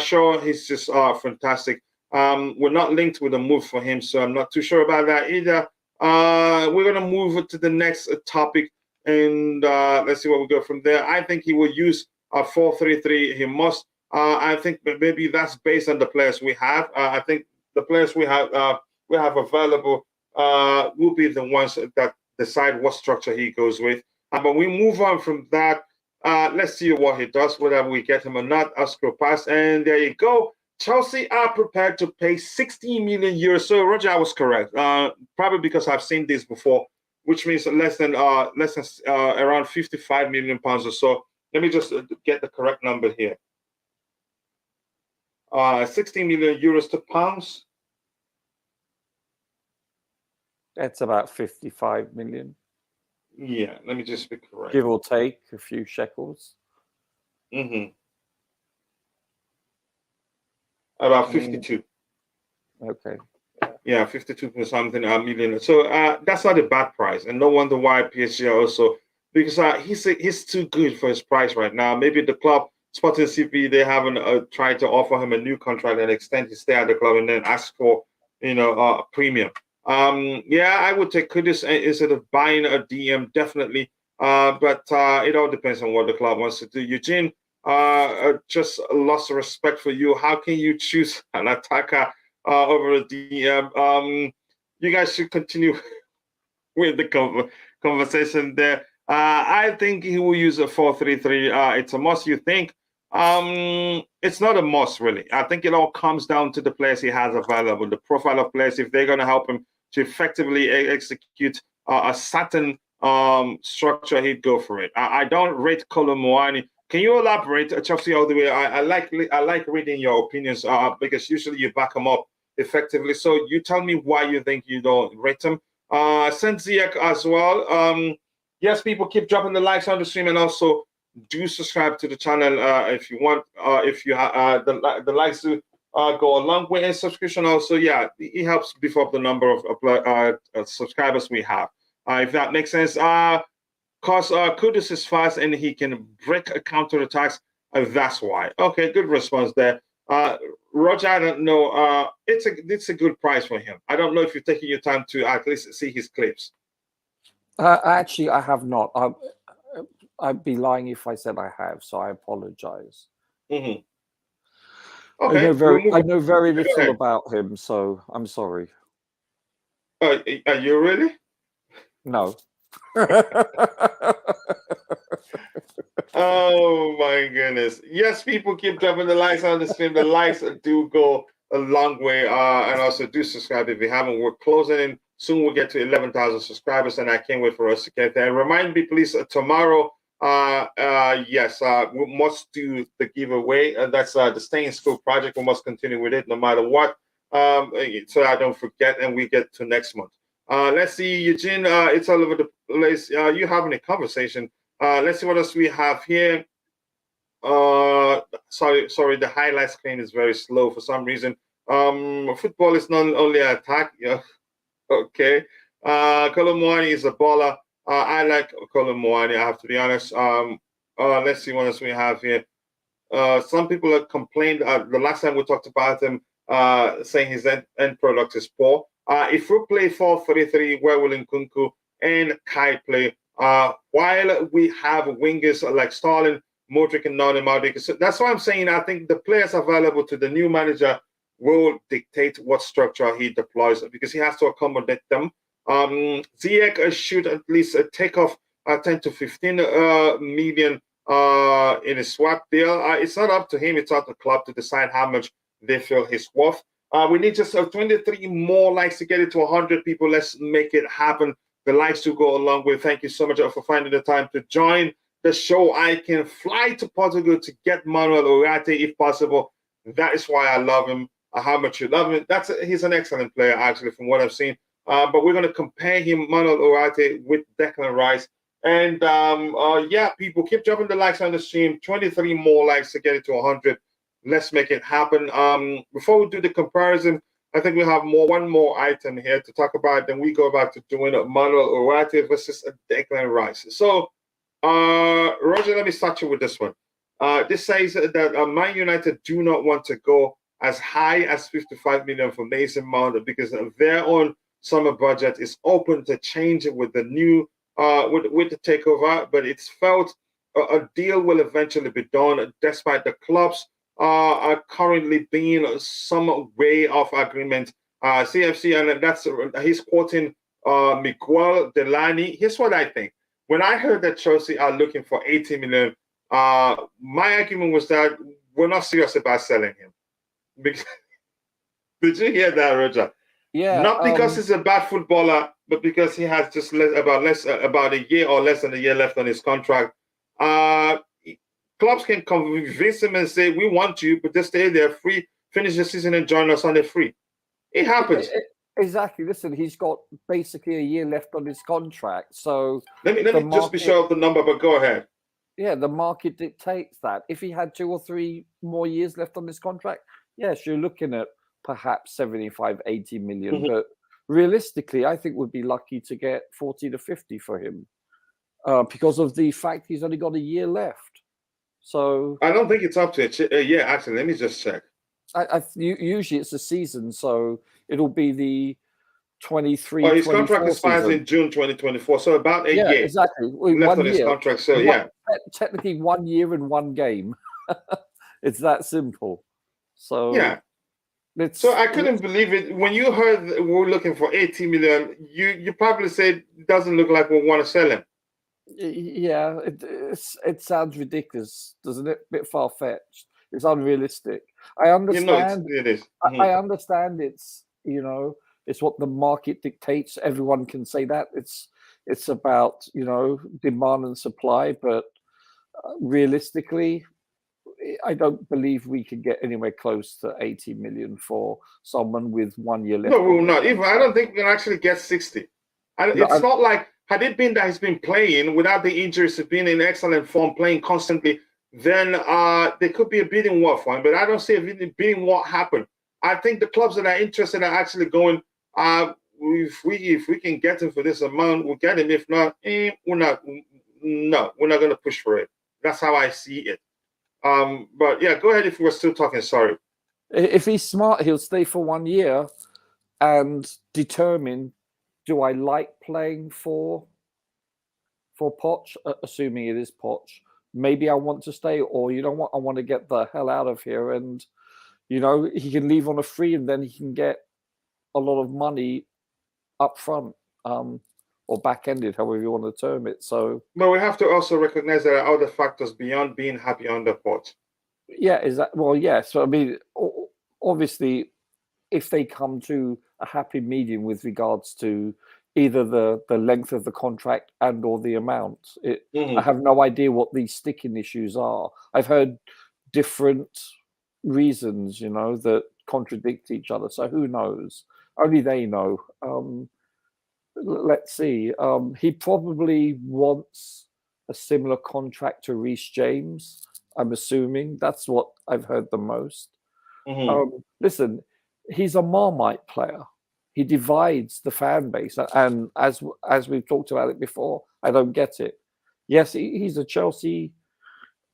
Sure, he's just fantastic. We're not linked with a move for him, so I'm not too sure about that either. We're going to move to the next topic, and let's see what we go from there. I think he will use a 4-3-3. He must. I think maybe that's based on the players we have. I think the players we have available will be the ones that decide what structure he goes with. But we move on from that. Let's see what he does, whether we get him or not. I'll scroll past, and there you go. Chelsea are prepared to pay 16 million euros. So Roger, I was correct. Probably because I've seen this before, which means less than around 55 million pounds or so. Let me just get the correct number here. 16 million euros to pounds. That's about 55 million. Yeah, let me just be correct. Give or take a few shekels. Mm-hmm. About 52. Okay. Yeah, 52 point something million. So that's not a bad price, and no wonder why PSG are also, because he's too good for his price right now. Maybe the club, Sporting CP, they haven't tried to offer him a new contract and extend his stay at the club, and then ask for a premium. Yeah, I would take Kudus instead of buying a DM, definitely. But it all depends on what the club wants to do. Eugene, just lost respect for you. How can you choose an attacker over a DM? You guys should continue with the conversation there. I think he will use a 4-3-3. It's a must, you think? It's not a must, really. I think it all comes down to the players he has available, the profile of players, if they're going to help him to effectively execute a certain structure, he'd go for it. I don't rate Kolo Muani. Can you elaborate, Chelsea, all the way? I like reading your opinions because usually you back them up effectively. So you tell me why you think you don't rate him. Senziek as well. Yes, people keep dropping the likes on the stream, and also do subscribe to the channel if you want. If you the likes do go a long way, and subscription also, yeah, it helps beef up the number of subscribers we have. If that makes sense. Because Kudus is fast and he can break a counterattacks. That's why. Okay, good response there. Roger, I don't know. It's a good price for him. I don't know if you're taking your time to at least see his clips. Actually, I have not. I'd be lying if I said I have, so I apologize. Mm-hmm. Okay. I know very little about him, so I'm sorry. Are you really? No. Oh my goodness. Yes, people keep dropping the likes on the stream. The likes do go a long way. And also do subscribe if you haven't. We're closing in. Soon we'll get to 11,000 subscribers, and I can't wait for us to get there. And remind me, please, tomorrow, yes, we must do the giveaway. That's the Stay in School project. We must continue with it no matter what. So I don't forget, and we get to next month. Let's see, Eugene, it's all over the place. You having a conversation. Let's see what else we have here. Sorry, the highlight screen is very slow for some reason. Football is not only an attack. Yeah. Okay. Kolo Muani is a baller. I like Kolo Muani, I have to be honest. Let's see what else we have here. Some people have complained the last time we talked about him, saying his end product is poor. If we play 4-3-3, where will Nkunku and Kai play? While we have wingers like Sterling, Mudryk, and Mudryk. So that's why I'm saying I think the players available to the new manager will dictate what structure he deploys because he has to accommodate them. Ziyech should at least take off 10 to 15 million in a swap deal. It's not up to him, it's up to the club to decide how much they feel he's worth. We need just 23 more likes to get it to 100 people. Let's make it happen. the likes to go along with. Thank you so much for finding the time to join the show. I can fly to Portugal to get Manuel Ugarte if possible. That is why I love him. How much you love him. He's an excellent player, actually, from what I've seen. But we're going to compare him, Manuel Ugarte, with Declan Rice. And yeah, people, keep dropping the likes on the stream. 23 more likes to get it to 100. Let's make it happen. Before we do the comparison, I think we have one more item here to talk about. Then we go back to doing Manuel Ugarte versus Declan Rice. So, Roger, let me start you with this one. This says that Man United do not want to go as high as 55 million for Mason Mount because their own summer budget is open to change it with the new with the takeover, but it's felt a deal will eventually be done despite the clubs are currently being some way of agreement. CFC, and that's he's quoting Miguel Delany. Here's what I think. When I heard that Chelsea are looking for 80 million, my argument was that we're not serious about selling him. Because, did you hear that, Roger? Yeah. Not because he's a bad footballer, but because he has just about a year or less than a year left on his contract. Clubs can convince him and say, we want you, but just stay there free, finish the season and join us on the free. It happens. Exactly. Listen, he's got basically a year left on his contract. So let me just be sure of the number, but go ahead. Yeah, the market dictates that. If he had 2 or 3 more years left on his contract, yes, you're looking at perhaps 75, 80 million. Mm-hmm. But realistically, I think we'd be lucky to get 40 to 50 for him because of the fact he's only got a year left. So I don't think it's up to it. Yeah, actually, let me just check. Usually it's a season, so it'll be the 23. Well, his contract expires in June 2024, so about a year. Exactly. Left on his contract. So technically 1 year and 1 game. It's that simple. So yeah. So I couldn't believe it when you heard that we're looking for 80 million. You probably said it doesn't look like we want to sell him. Yeah, it sounds ridiculous, doesn't it? A bit far-fetched. It's unrealistic. I understand. It is. Mm-hmm. I understand. It's it's what the market dictates. Everyone can say that. It's about demand and supply, but realistically, I don't believe we can get anywhere close to 80 million for someone with 1 year left. No, we will not. Even I don't think we can actually get 60. It's not like. Had it been that he's been playing without the injuries, being in excellent form, playing constantly, then there could be a bidding war for him. But I don't see a bidding war happen. I think the clubs that are interested are actually going, if we can get him for this amount, we'll get him. If not, we're not going to push for it. That's how I see it. But yeah, go ahead if we're still talking. Sorry. If he's smart, he'll stay for 1 year and determine, do I like playing for Poch, assuming it is Poch? Maybe I want to stay, or you know what, I want to get the hell out of here. And, he can leave on a free and then he can get a lot of money up front or back-ended, however you want to term it. So, but we have to also recognize there are other factors beyond being happy under Poch. Yeah, well, yeah. So, I mean, obviously, if they come to a happy medium with regards to either the length of the contract and or the amount. I have no idea what these sticking issues are. I've heard different reasons, that contradict each other. So who knows? Only they know. Let's see. He probably wants a similar contract to Reece James. I'm assuming that's what I've heard the most. Listen, he's a Marmite player. He divides the fan base, and as we've talked about it before, I don't get it. Yes, he's a Chelsea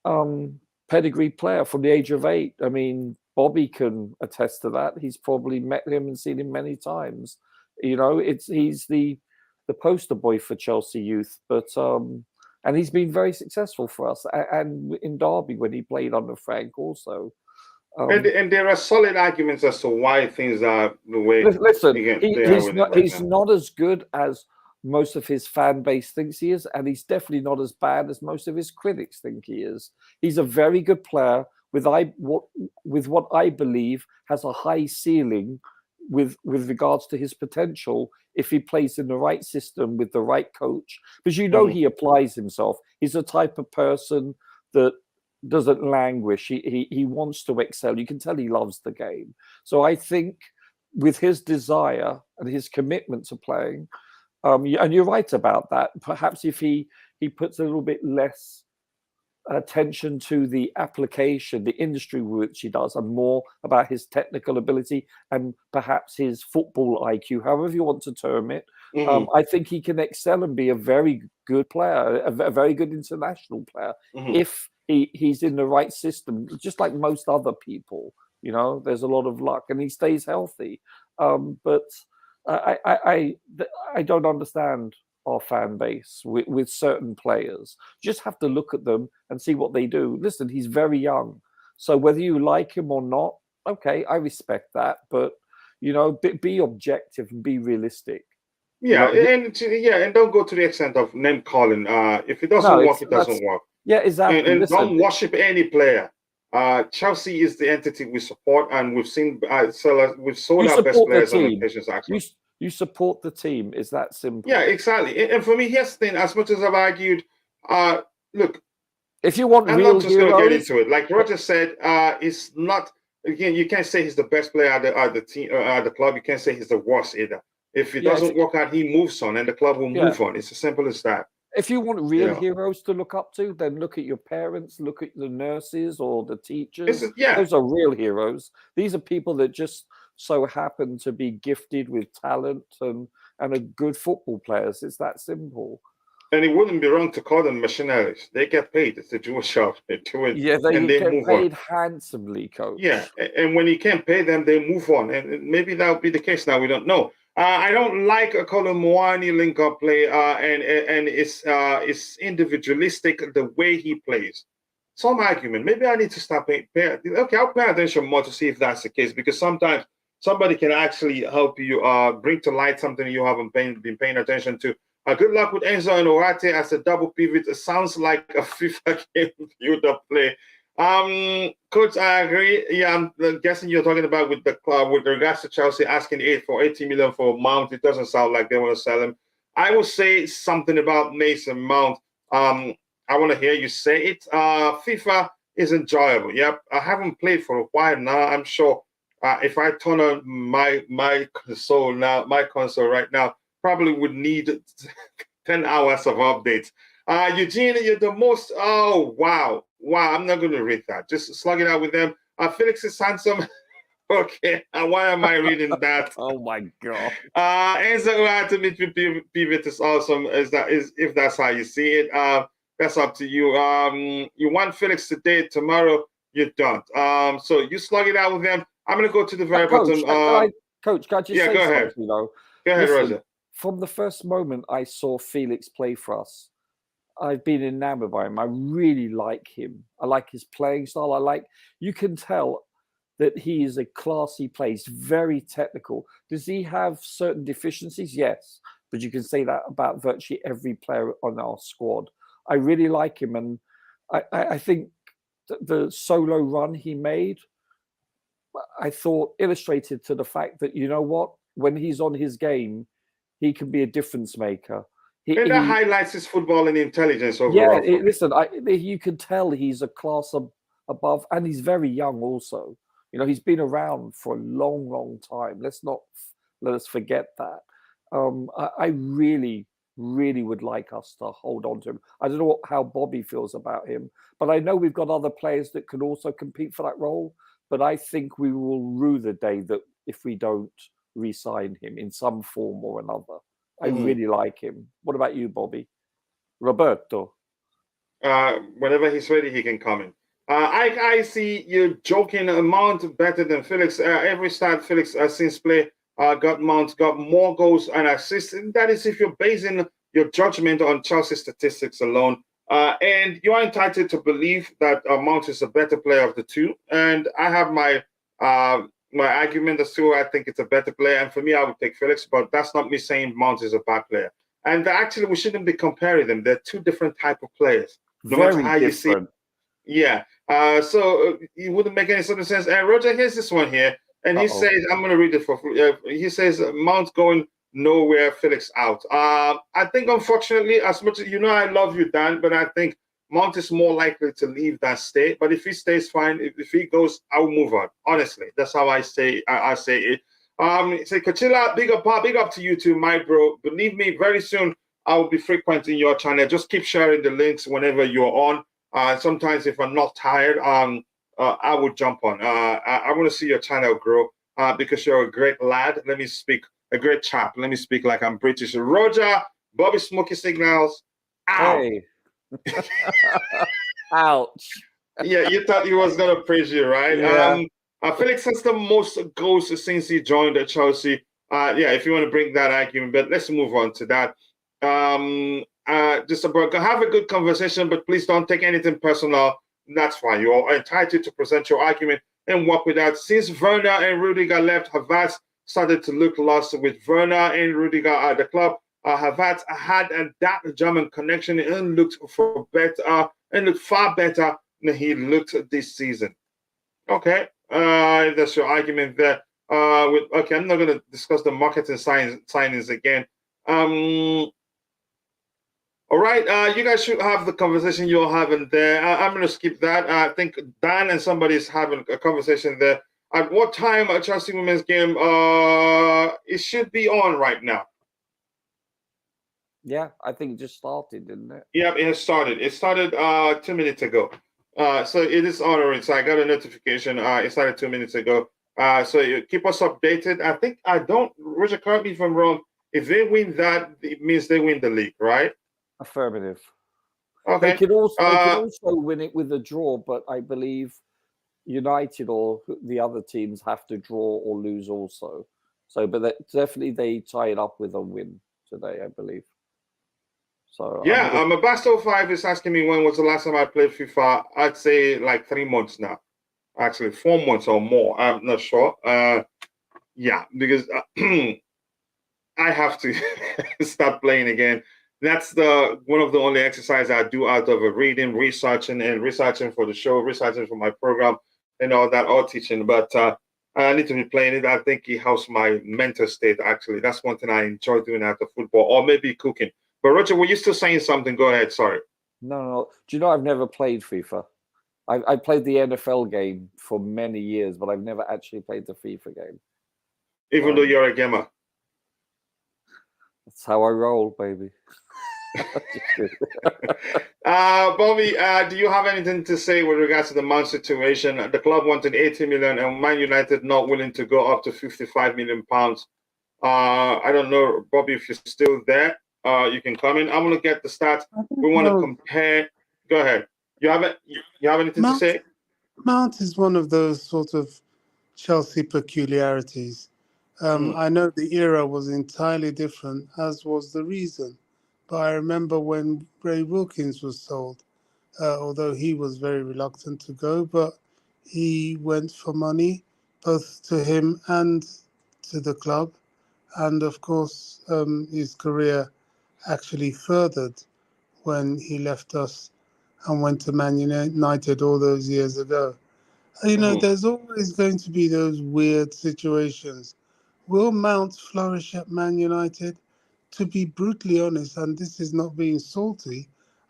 pedigree player from the age of 8. I mean, Bobby can attest to that. He's probably met him and seen him many times. He's the poster boy for Chelsea youth, but and he's been very successful for us. And in Derby when he played under Frank also. And there are solid arguments as to why things are the way. Listen, he's not as good as most of his fan base thinks he is, and he's definitely not as bad as most of his critics think he is. He's a very good player with what I believe has a high ceiling with regards to his potential if he plays in the right system with the right coach. Because he applies himself. He's the type of person that doesn't languish. He wants to excel. You can tell he loves the game. So I think with his desire and his commitment to playing, and you're right about that. Perhaps if he puts a little bit less attention to the application, the industry which he does, and more about his technical ability and perhaps his football IQ, however you want to term it, I think he can excel and be a very good player, a very good international player, if he's in the right system, just like most other people. There's a lot of luck, and he stays healthy. But I don't understand our fan base with certain players. You just have to look at them and see what they do. Listen, he's very young, so whether you like him or not, okay, I respect that. But be objective and be realistic. Yeah, and don't go to the extent of name calling. If it doesn't work, it doesn't work. Yeah, exactly. And don't worship any player. Chelsea is the entity we support, and we've sold our best players on occasions. Actually, you support the team. Is that simple? Yeah, exactly. And for me, here's the thing. As much as I've argued, look, if you want I'm real not just heroes, going to get into it. Like Roger said, it's not. Again, you can't say he's the best player at the team, at the club. You can't say he's the worst either. If it doesn't work out, he moves on, and the club will move on. It's as simple as that. If you want real heroes to look up to, then look at your parents, look at the nurses or the teachers. Those are real heroes. These are people that just so happen to be gifted with talent and are good football players. It's that simple. And it wouldn't be wrong to call them mercenaries. They get paid. It's a Jewish job. They do it. Yeah, they get move paid on. handsomely, coach. Yeah, and when you can't pay them, they move on. And maybe that would be the case now. We don't know. I don't like a Kolo Muani link-up play, and it's individualistic the way he plays. Some argument. Maybe I need to stop paying. Okay, I'll pay attention more to see if that's the case, because sometimes somebody can actually help you bring to light something you haven't been paying attention to. Good luck with Enzo and Ugarte as a double pivot. It sounds like a FIFA game build-up play. Coach, I agree. Yeah, I'm guessing you're talking about with the club with regards to Chelsea asking 80 million for Mount. It doesn't sound like they want to sell him. I will say something about Mason Mount. I want to hear you say it. FIFA is enjoyable. Yep, I haven't played for a while now. I'm sure if I turn on my console right now, probably would need 10 hours of updates. Eugene, you're the most. Oh, wow. I'm not going to read that. Just slug it out with them. Felix is handsome. Okay. Why am I reading that? Oh, my God. Enzo Ugarte midfield pivot is awesome. If that's how you see it. That's up to you. You want Felix today, tomorrow, you don't. So you slug it out with them. I'm going to go to the very bottom. Coach, can I just say go ahead. something, though? Go ahead, Roger. From the first moment I saw Felix play for us, I've been enamored by him. I really like him. I like his playing style. You can tell that he is a classy player. He's very technical. Does he have certain deficiencies? Yes. But you can say that about virtually every player on our squad. I really like him. And I think the solo run he made, I thought illustrated to the fact that, you know what, when he's on his game, he can be a difference maker. And that highlights his footballing intelligence overall. Yeah, listen, you can tell he's a class above, and he's very young also. He's been around for a long, long time. Let us forget that. I really, really would like us to hold on to him. I don't know how Bobby feels about him, but I know we've got other players that can also compete for that role. But I think we will rue the day that if we don't re-sign him in some form or another. I really like him. What about you, Bobby? Roberto? Whenever he's ready, he can come in. I see you joking. Mount better than Felix. Every start Felix since play got more goals and assists. And that is if you're basing your judgment on Chelsea statistics alone. And you are entitled to believe that Mount is a better player of the two. And I have my argument as to I think it's a better player. And for me, I would take Felix, but that's not me saying Mount is a bad player. And actually, we shouldn't be comparing them. They're two different type of players. No matter how you see it. Yeah. So it wouldn't make any sort of sense. And Roger, here's this one here. And he says, I'm going to read it for he says, Mount going nowhere, Felix out. I think, unfortunately, as much as I love you, Dan, but I think Mount is more likely to leave than stay. But if he stays, fine. If he goes, I'll move on. Honestly, that's how I say it. Say, Kachila, big up to you too, my bro. Believe me, very soon I will be frequenting your channel. Just keep sharing the links whenever you're on. Sometimes if I'm not tired, I would jump on. I want to see your channel grow because you're a great lad. Let me speak, a great chap. Let me speak like I'm British. Roger, Bobby Smoky Signals. Ow. Hey. Ouch. Yeah, you thought he was going to praise you, right? Yeah. Felix has the most goals since he joined at Chelsea. Yeah, if you want to bring that argument, but let's move on to that. Just about have a good conversation, but please don't take anything personal. That's fine. You're entitled to present your argument and work with that. Since Werner and Rudiger left, Havertz started to look lost. With Werner and Rudiger at the club, Havertz had that German connection and looked for better and looked far better than he looked this season. Okay, that's your argument there. Okay, I'm not going to discuss the marketing signings again. All right, you guys should have the conversation you're having there. I'm going to skip that. I think Dan and somebody's having a conversation there. At what time a Chelsea women's game? It should be on right now. Yeah, I think it just started, didn't it? Yeah, it has started. It started 2 minutes ago. So it is on. So I got a notification. It started 2 minutes ago. So you keep us updated. I think Roger, correct me if I'm wrong. If they win that, it means they win the league, right? Affirmative. Okay. They could also win it with a draw, but I believe United or the other teams have to draw or lose also. So, but definitely they tie it up with a win today, I believe. So yeah, Basto5 is asking me when was the last time I played FIFA. I'd say like 3 months now. Actually, 4 months or more. I'm not sure. Yeah, because I have to start playing again. That's one of the only exercises I do out of reading, researching for the show, researching for my program, and all that, all teaching. But I need to be playing it. I think it helps my mental state, actually. That's one thing I enjoy doing after football, or maybe cooking. But Roger, were you still saying something? Go ahead. Sorry. No. Do you know I've never played FIFA? I played the NFL game for many years, but I've never actually played the FIFA game. Even though you're a gamer. That's how I roll, baby. Bobby, do you have anything to say with regards to the Man situation? The club wanted 80 million and Man United not willing to go up to 55 million pounds. I don't know, Bobby, if you're still there. You can come in. I'm going to get the stats. We want to compare. Go ahead. You have anything to say? Mount is one of those sort of Chelsea peculiarities. I know the era was entirely different, as was the reason. But I remember when Ray Wilkins was sold, although he was very reluctant to go, but he went for money, both to him and to the club. And of course, his career actually furthered when he left us and went to Man United all those years ago. You know, there's always going to be those weird situations. Will Mount flourish at Man United? To be brutally honest, and this is not being salty,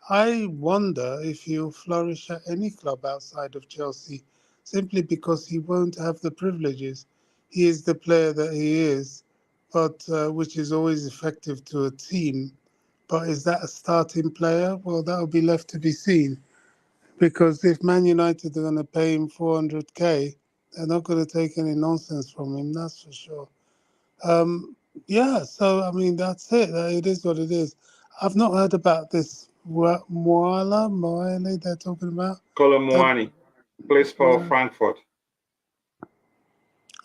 I wonder if he'll flourish at any club outside of Chelsea, simply because he won't have the privileges. He is the player that he is, but which is always effective to a team. But is that a starting player? Well, that'll be left to be seen. Because if Man United are going to pay him 400k, they're not going to take any nonsense from him, that's for sure. Yeah, so, I mean, that's it. It is what it is. I've not heard about this Moale they're talking about. Kolo Muani, plays for Frankfurt.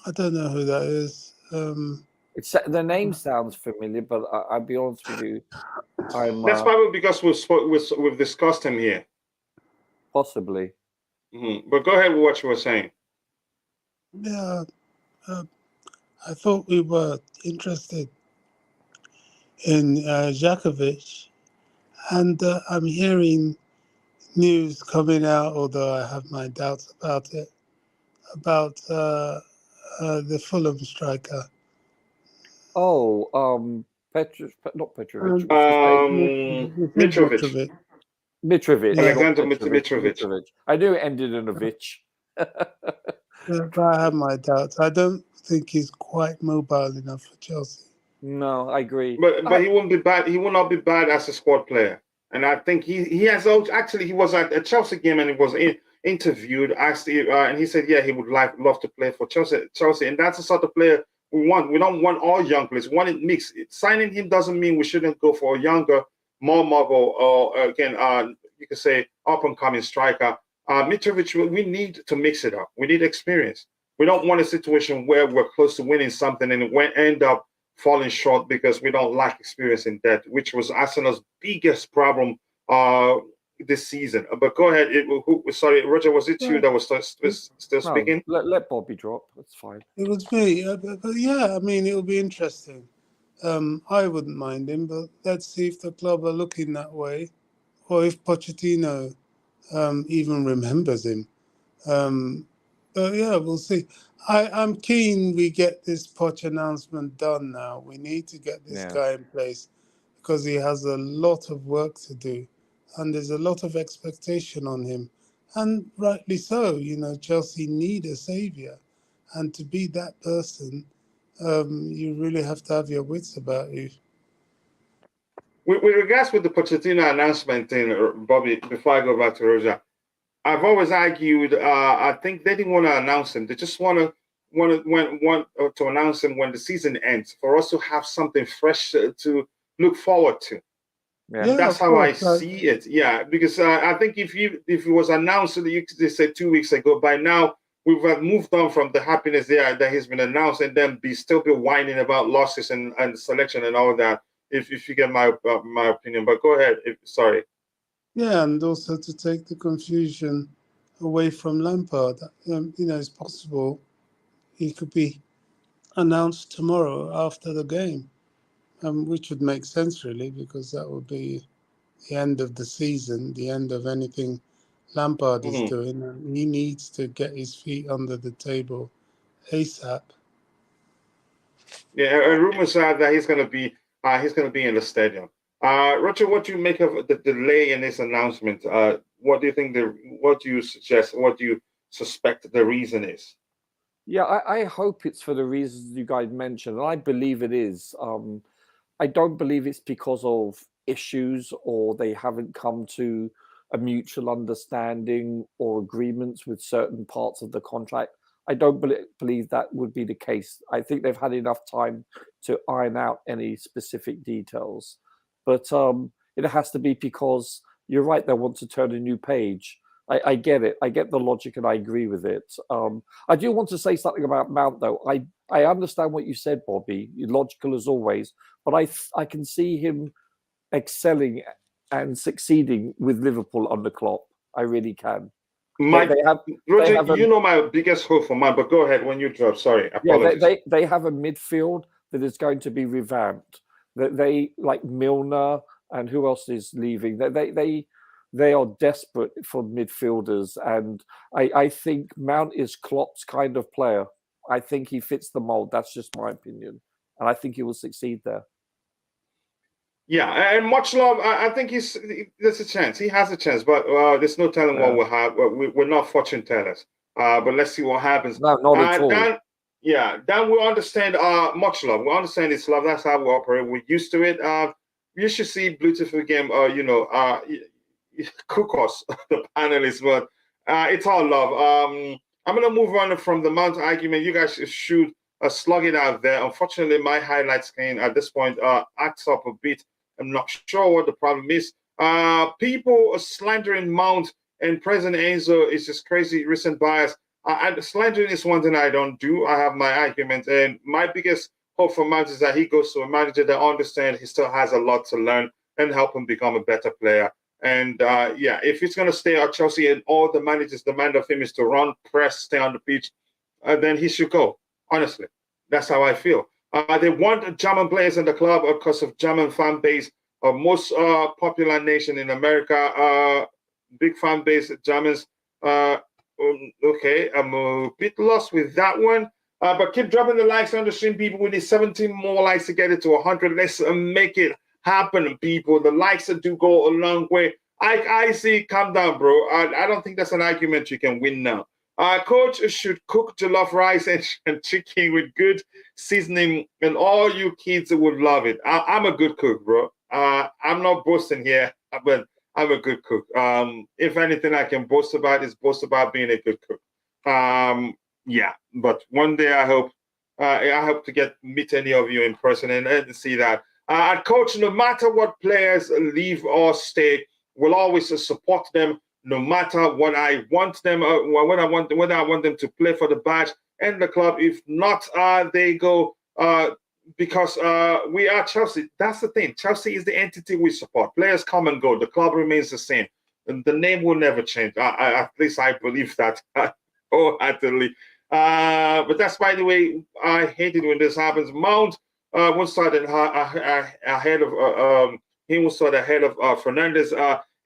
I don't know who that is. The name sounds familiar, but I'll be honest with you. That's probably because we've discussed him here. Possibly. But go ahead with what you were saying. Yeah, I thought we were interested in Jakovic, and I'm hearing news coming out, although I have my doubts about it, about the Fulham striker. Oh, not Petrovic. Um, What's his name? Mitrovic. Mitrovic, Yeah. not Alexander Petrovic. Mitrovic. Mitrovic. I knew it ended in a Vich. But I have my doubts. I don't think he's quite mobile enough for Chelsea. No, I agree. But he won't be bad. He will not be bad as a squad player. And I think he has actually he was at a Chelsea game and he was interviewed, asked, and he said, yeah, he would love to play for Chelsea, and that's the sort of player we want. We don't want all young players. We want it mixed. Signing him doesn't mean we shouldn't go for a younger, more mobile, or again, you could say up and coming striker. Mitrovic, we need to mix it up. We need experience. We don't want a situation where we're close to winning something and we end up falling short because we don't lack experience in that, which was Arsenal's biggest problem this season. But go ahead. Sorry, Roger, was it you that was still speaking? Let Bobby drop. That's fine. It was me. But yeah, I mean, it'll be interesting. I wouldn't mind him, but let's see if the club are looking that way or if Pochettino even remembers him. But yeah, we'll see. I'm keen we get this Poch announcement done now. We need to get this guy in place because he has a lot of work to do and there's a lot of expectation on him. And rightly so, you know, Chelsea need a saviour. And to be that person, you really have to have your wits about you. With regards with the Pochettino announcement thing, Bobby, before I go back to Roger, I've always argued. I think they didn't want to announce him. They just want to announce him when the season ends, for us to have something fresh to look forward to. Yeah, that's how I see it. Yeah, because I think if it was announced, they said 2 weeks ago, by now we've moved on from the happiness there that has been announced, and then still be whining about losses and selection and all that. If you get my opinion, but go ahead. Sorry. Yeah, and also to take the confusion away from Lampard. You know, it's possible he could be announced tomorrow after the game, which would make sense, really, because that would be the end of the season, the end of anything Lampard is doing, and he needs to get his feet under the table ASAP. Yeah, and rumors are that he's going to be in the stadium. Roger, what do you make of the delay in this announcement? What do you think? What do you suggest? What do you suspect the reason is? Yeah, I hope it's for the reasons you guys mentioned, and I believe it is. I don't believe it's because of issues or they haven't come to a mutual understanding or agreements with certain parts of the contract. I don't believe that would be the case. I think they've had enough time to iron out any specific details. But it has to be because you're right, they want to turn a new page. I get it. I get the logic and I agree with it. I do want to say something about Mount, though. I understand what you said, Bobby. You're logical as always. But I can see him excelling and succeeding with Liverpool under Klopp. I really can. Roger, you know my biggest hope for mine, but go ahead when you drop. Sorry, apologies. Yeah, they have a midfield that is going to be revamped. They like Milner and who else is leaving? They are desperate for midfielders, and I think Mount is Klopp's kind of player. I think he fits the mold. That's just my opinion, and I think he will succeed there. Yeah, and much love. I think there's a chance. He has a chance, but there's no telling what we'll have. We're not fortune tellers. But let's see what happens. No, not at all. Dan, we understand much love. We understand it's love. That's how we operate. We're used to it. You should see Beautiful Game, cook us, the panelists, but it's all love. I'm going to move on from the Mount argument. You guys should slug it out there. Unfortunately, my highlight screen at this point acts up a bit. I'm not sure what the problem is. People are slandering Mount and President Enzo is just crazy recent bias. Slandering is one thing I don't do. I have my argument, and my biggest hope for Mount is that he goes to a manager that understands he still has a lot to learn and help him become a better player. And if he's going to stay at Chelsea and all the managers demand of him is to run, press, stay on the pitch, then he should go. Honestly, that's how I feel. They want German players in the club because of German fan base, most popular nation in America, big fan base, Germans. Okay, I'm a bit lost with that one. But keep dropping the likes on the stream, people. We need 17 more likes to get it to 100. Let's make it happen, people. The likes do go a long way. I see. Calm down, bro. I don't think that's an argument you can win now. Coach should cook jollof rice and chicken with good seasoning, and all you kids would love it. I'm a good cook, bro. I'm not boasting here, but I'm a good cook. If anything I can boast about is boast about being a good cook. Yeah, but one day I hope to meet any of you in person and see that. Coach, no matter what players leave or stay, we'll always support them. No matter what I want them, whether I want them to play for the badge and the club. If not, they go because we are Chelsea. That's the thing. Chelsea is the entity we support. Players come and go. The club remains the same. And the name will never change. At least I believe that wholeheartedly. But that's, by the way, I hate it when this happens. Mount will start ahead of he will start ahead of Fernandez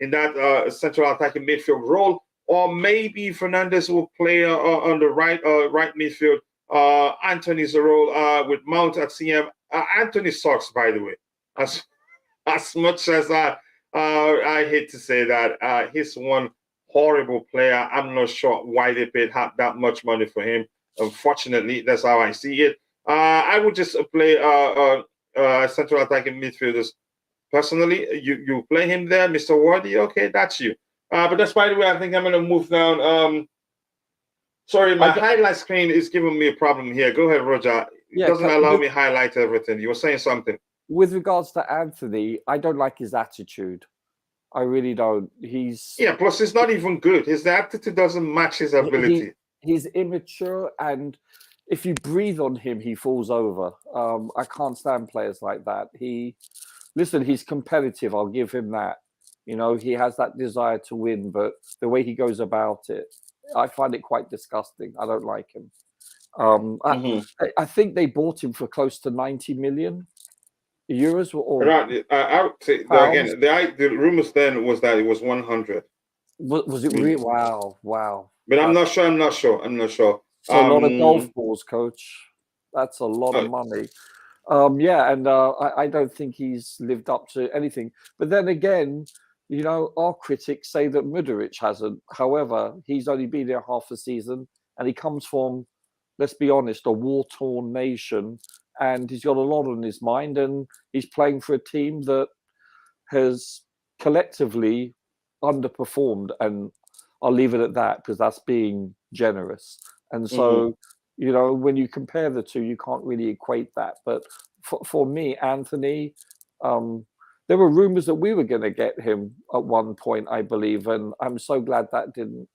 in that central attacking midfield role, or maybe Fernandez will play on the right midfield. Anthony's role with Mount at CM. Anthony sucks, by the way. As much as I hate to say that, he's one horrible player. I'm not sure why they paid that much money for him. Unfortunately, that's how I see it. I would just play central attacking midfielders. Personally, you play him there, Mr. Wardy. Okay, that's you. But that's, by the way, I think I'm going to move down. Sorry, my highlight screen is giving me a problem here. Go ahead, Roger. It doesn't allow me to highlight everything. You were saying something. With regards to Anthony, I don't like his attitude. I really don't. Plus he's not even good. His attitude doesn't match his ability. He's immature, and if you breathe on him, he falls over. I can't stand players like that. He's competitive. I'll give him that. You know, he has that desire to win, but the way he goes about it, I find it quite disgusting. I don't like him. I think they bought him for close to 90 million euros. I would say again, the rumors then was that it was 100. Was it really? Wow. But I'm not sure. It's a lot of golf balls, coach. That's a lot of money. I don't think he's lived up to anything. But then again, you know, our critics say that Mudryk hasn't. However, he's only been there half a season, and he comes from, let's be honest, a war-torn nation, and he's got a lot on his mind, and he's playing for a team that has collectively underperformed, and I'll leave it at that because that's being generous. And so, you know, when you compare the two, you can't really equate that. But for me, Anthony, there were rumors that we were going to get him at one point, I believe, and I'm so glad that didn't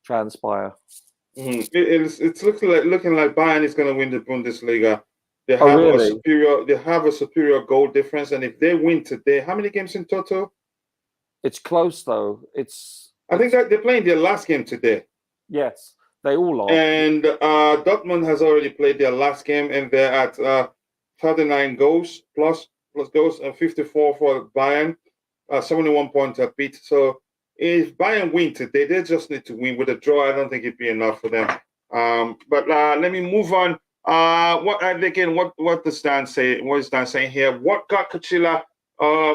transpire. It's looking like Bayern is going to win the Bundesliga. They have a superior goal difference, and if they win today, how many games in total? It's close though. I think that they're playing their last game today. Yes, they all are. And Dortmund has already played their last game, and they're at 39 goals plus goals and 54 for Bayern, 71 points apiece. So if Bayern win today, they just need to win. With a draw, I don't think it'd be enough for them. But let me move on. What does Dan say? What is Dan saying here? What got Kachila?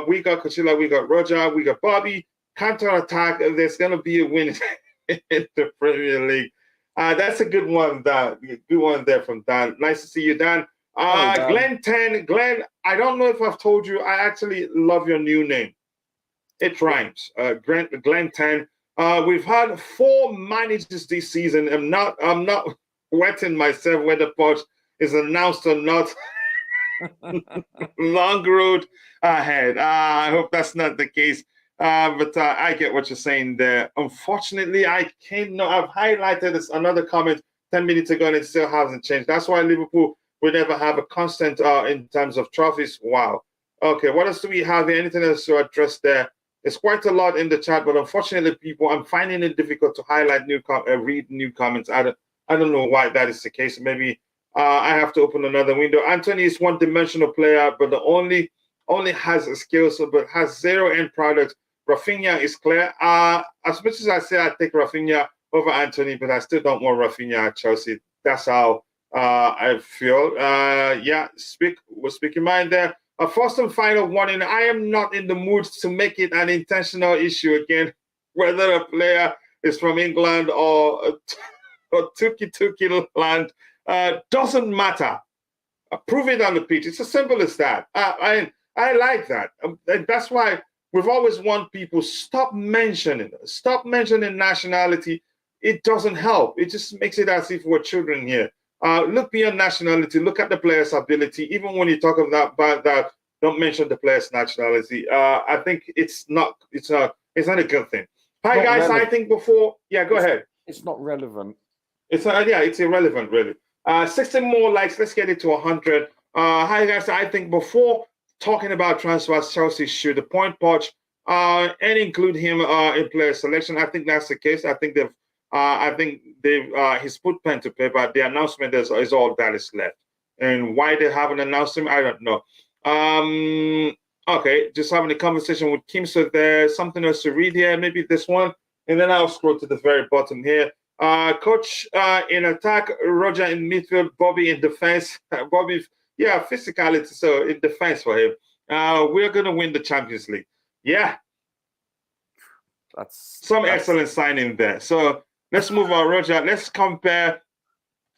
We got Kachila, we got Roger, we got Bobby. Counter attack. There's gonna be a win in the Premier League. That's a good one, Dan. Good one there from Dan. Nice to see you, Dan. Dan. Glenn, I don't know if I've told you, I actually love your new name. It rhymes. Glenn 10. We've had 4 managers this season. I'm not wetting myself whether Poch is announced or not. Long road ahead. I hope that's not the case. But I get what you're saying there. Unfortunately, I cannot. I've highlighted this another comment 10 minutes ago, and it still hasn't changed. That's why Liverpool will never have a constant in terms of trophies. Wow. Okay, what else do we have here? Anything else to address there? There's quite a lot in the chat, but unfortunately, people, I'm finding it difficult to highlight read new comments. I don't know why that is the case. Maybe I have to open another window. Anthony is one-dimensional player, but only has skills, but has zero end product. Rafinha is clear. As much as I say I take Rafinha over Anthony, but I still don't want Rafinha at Chelsea. That's how I feel. We'll speak your mind there. First and final warning, I am not in the mood to make it an intentional issue again, whether a player is from England or Tuki land. Doesn't matter. Prove it on the pitch. It's as simple as that. I like that. And that's why we've always wanted people, stop mentioning nationality. It doesn't help. It just makes it as if we're children here. Look beyond nationality. Look at the player's ability. Even when you talk about that, don't mention the player's nationality. I think it's not a good thing. Hi guys, relevant. I think before. Yeah, go ahead. It's not relevant. It's irrelevant really. 60 more likes. Let's get it to 100. Hi guys, I think before talking about transfers, Chelsea should appoint Poch and include him in player selection. I think that's the case. I think he's put pen to paper. The announcement is all that is left. And why they haven't announced him, I don't know. Okay, just having a conversation with Kim. So there's something else to read here. Maybe this one, and then I'll scroll to the very bottom here. Coach in attack, Roger in midfield, Bobby in defense. Bobby, physicality. So in defense for him. We're gonna win the Champions League. Yeah, that's excellent signing there. So let's move on, Roger. Let's compare.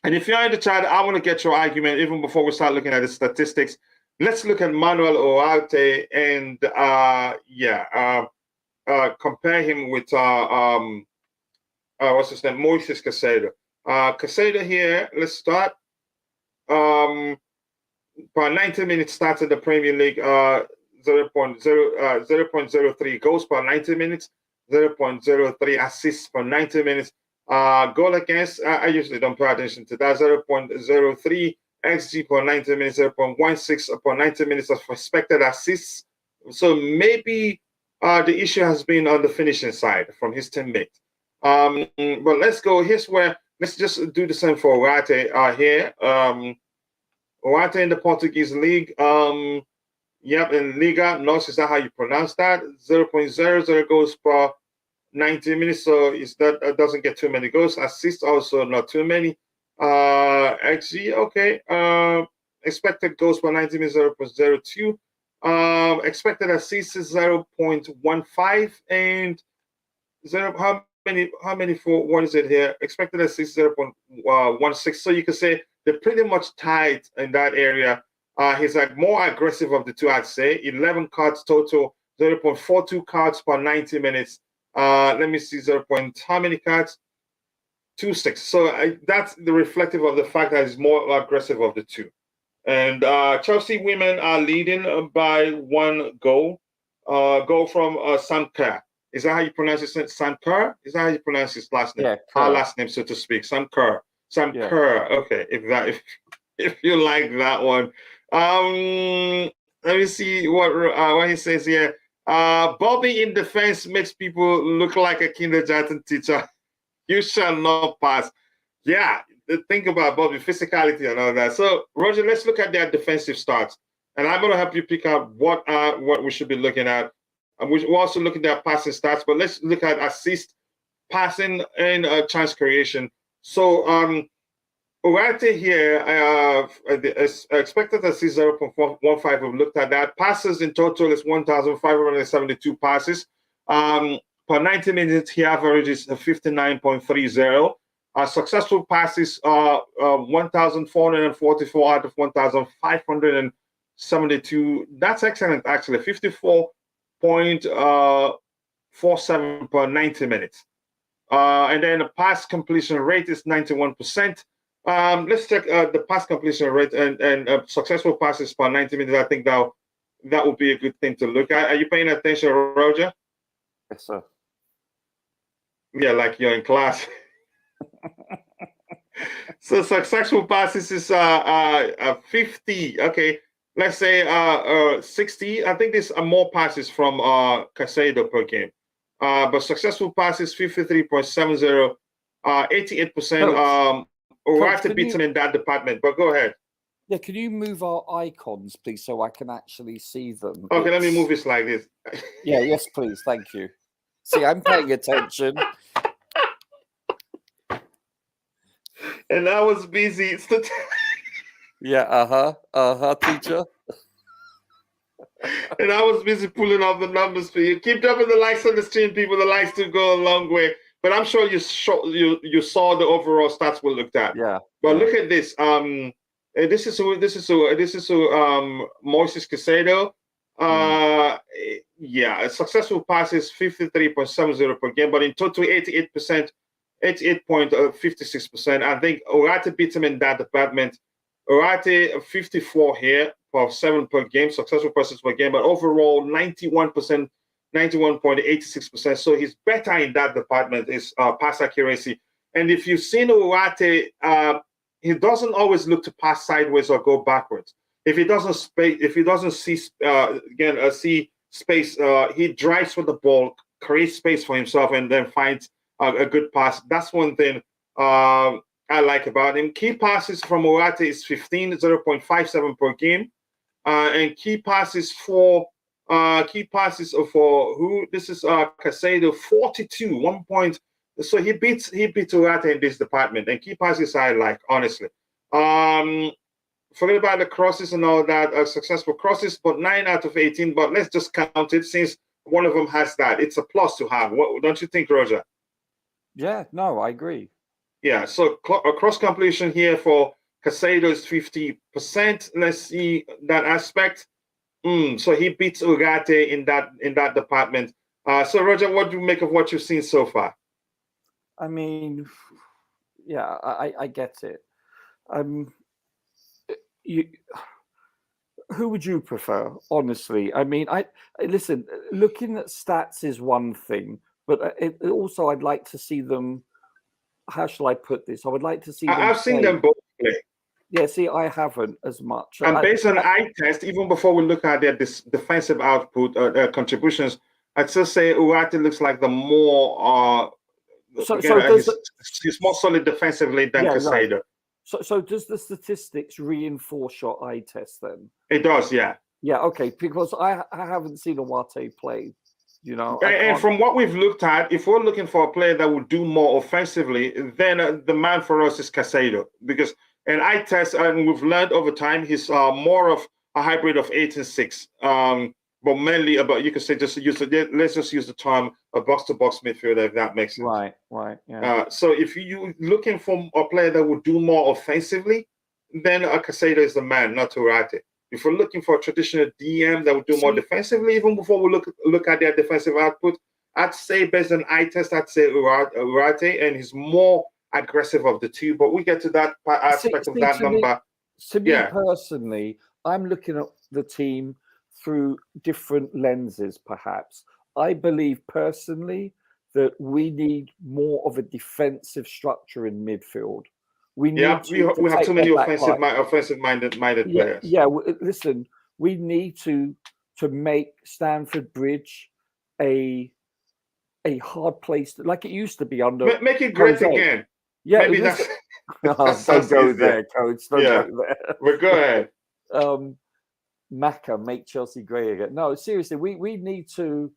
And if you're in the chat, I want to get your argument even before we start looking at the statistics. Let's look at Manuel Ugarte and compare him with what's his name, Moises Caicedo. Caicedo here. Let's start. Per 90 minutes starts in the Premier League. 0.03 goals per 90 minutes. 0.03 assists per 90 minutes. Goal against, I usually don't pay attention to that. 0.03 XG per 90 minutes, 0.16 per 90 minutes of expected assists. So maybe the issue has been on the finishing side from his teammate. But let's go. Let's just do the same for Ugarte here. Ugarte in the Portuguese league. In Liga NOS, is that how you pronounce that? 0.00 goals per 90 minutes, so that doesn't get too many goals. Assists also not too many. XG, okay. Expected goals per 90 minutes, 0.02. Expected assists is 0.15, and how many for what is it here? Expected assists 0.16. So you can say they're pretty much tied in that area. He's like more aggressive of the two, I'd say. 11 cards total, 0.42 cards per 90 minutes. Let me see, how many cards? 2.6. So that's the reflective of the fact that he's more aggressive of the two. And Chelsea women are leading by 1 goal. Goal from Sam Kerr. Is that how you pronounce it? Sam Kerr? Is that how you pronounce his last name? Yeah, our last name, so to speak. Sam Kerr. Kerr. Okay, if you like that one. Let me see what he says here. Bobby in defense makes people look like a kindergarten teacher. You shall not pass. Yeah, think about Bobby, physicality and all that. So, Roger, let's look at their defensive starts. And I'm going to help you pick out what we should be looking at. And we're also looking at passing stats, but let's look at assist, passing, and chance creation. So, Ugarte here, expected assist 0.15. We've looked at that. Passes in total is 1,572 passes. Per 90 minutes, he averages 59.30. Successful passes are 1,444 out of 1,572. That's excellent, actually. 54.47 per 90 minutes. And then the pass completion rate is 91%. Let's check the pass completion rate and successful passes per 90 minutes. I think that would be a good thing to look at. Are you paying attention, Roger? Yes, sir. Yeah, like you're in class. So successful passes is 50. Okay, let's say 60. I think there's more passes from Caicedo per game. But successful passes 53.70, 88%. Ugarte beats him in that department. But go ahead. Yeah, can you move our icons, please, so I can actually see them? Okay, let me move this like this. Yeah, yes, please. Thank you. See, I'm paying attention. And I was busy. Yeah, teacher. And I was busy pulling off the numbers for you. Keep dropping the likes on the stream, people. The likes do go a long way. But I'm sure you saw the overall stats we looked at. Yeah. But look at this. This is Moises Caicedo. Yeah, a successful passes 53.70 per game, but in total 88%, 88.56%. I think Ugarte beats him in that department. Ugarte 54 here for 7 per game, successful passes per game, but overall 91%, 91.86%. So he's better in that department, is pass accuracy. And if you've seen Ugarte, he doesn't always look to pass sideways or go backwards. If he doesn't see see space, he drives with the ball, creates space for himself, and then finds a good pass. That's one thing I like about him. Key passes from Ugarte is 15, 0.57 per game, and key passes for who? This is Caicedo, 42, 1 point. So he beats Ugarte in this department, and key passes I like, honestly. Forget about the crosses and all that, successful crosses, but 9 out of 18. But let's just count it since one of them has that. It's a plus to have. What, don't you think, Roger? Yeah, no, I agree. Yeah, so a cross completion here for Caicedo is 50%. Let's see that aspect. So he beats Ugarte in that department. So Roger, what do you make of what you've seen so far? I mean, yeah, I get it. Who would you prefer, honestly? I mean, listen. Looking at stats is one thing, but also I'd like to see them. How shall I put this? I would like to see them. I've seen them both play. Yeah, see, I haven't as much. And based on eye test, even before we look at their defensive output, their contributions, I'd still say Ugarte looks like the more. He's more solid defensively than Caicedo. Right. So does the statistics reinforce your eye test then? It does, yeah. Yeah, okay, because I haven't seen Ugarte play, you know. And from what we've looked at, if we're looking for a player that will do more offensively, then the man for us is Caicedo. Because an eye test, and we've learned over time, he's more of a hybrid of 8 and 6. But mainly about, you could say, let's just use the term a box-to-box midfielder, if that makes sense. Right, yeah. So if you're looking for a player that will do more offensively, then Caicedo is the man, not Ugarte. If we're looking for a traditional DM that will do more defensively, even before we look at their defensive output, I'd say based on eye test, I'd say Ugarte, and he's more aggressive of the two. But we get to that aspect of that number. To me personally, I'm looking at the team through different lenses, perhaps. I believe personally that we need more of a defensive structure in midfield. We have too many offensive-minded players. Yeah. Listen, we need to make Stamford Bridge a hard place, like it used to be under. Make it great again. Yeah, maybe that's. Don't go there, coach. Don't go there. Well, go ahead. Macca, make Chelsea great again. No, seriously, we need to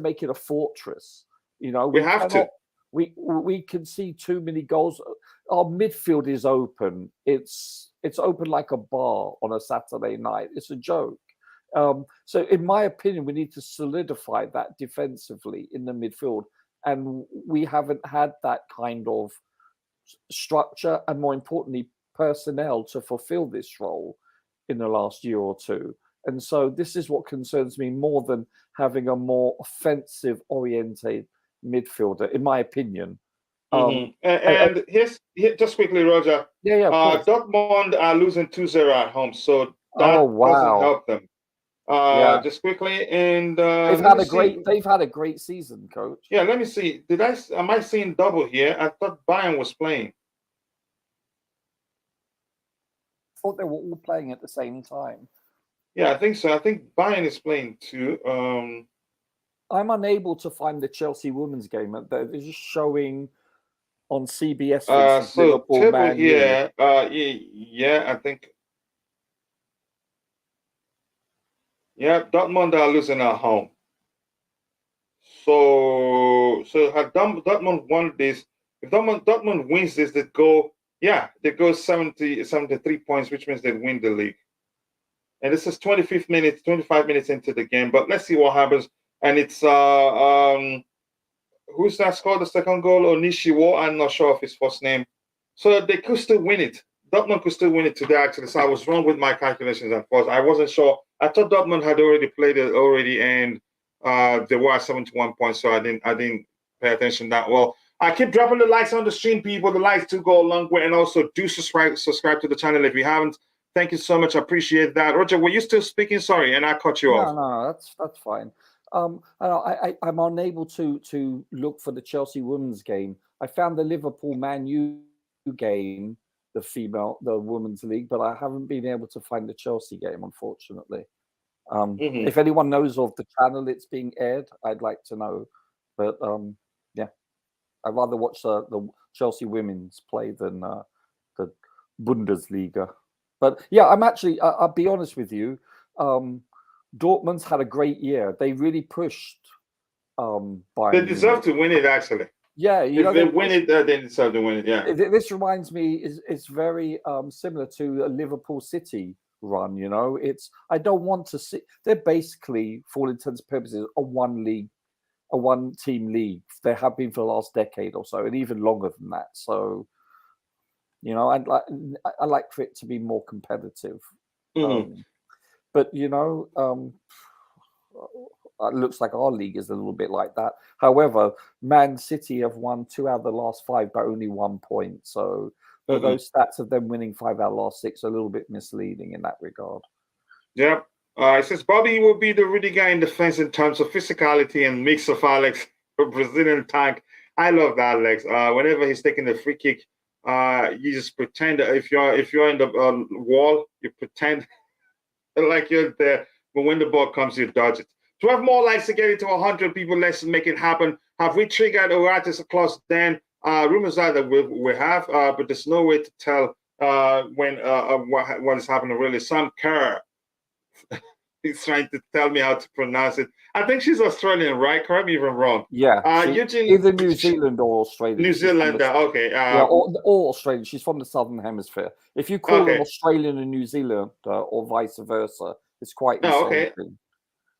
make it a fortress. You know, we have to. We can see too many goals. Our midfield is open. It's open like a bar on a Saturday night. It's a joke. So, in my opinion, we need to solidify that defensively in the midfield, and we haven't had that kind of structure, and more importantly, personnel to fulfill this role in the last year or two. And so this is what concerns me more than having a more offensive oriented midfielder, in my opinion. And here's just quickly, Roger. Yeah. Dortmund are losing 2-0 at home, so that doesn't help them. Just quickly, and they've had a great season, coach. Yeah, let me see. Am I seeing double here? I thought Bayern was playing. I thought they were all playing at the same time. Yeah, I think so. I think Bayern is playing too. I'm unable to find the Chelsea women's game. They're just showing on CBS. So Liverpool, table here, I think. Yeah, Dortmund are losing at home. So had Dortmund won this, if Dortmund wins this, they go Yeah, they go 73 points, which means they win the league. And this is 25 minutes into the game. But let's see what happens. And it's who's that scored the second goal? Onishiwo. I'm not sure of his first name. So they could still win it. Dortmund could still win it today, actually. So I was wrong with my calculations at first. I wasn't sure. I thought Dortmund had already played it already, and they were at 71 points. So I didn't pay attention that well. I keep dropping the likes on the stream, people. The likes do go a long way, and also do subscribe to the channel if you haven't. Thank you so much. I appreciate that. Roger, were you still speaking? Sorry, and I cut you off. No, that's fine. I'm unable to look for the Chelsea women's game. I found the Liverpool Man U game, the women's league, but I haven't been able to find the Chelsea game, unfortunately. If anyone knows of the channel it's being aired, I'd like to know. But yeah, I'd rather watch the Chelsea women's play than the Bundesliga. But yeah, I'll be honest with you. Dortmund's had a great year. They really pushed Bayern. They deserve to win it, actually. Yeah, if they win it, they deserve to win it. Yeah. This reminds me, it's very similar to a Liverpool City run. You know, I don't want to see. They're basically, for all intents and purposes, a one-team league. They have been for the last decade or so, and even longer than that. So, you know, I like for it to be more competitive. But you know, it looks like our league is a little bit like that. However, Man City have won 2 out of the last 5 by only 1 point. So those stats of them winning 5 out of the last 6 are a little bit misleading in that regard. Yep. It says Bobby will be the Rudy guy in defense in terms of physicality and mix of Alex, a Brazilian tank. I love that, Alex. Whenever he's taking the free kick, you just pretend that if you're in the wall, you pretend like you're there. But when the ball comes, you dodge it. 12 more likes to get it to 100 people. Let's make it happen. Have we triggered Ugarte's clause? Then rumors are that we have, but there's no way to tell when what is happening really. Sam Kerr is trying to tell me how to pronounce it. I think she's Australian, right? Correct me if I'm wrong. Yeah, Eugene, either New Zealand or Australia. New Zealander, okay. Yeah, or Australian. She's from the Southern Hemisphere. If you call an Australian and New Zealander or vice versa, it's quite insulting.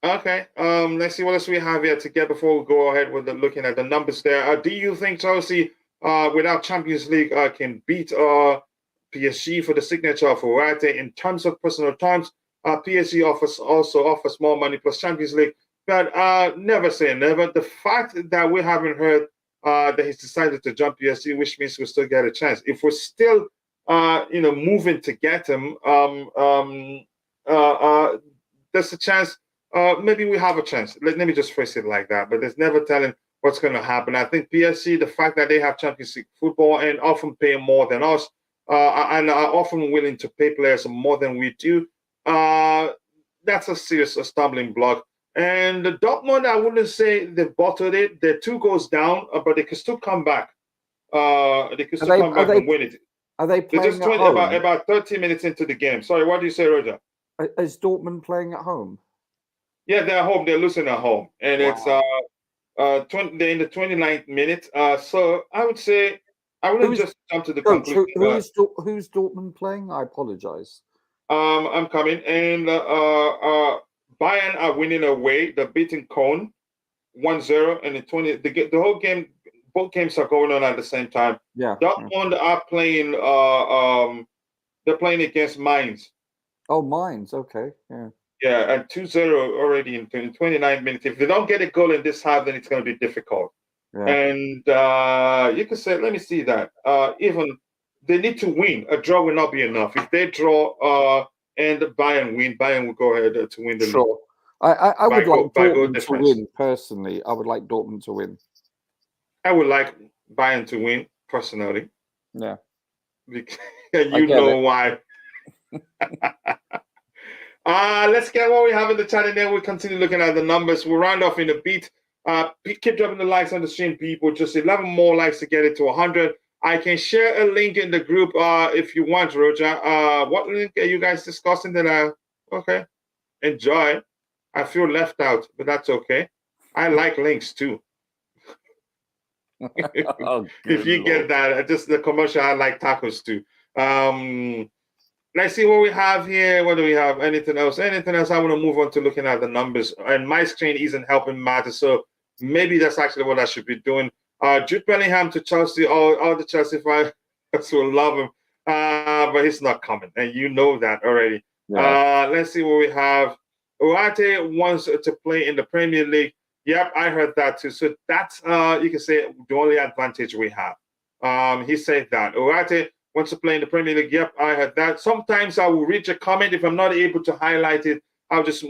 Okay. Let's see what else we have here to get before we go ahead with looking at the numbers there. Do you think Chelsea, without Champions League, can beat PSG for the signature of Ugarte? In terms of personal terms, PSG also offers more money plus Champions League. But never say never. The fact that we haven't heard that he's decided to jump PSG, which means we still get a chance. If we're still, moving to get him, there's a chance. Maybe we have a chance. Let me just phrase it like that. But there's never telling what's going to happen. I think PSG, the fact that they have Champions League football and often pay more than us, and are often willing to pay players more than we do, that's a serious stumbling block. And the Dortmund, I wouldn't say they've bottled it. They're 2 goals down, but they can still come back. They can still come back and win it. Are they playing just about 30 minutes into the game. Sorry, what do you say, Roger? Is Dortmund playing at home? Yeah, they're at home. They're losing at home, and it's they're in the 29th minute. So I would say I wouldn't just jump to the conclusion. Who's Dortmund playing? I apologize. I'm coming, and Bayern are winning away. They're beating Cologne 1-0, and the whole game. Both games are going on at the same time. Yeah. Dortmund are playing. They're playing against Mainz. Oh, Mainz. Okay. Yeah. Yeah, and 2-0 already in 29 minutes. If they don't get a goal in this half, then it's going to be difficult. Yeah. And you could say, let me see that. Even they need to win. A draw will not be enough. If they draw and Bayern win, Bayern will go ahead to win the league. Sure. I would like Dortmund to win, personally. I would like Dortmund to win. I would like Bayern to win, personally. Yeah. And you know why. Let's get what we have in the chat, and then we'll continue looking at the numbers. We'll round off in a bit. Keep dropping the likes on the stream, people. Just 11 more likes to get it to 100. I can share a link in the group if you want, Roger. What link are you guys discussing? Okay. Enjoy. I feel left out, but that's okay. I like links too. Oh, If good you get Lord. that, just the commercial, I like tacos too. Let's see what we have here. What do we have? Anything else? Anything else? I want to move on to looking at the numbers. And my screen isn't helping matter. So maybe that's actually what I should be doing. Jude Bellingham to Chelsea. All the Chelsea fans will love him. But he's not coming. And you know that already. Yeah. Let's see what we have. Ugarte wants to play in the Premier League. Yep, I heard that too. So that's, you can say, the only advantage we have. He said that. Ugarte wants to play in the Premier League. Yep, I heard that. Sometimes I will read your comment. If I'm not able to highlight it, I'll just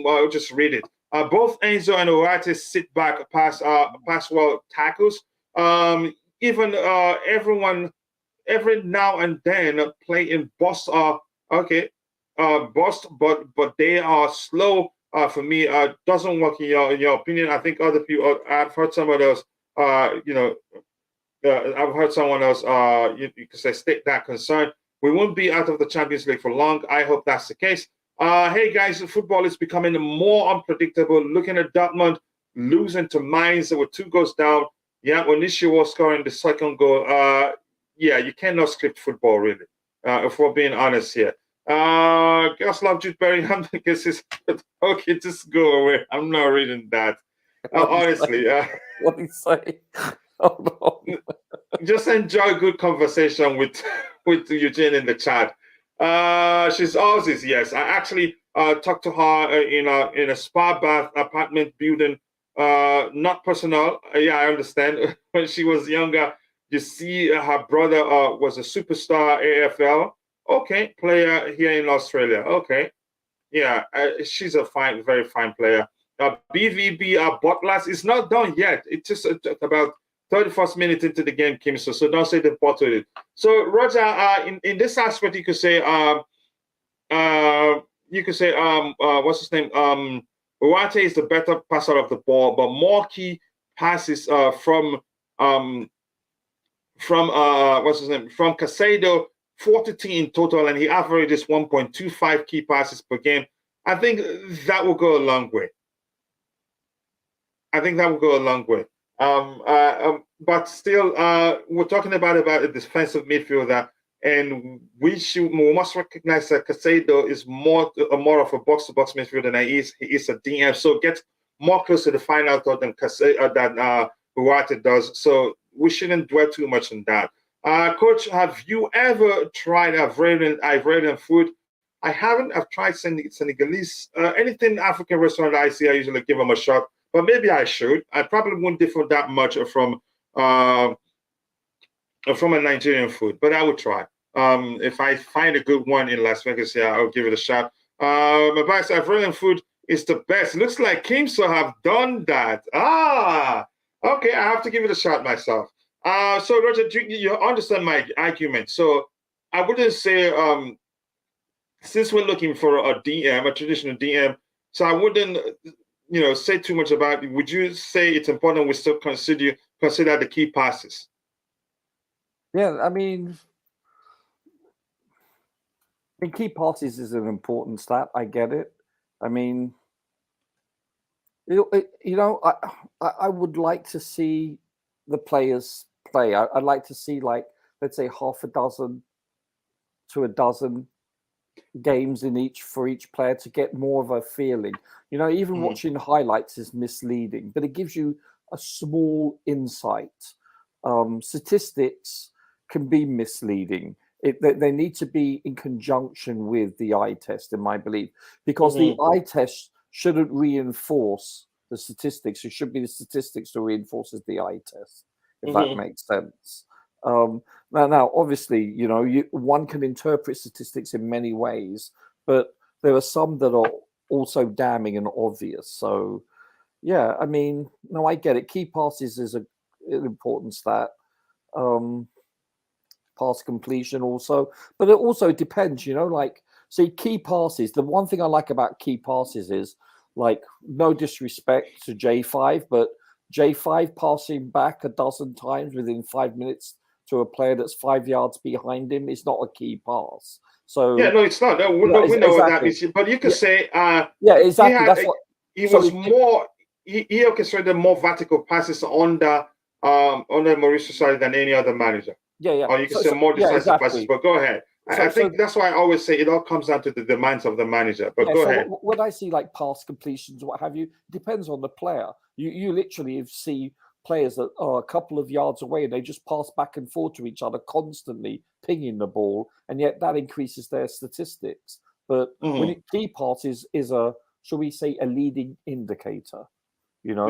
read it. Both Enzo and Ugarte sit back, pass well tackles. Even everyone, every now and then, play in bust. Bust, but they are slow. For me, doesn't work in your opinion. I think other people. I've heard some of those. I've heard someone else, you could say, state that concern. We won't be out of the Champions League for long. I hope that's the case. Hey, guys, football is becoming more unpredictable. Looking at Dortmund losing to Mainz with 2 goals down. Yeah, Onishi was scoring the second goal. Yeah, you cannot script football, really, if we're being honest here. Girls love Jude Bellingham because it's okay, just go away. I'm not reading that. Honestly. What did he say? Oh, no. Just enjoy good conversation with Eugene in the chat. She's Aussies, yes. I actually talked to her in a spa bath apartment building. Not personal. Yeah, I understand. When she was younger, you see her brother was a superstar AFL. Okay, player here in Australia. Okay, yeah, she's a very fine player. BVB Butlers is not done yet. It's just about 31st minute into the game, Kim. So don't say the bottled it. So Roger, in this aspect, you could say what's his name? Ugarte is the better passer of the ball, but more key passes from what's his name? From Caicedo, 42 in total, and he averages 1.25 key passes per game. I think that will go a long way. But still, we're talking about a defensive midfielder, and we must recognize that Caicedo is more of a box-to-box midfielder than he is a DM. So get more close to the final thought than Ugarte does. So we shouldn't dwell too much on that. Coach, have you ever tried Ivorian food? I haven't. I've tried Senegalese, anything African restaurant I see, I usually give them a shot. But maybe I should. I probably wouldn't differ that much from a Nigerian food, but I would try. If I find a good one in Las Vegas, yeah, I'll give it a shot. Maurice, Ivorian food is the best. Looks like Kimso have done that. Okay, I have to give it a shot myself. So Roger, you understand my argument. So I wouldn't say, since we're looking for a DM, a traditional DM, so I wouldn't, say too much about it. Would you say it's important we still consider the key passes? Yeah, I mean, key passes is an important stat. I get it. I mean, I would like to see the players play. I'd like to see, like, let's say, half a dozen to a dozen games for each player to get more of a feeling. Even watching highlights is misleading, but it gives you a small insight. Statistics can be misleading. They need to be in conjunction with the eye test, in my belief, because the eye test shouldn't reinforce the statistics. It should be the statistics that reinforces the eye test, if that makes sense. Now, obviously, one can interpret statistics in many ways, but there are some that are also damning and obvious. So, yeah, I mean, no, I get it. Key passes is an important stat. Pass completion also, but it also depends. See, key passes. The one thing I like about key passes is, like, no disrespect to J5, but J5 passing back a dozen times within 5 minutes to a player that's 5 yards behind him is not a key pass. So yeah, no, it's not. No, we know exactly what that is. But you could say, exactly. He orchestrated more vertical passes under under Mauricio side than any other manager. Yeah. Or you can say more decisive passes. But go ahead. I think that's why I always say it all comes down to the demands of the manager. But go ahead. When I see like pass completions, what have you, depends on the player. You literally see players that are a couple of yards away and they just pass back and forth to each other constantly, pinging the ball, and yet that increases their statistics. But when key pass is a, shall we say, a leading indicator, you know?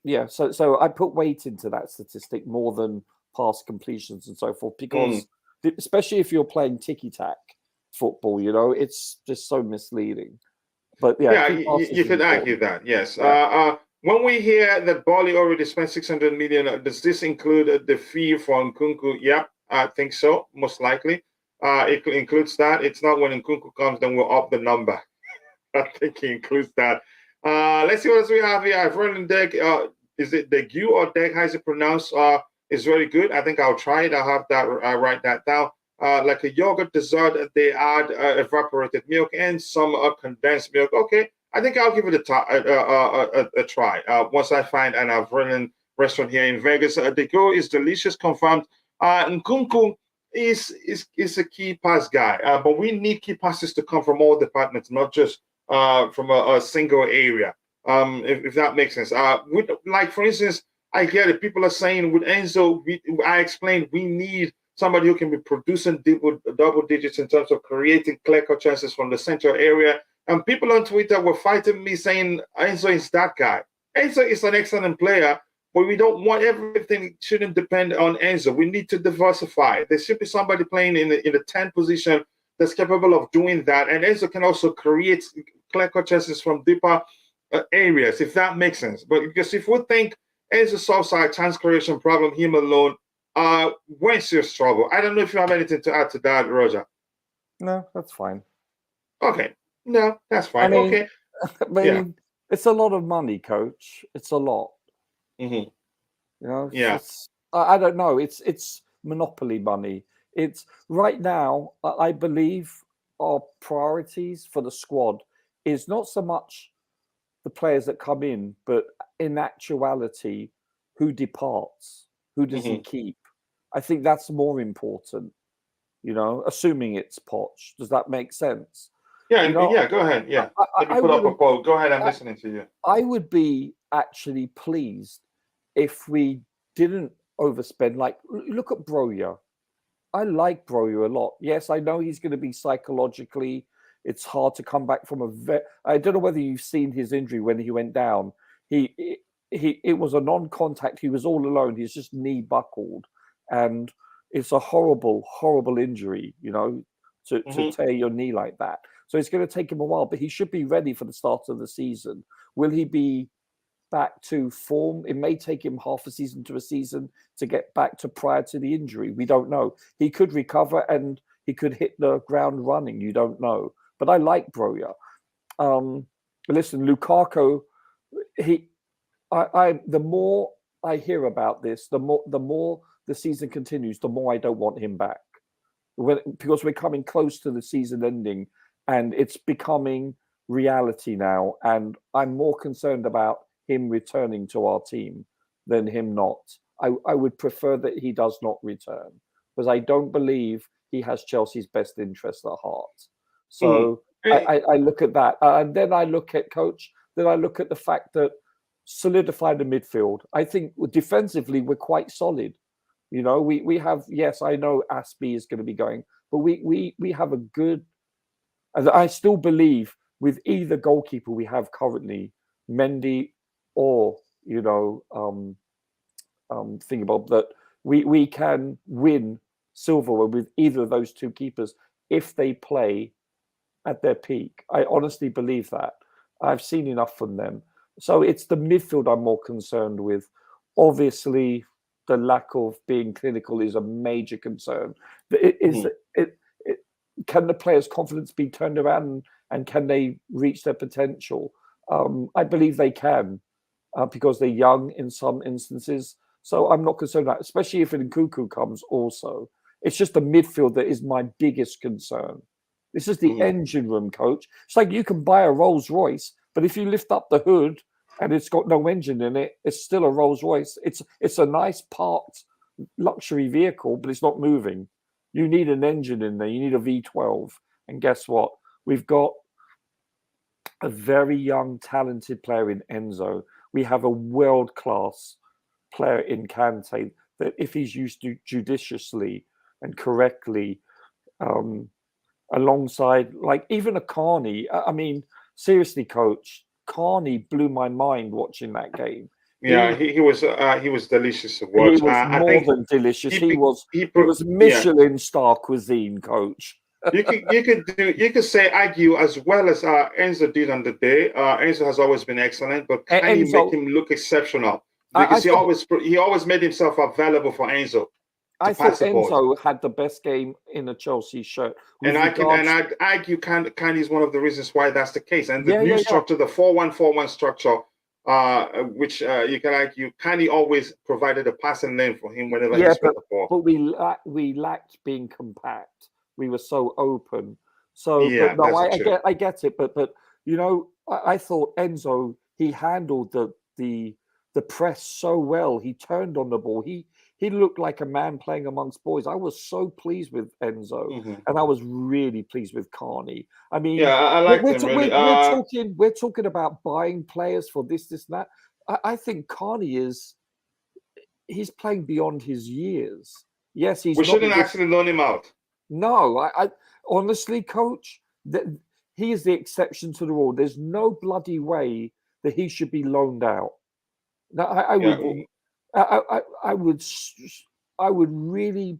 Yeah. So I put weight into that statistic more than pass completions and so forth, because especially if you're playing ticky-tack football, you know, it's just so misleading. But you could argue that, yes. When we hear that Bali already spent 600 million, does this include the fee for Nkunku? Yeah, I think so, most likely. It includes that. It's not when Nkunku comes, then we'll up the number. I think he includes that. Let's see what else we have here. I've run in deck. Is it Degu or Deg? How is it pronounced? Is very good. I think I'll try it. I'll have that. Write that down. Like a yogurt dessert, they add evaporated milk and some condensed milk. Okay, I think I'll give it a try once I find an Avrillian restaurant here in Vegas. Degu is delicious, confirmed. Nkunku is a key pass guy, but we need key passes to come from all departments, not just from a single area. If that makes sense. Like for instance, I get it. People are saying with Enzo, I explained we need somebody who can be producing double digits in terms of creating clear-cut chances from the central area. And people on Twitter were fighting me saying Enzo is that guy. Enzo is an excellent player, but we don't want everything shouldn't depend on Enzo. We need to diversify. There should be somebody playing in the 10 position that's capable of doing that. And Enzo can also create clear-cut chances from deeper areas, if that makes sense. But because if we think Enzo solves our chance creation problem, him alone, we're in serious trouble. I don't know if you have anything to add to that, Roger. No, that's fine. Okay. No, that's fine. Okay. It's a lot of money, coach. It's a lot. Mm-hmm. You know, I don't know. It's monopoly money. It's right now, I believe our priorities for the squad is not so much the players that come in, but in actuality, who departs, who does he keep? I think that's more important, you know, assuming it's Poch. Does that make sense? Yeah, go ahead. Yeah. Let me put up a poll. Go ahead, I'm listening to you. I would be actually pleased if we didn't overspend. Like, look at Broja. I like Broja a lot. Yes, I know he's going to be psychologically, it's hard to come back from I don't know whether you've seen his injury when he went down. It was a non-contact. He was all alone. He's just knee buckled. And it's a horrible, horrible injury, you know, to tear your knee like that. So it's going to take him a while, but he should be ready for the start of the season. Will he be back to form? It may take him half a season to a season to get back to prior to the injury. We don't know. He could recover and he could hit the ground running. You don't know. But I like Broja. Listen, Lukaku, the more I hear about this, the more the season continues, the more I don't want him back. Because we're coming close to the season ending and it's becoming reality now. And I'm more concerned about him returning to our team than him not. I would prefer that he does not return because I don't believe he has Chelsea's best interest at heart. So I look at that. And then I look at the fact that solidify the midfield. I think defensively, we're quite solid. You know, we have, yes, I know Aspie is going to be going, but we have a good, and I still believe with either goalkeeper we have currently, Mendy or, you know, Thingamabob, that we can win silverware with either of those two keepers if they play at their peak. I honestly believe that. I've seen enough from them. So it's the midfield I'm more concerned with. Obviously, the lack of being clinical is a major concern. Can the players' confidence be turned around and can they reach their potential? I believe they can because they're young in some instances. So I'm not concerned about, especially if Nkunku comes also. It's just the midfield that is my biggest concern. This is the engine room, coach. It's like you can buy a Rolls Royce, but if you lift up the hood, and it's got no engine in it. It's still a Rolls Royce. It's a nice parked luxury vehicle, but it's not moving. You need an engine in there. You need a V12. And guess what? We've got a very young, talented player in Enzo. We have a world-class player in Kante that, if he's used judiciously and correctly, alongside, like, even a Carney. I mean, seriously, coach, Carney blew my mind watching that game. Yeah, he was delicious to He watch. was more than delicious. He was Michelin star cuisine, coach. you could say argue as well as Enzo did on the day. Enzo has always been excellent, but can you make him look exceptional? Because he always made himself available for Enzo. I thought Enzo had the best game in a Chelsea shirt. And I'd argue Kante is one of the reasons why that's the case. And the new structure, the 4-1-4-1 structure, which you can argue, Kante always provided a passing lane for him whenever he spent the ball. But we lacked being compact. We were so open. So yeah, but no, I get it. But you know, I thought Enzo, he handled the press so well. He turned on the ball. He looked like a man playing amongst boys. I was so pleased with Enzo, and I was really pleased with Carney. I mean, I liked him really. We're talking about buying players for this, and that. I think Carney he's playing beyond his years. Yes, we shouldn't actually loan him out. No, I honestly, coach, that he is the exception to the rule. There's no bloody way that he should be loaned out. Now, I would really,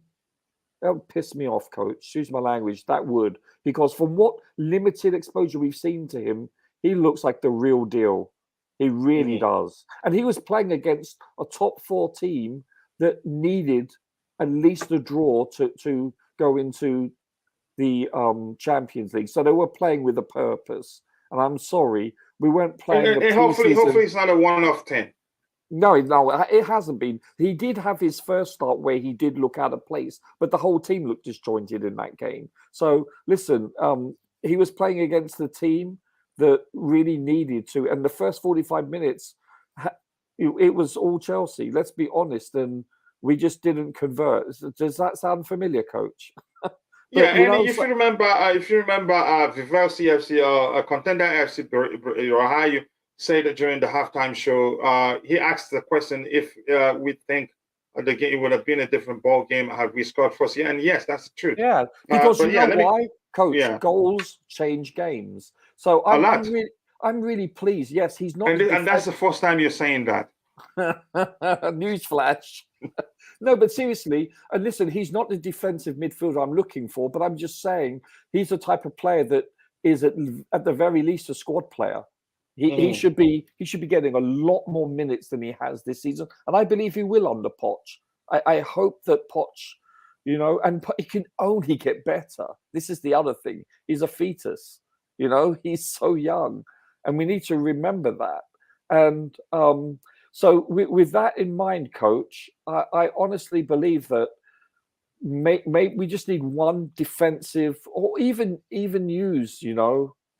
that would piss me off, coach. Excuse my language. That would, because from what limited exposure we've seen to him, he looks like the real deal. He really does. And he was playing against a top 4 team that needed at least a draw to go into the Champions League. So they were playing with a purpose. And I'm sorry, we weren't playing. And hopefully it's not a 1 of 10. No, it hasn't been. He did have his first start where he did look out of place, but the whole team looked disjointed in that game. So listen, he was playing against the team that really needed to. And the first 45 minutes, it was all Chelsea. Let's be honest, and we just didn't convert. Does that sound familiar, coach? If you remember, Vivel CFC or Contender FC Ohio said during the halftime show, he asked the question if we think the game would have been a different ball game had we scored first. Yeah, and yes, that's the truth. Yeah, because why, coach? Yeah. Goals change games. So I'm really pleased. Yes, he's not, and that's the first time you're saying that. Newsflash. No, but seriously, and listen, he's not the defensive midfielder I'm looking for, but I'm just saying he's the type of player that is at the very least a squad player. He should be getting a lot more minutes than he has this season, and I believe he will under Poch. I hope that Poch, and he can only get better. This is the other thing. He's a fetus. He's so young, and we need to remember that. And so with that in mind, coach, I honestly believe that we just need one defensive, or even use,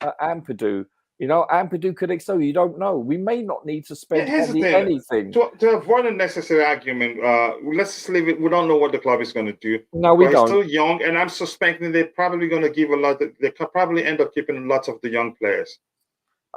Ampadu. Ampadu could excel. You don't know. We may not need to spend anything. To avoid a necessary argument, let's just leave it. We don't know what the club is going to do. No, we don't. He's still young, and I'm suspecting they're probably going to give they could probably end up keeping lots of the young players.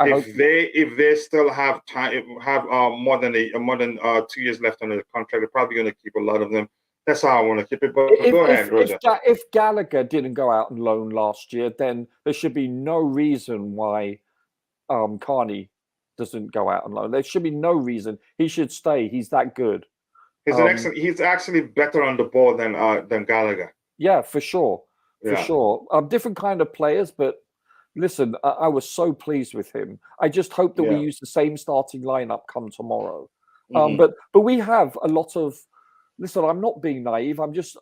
If they still have time, more than 2 years left on the contract, they're probably going to keep a lot of them. That's how I want to keep it. But go ahead, Roger. If Gallagher didn't go out on loan last year, then there should be no reason why Carney doesn't go out on loan. There should be no reason. He should stay. He's that good. He's actually better on the ball than Gallagher. Yeah, for sure. For sure. Different kind of players, but listen, I was so pleased with him. I just hope that we use the same starting lineup come tomorrow. But we have a lot of. Listen, I'm not being naive. I'm just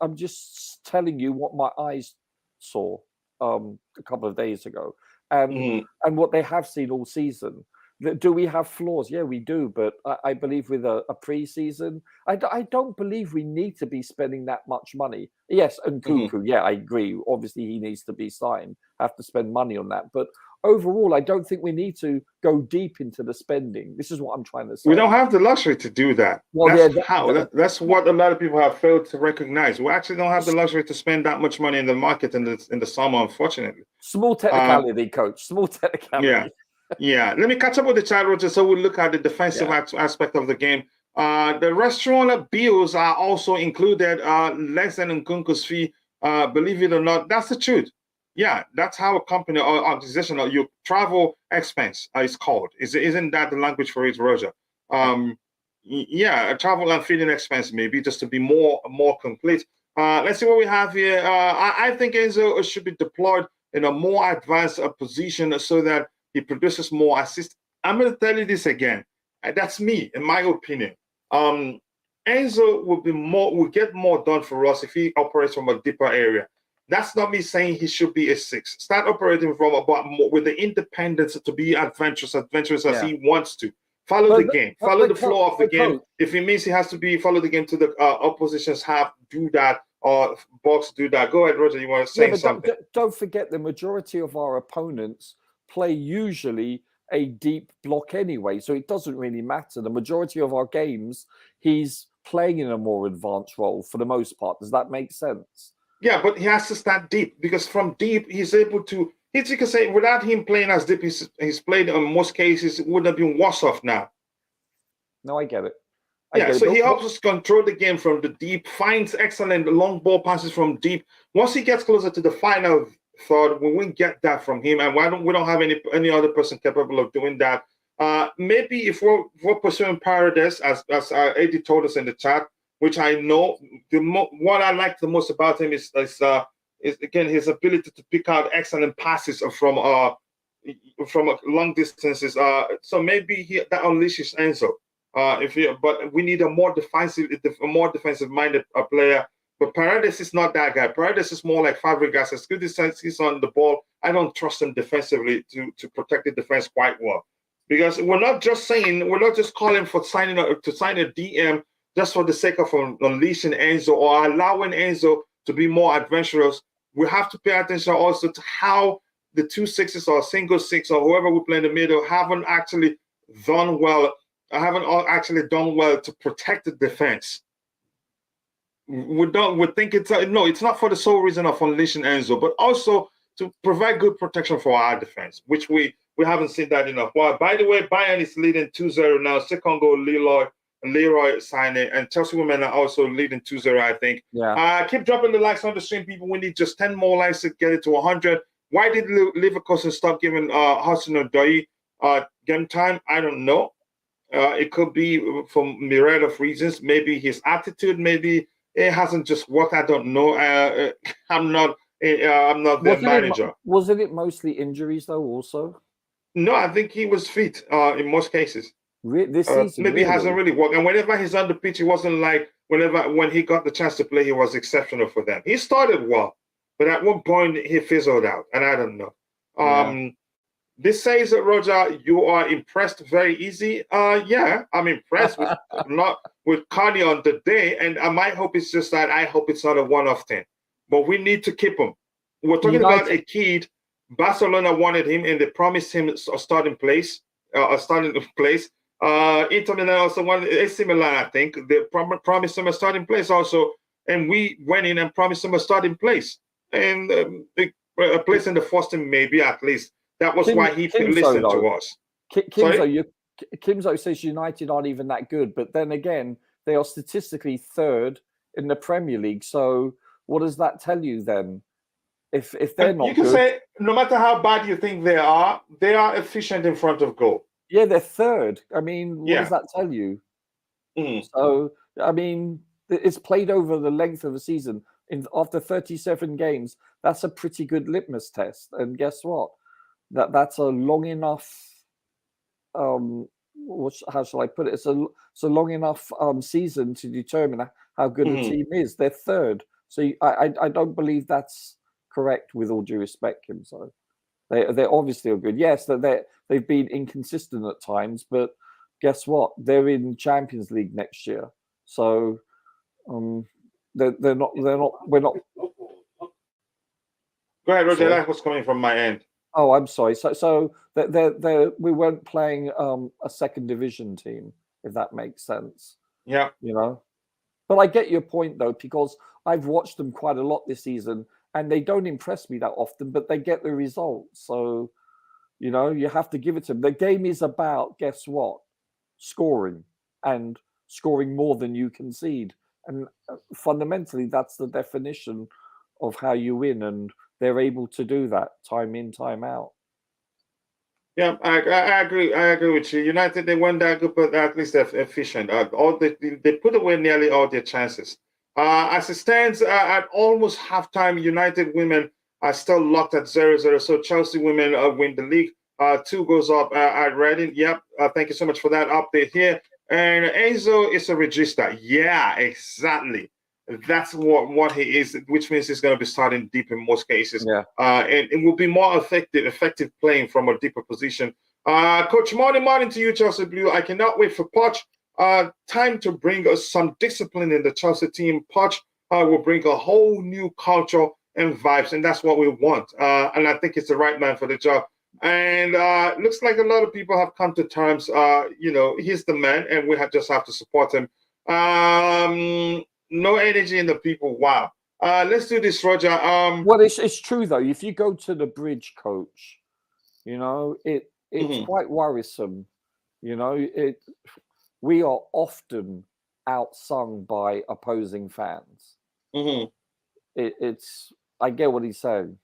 telling you what my eyes saw a couple of days ago, and what they have seen all season. Do we have flaws? Yeah, we do. But I believe with a pre-season, I don't believe we need to be spending that much money. Yes, and Cuckoo, yeah, I agree. Obviously, he needs to be signed. Have to spend money on that. But overall, I don't think we need to go deep into the spending. This is what I'm trying to say. We don't have the luxury to do that. Well, That's what a lot of people have failed to recognize. We actually don't have the luxury to spend that much money in the market in the summer, unfortunately. Small technicality, coach. Small technicality. Yeah. Let me catch up with the chat, Roger. So we'll look at the defensive aspect of the game. The restaurant bills are also included, less than Nkunku's fee. Believe it or not, that's the truth. Yeah, that's how a company or organization or your travel expense is called. Isn't that the language for it, Roger? Yeah, a travel and feeding expense, maybe, just to be more complete. Let's see what we have here. I think Enzo should be deployed in a more advanced position so that he produces more assists. I'm going to tell you this again. That's me, in my opinion. Enzo will get more done for us if he operates from a deeper area. That's not me saying he should be a 6. Start operating from about more with the independence to be adventurous as he wants to. Follow the game, follow the flow of the game. If it means he has to follow the game to the opposition's half, do that, or box, do that. Go ahead, Roger. You want to say something? Don't forget, the majority of our opponents play usually a deep block anyway, so it doesn't really matter. The majority of our games, he's playing in a more advanced role for the most part. Does that make sense? Yeah, but he has to start deep, because from deep he's able to. You can say without him playing as deep he's played in most cases, it would have been worse off now. No, I get it. He helps us control the game from the deep, finds excellent long ball passes from deep. Once he gets closer to the final third, we won't get that from him, and we don't have any other person capable of doing that. Maybe if we're pursuing Paredes, as Eddie told us in the chat, which I know, what I like the most about him is again his ability to pick out excellent passes from long distances. So maybe that unleashes Enzo. But we need a more defensive-minded player. But Paredes is not that guy. Paredes is more like Fabregas. As good as he's on the ball, I don't trust him defensively to protect the defense quite well. Because we're not just calling for signing a DM just for the sake of unleashing Enzo or allowing Enzo to be more adventurous. We have to pay attention also to how the 2 6s or single 6 or whoever we play in the middle haven't actually done well to protect the defense. We think it's not for the sole reason of unleashing Enzo, but also to provide good protection for our defense, which we haven't seen that enough. Well, by the way, Bayern is leading 2-0 now. Second goal, Leroy signing, and Chelsea women are also leading 2-0, I think. Yeah. Keep dropping the likes on the stream, people. We need just 10 more likes to get it to 100. Why did Leverkusen stop giving Hudson-Odoi game time? I don't know. It could be for a myriad of reasons. Maybe his attitude, maybe it hasn't just worked. I don't know. I'm not their manager. Wasn't it mostly injuries though? Also, no, I think he was fit in most cases. This season, maybe it hasn't really worked. And whenever he's on the pitch, it wasn't like when he got the chance to play, he was exceptional for them. He started well, but at one point he fizzled out, and I don't know. This says that Roger, you are impressed very easy. Yeah, I'm impressed with Carney on the day, and my hope is just that I hope it's not a one-off thing. But we need to keep him. We're talking about a kid. Barcelona wanted him, and they promised him a starting place. Inter Milan also wanted AC Milan, I think. They promised him a starting place also, and we went in and promised him a starting place and a place in the first team, maybe at least. That was why he listened to us. Kimzo says United aren't even that good, but then again, they are statistically third in the Premier League. So what does that tell you then? If they're not, you can say no matter how bad you think they are efficient in front of goal. Yeah, they're third. I mean, what does that tell you? So I mean, it's played over the length of a season. After 37 games, that's a pretty good litmus test. And guess what? That's a long enough. How shall I put it? It's a long enough season to determine how good a team is. They're third, so I don't believe that's correct. With all due respect, Kim. So they obviously are good. Yes, they've been inconsistent at times, but guess what? They're in Champions League next year, so they're not. We're not. Go ahead, Roger. That was coming from my end. Oh, I'm sorry. So we weren't playing a second division team, if that makes sense. Yeah. But I get your point though, because I've watched them quite a lot this season, and they don't impress me that often, but they get the results. So, you have to give it to them. The game is about, guess what? Scoring, and scoring more than you concede. And fundamentally, that's the definition of how you win. And they're able to do that time in, time out. Yeah, I agree. I agree with you. United, they weren't that good, but at least they're efficient. They put away nearly all their chances. As it stands, at almost halftime, United women are still locked at 0-0. So Chelsea women win the league. 2 goes up at Reading. Yep. Thank you so much for that update here. And Enzo is a regista. Yeah, exactly. That's what he is, which means he's going to be starting deep in most cases. Yeah. And it will be more effective playing from a deeper position. Coach, morning to you, Chelsea Blue. I cannot wait for Poch. Time to bring us some discipline in the Chelsea team. Poch will bring a whole new culture and vibes, and that's what we want. And I think it's the right man for the job. And looks like a lot of people have come to terms. He's the man, and we just have to support him. No energy in the people. Wow. Let's do this, Roger. Well, it's true though. If you go to the bridge, coach, it's quite worrisome. We are often outsung by opposing fans. I get what he's saying.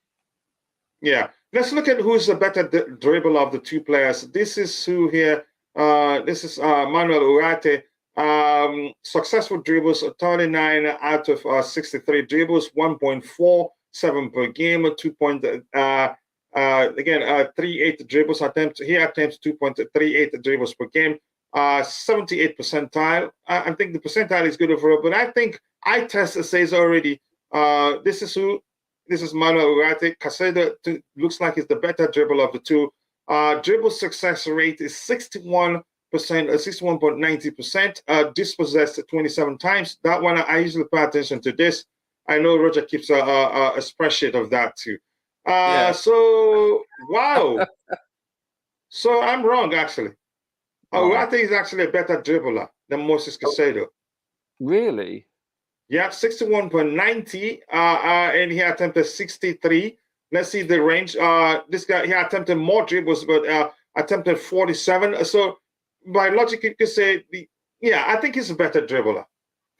Yeah. Let's look at who's the better dribbler of the two players. This is who here. This is Manuel Ugarte. Successful dribbles, 39 out of 63 dribbles, 1.47 per game, 38 dribbles attempts. He attempts 2.38 dribbles per game, 78 percentile. I think the percentile is good overall, but I think eye test says already. This is Manuel Ugarte. Caicedo looks like he's the better dribbler of the two. Dribble success rate is 61%, 61.90%. Dispossessed 27 times. That one, I usually pay attention to this. I know Roger keeps a spreadsheet of that too. So, wow. So I'm wrong, actually. Ugarte is actually a better dribbler than Moises Caicedo. Really? Yeah, 61.90, and he attempted 63. Let's see the range. This guy, he attempted more dribbles, but attempted 47. So by logic, you could say, I think he's a better dribbler.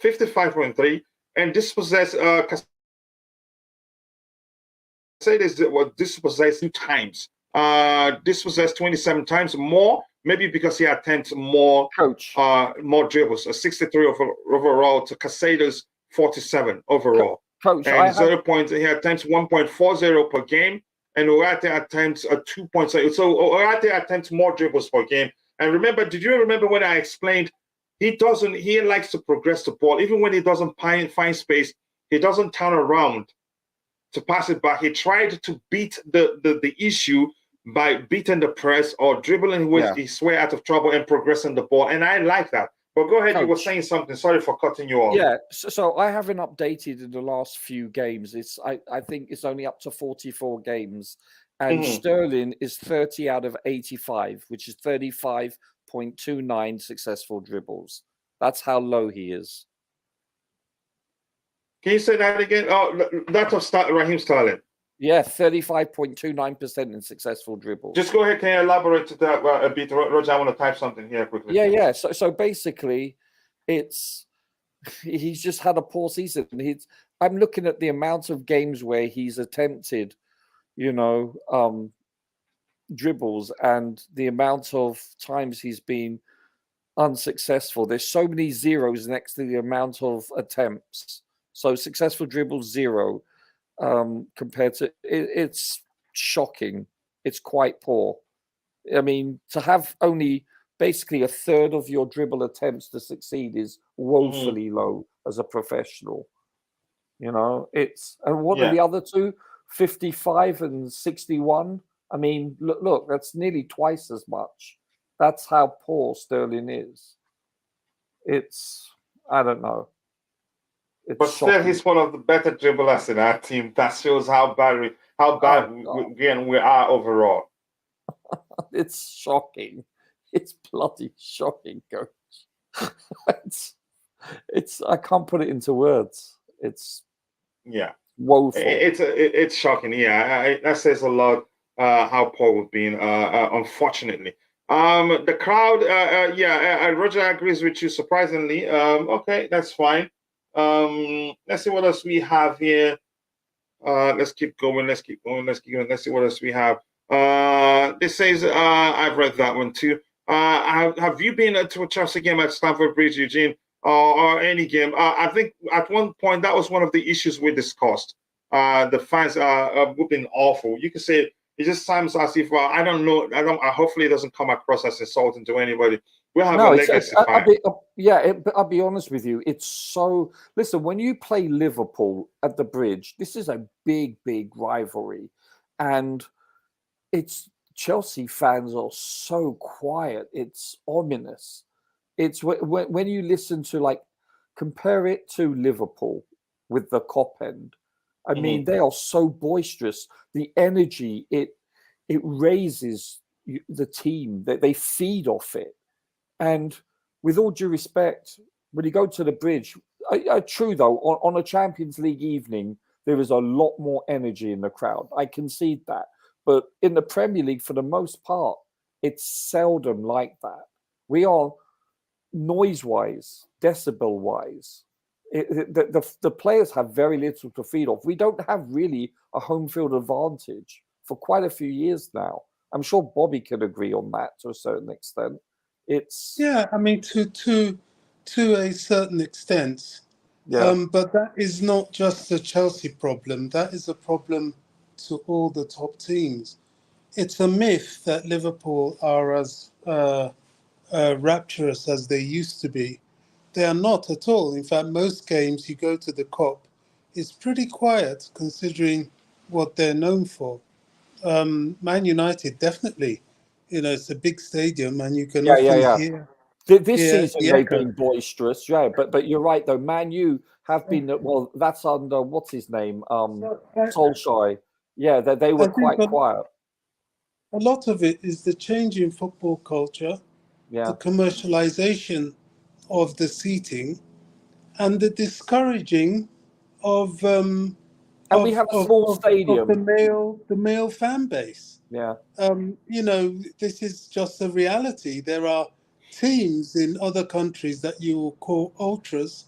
55.3. And dispossessed, dispossessed 2 times. Dispossessed 27 times more, maybe because he attempts more dribbles. 63 overall to Caicedo's 47 overall. Coach, and 0 points. He attempts 1.40 per game, and Ugarte attempts a 2.7. So Ugarte attempts more dribbles per game. And did you remember when I explained he likes to progress the ball. Even when he doesn't find space, he doesn't turn around to pass it back. He tried to beat the issue by beating the press or dribbling his way out of trouble and progressing the ball. And I like that. But go ahead, Coach. You were saying something. Sorry for cutting you off. Yeah, so I haven't updated in the last few games. I think it's only up to 44 games. And Sterling is 30 out of 85, which is 35.29 successful dribbles. That's how low he is. Can you say that again? Oh, that's of Raheem Sterling. Yeah, 35.29% in successful dribbles. Just go ahead. Can you elaborate to that a bit, Roger? I want to type something here quickly. Yeah. So basically, he's just had a poor season. I'm looking at the amount of games where he's attempted, dribbles, and the amount of times he's been unsuccessful. There's so many zeros next to the amount of attempts. So successful dribbles 0. Compared to it's shocking. It's quite poor. I mean, to have only basically a third of your dribble attempts to succeed is woefully low as a professional. And what are the other two? 55 and 61. I mean, look, that's nearly twice as much. That's how poor Sterling is. I don't know. But still, he's one of the better dribblers in our team. That shows how how bad we are overall. It's shocking. It's bloody shocking, Coach. it's I can't put it into words. It's woeful. It's shocking. Yeah, that says a lot. How poor we've been. Unfortunately, the crowd. Roger agrees with you. Surprisingly, okay, that's fine. Let's see what else we have here. Let's keep going. Let's keep going. Let's see what else we have. This says I've read that one too. Have you been to a Chelsea game at Stamford Bridge, Eugene, or any game? I think at one point that was one of the issues we discussed. The fans are been awful. You could say it just sounds as if I don't know. Hopefully, it doesn't come across as insulting to anybody. We have a legacy fan. I'll be honest with you. It's so. Listen, when you play Liverpool at the Bridge, this is a big rivalry, and it's Chelsea fans are so quiet. It's ominous. It's when you listen to compare it to Liverpool with the Kop end. I mean, they are so boisterous. The energy it raises the team. That they feed off it. And with all due respect, when you go to the Bridge, true though, on a Champions League evening, there is a lot more energy in the crowd. I concede that. But in the Premier League, for the most part, it's seldom like that. We are noise-wise, decibel-wise. The players have very little to feed off. We don't have really a home field advantage for quite a few years now. I'm sure Bobby can agree on that to a certain extent. I mean, to a certain extent. Yeah. But that is not just a Chelsea problem. That is a problem to all the top teams. It's a myth that Liverpool are as rapturous as they used to be. They are not at all. In fact, most games you go to the Kop, it's pretty quiet considering what they're known for. Man United, definitely. It's a big stadium and you can often hear. This season they've been boisterous, but you're right though. Man U have been that's under what's his name, Solskjaer. Yeah, they were quite quiet. A lot of it is the change in football culture, the commercialization of the seating, and the discouraging of we have a small stadium. Of the male fan base. Yeah. This is just a reality. There are teams in other countries that you will call ultras.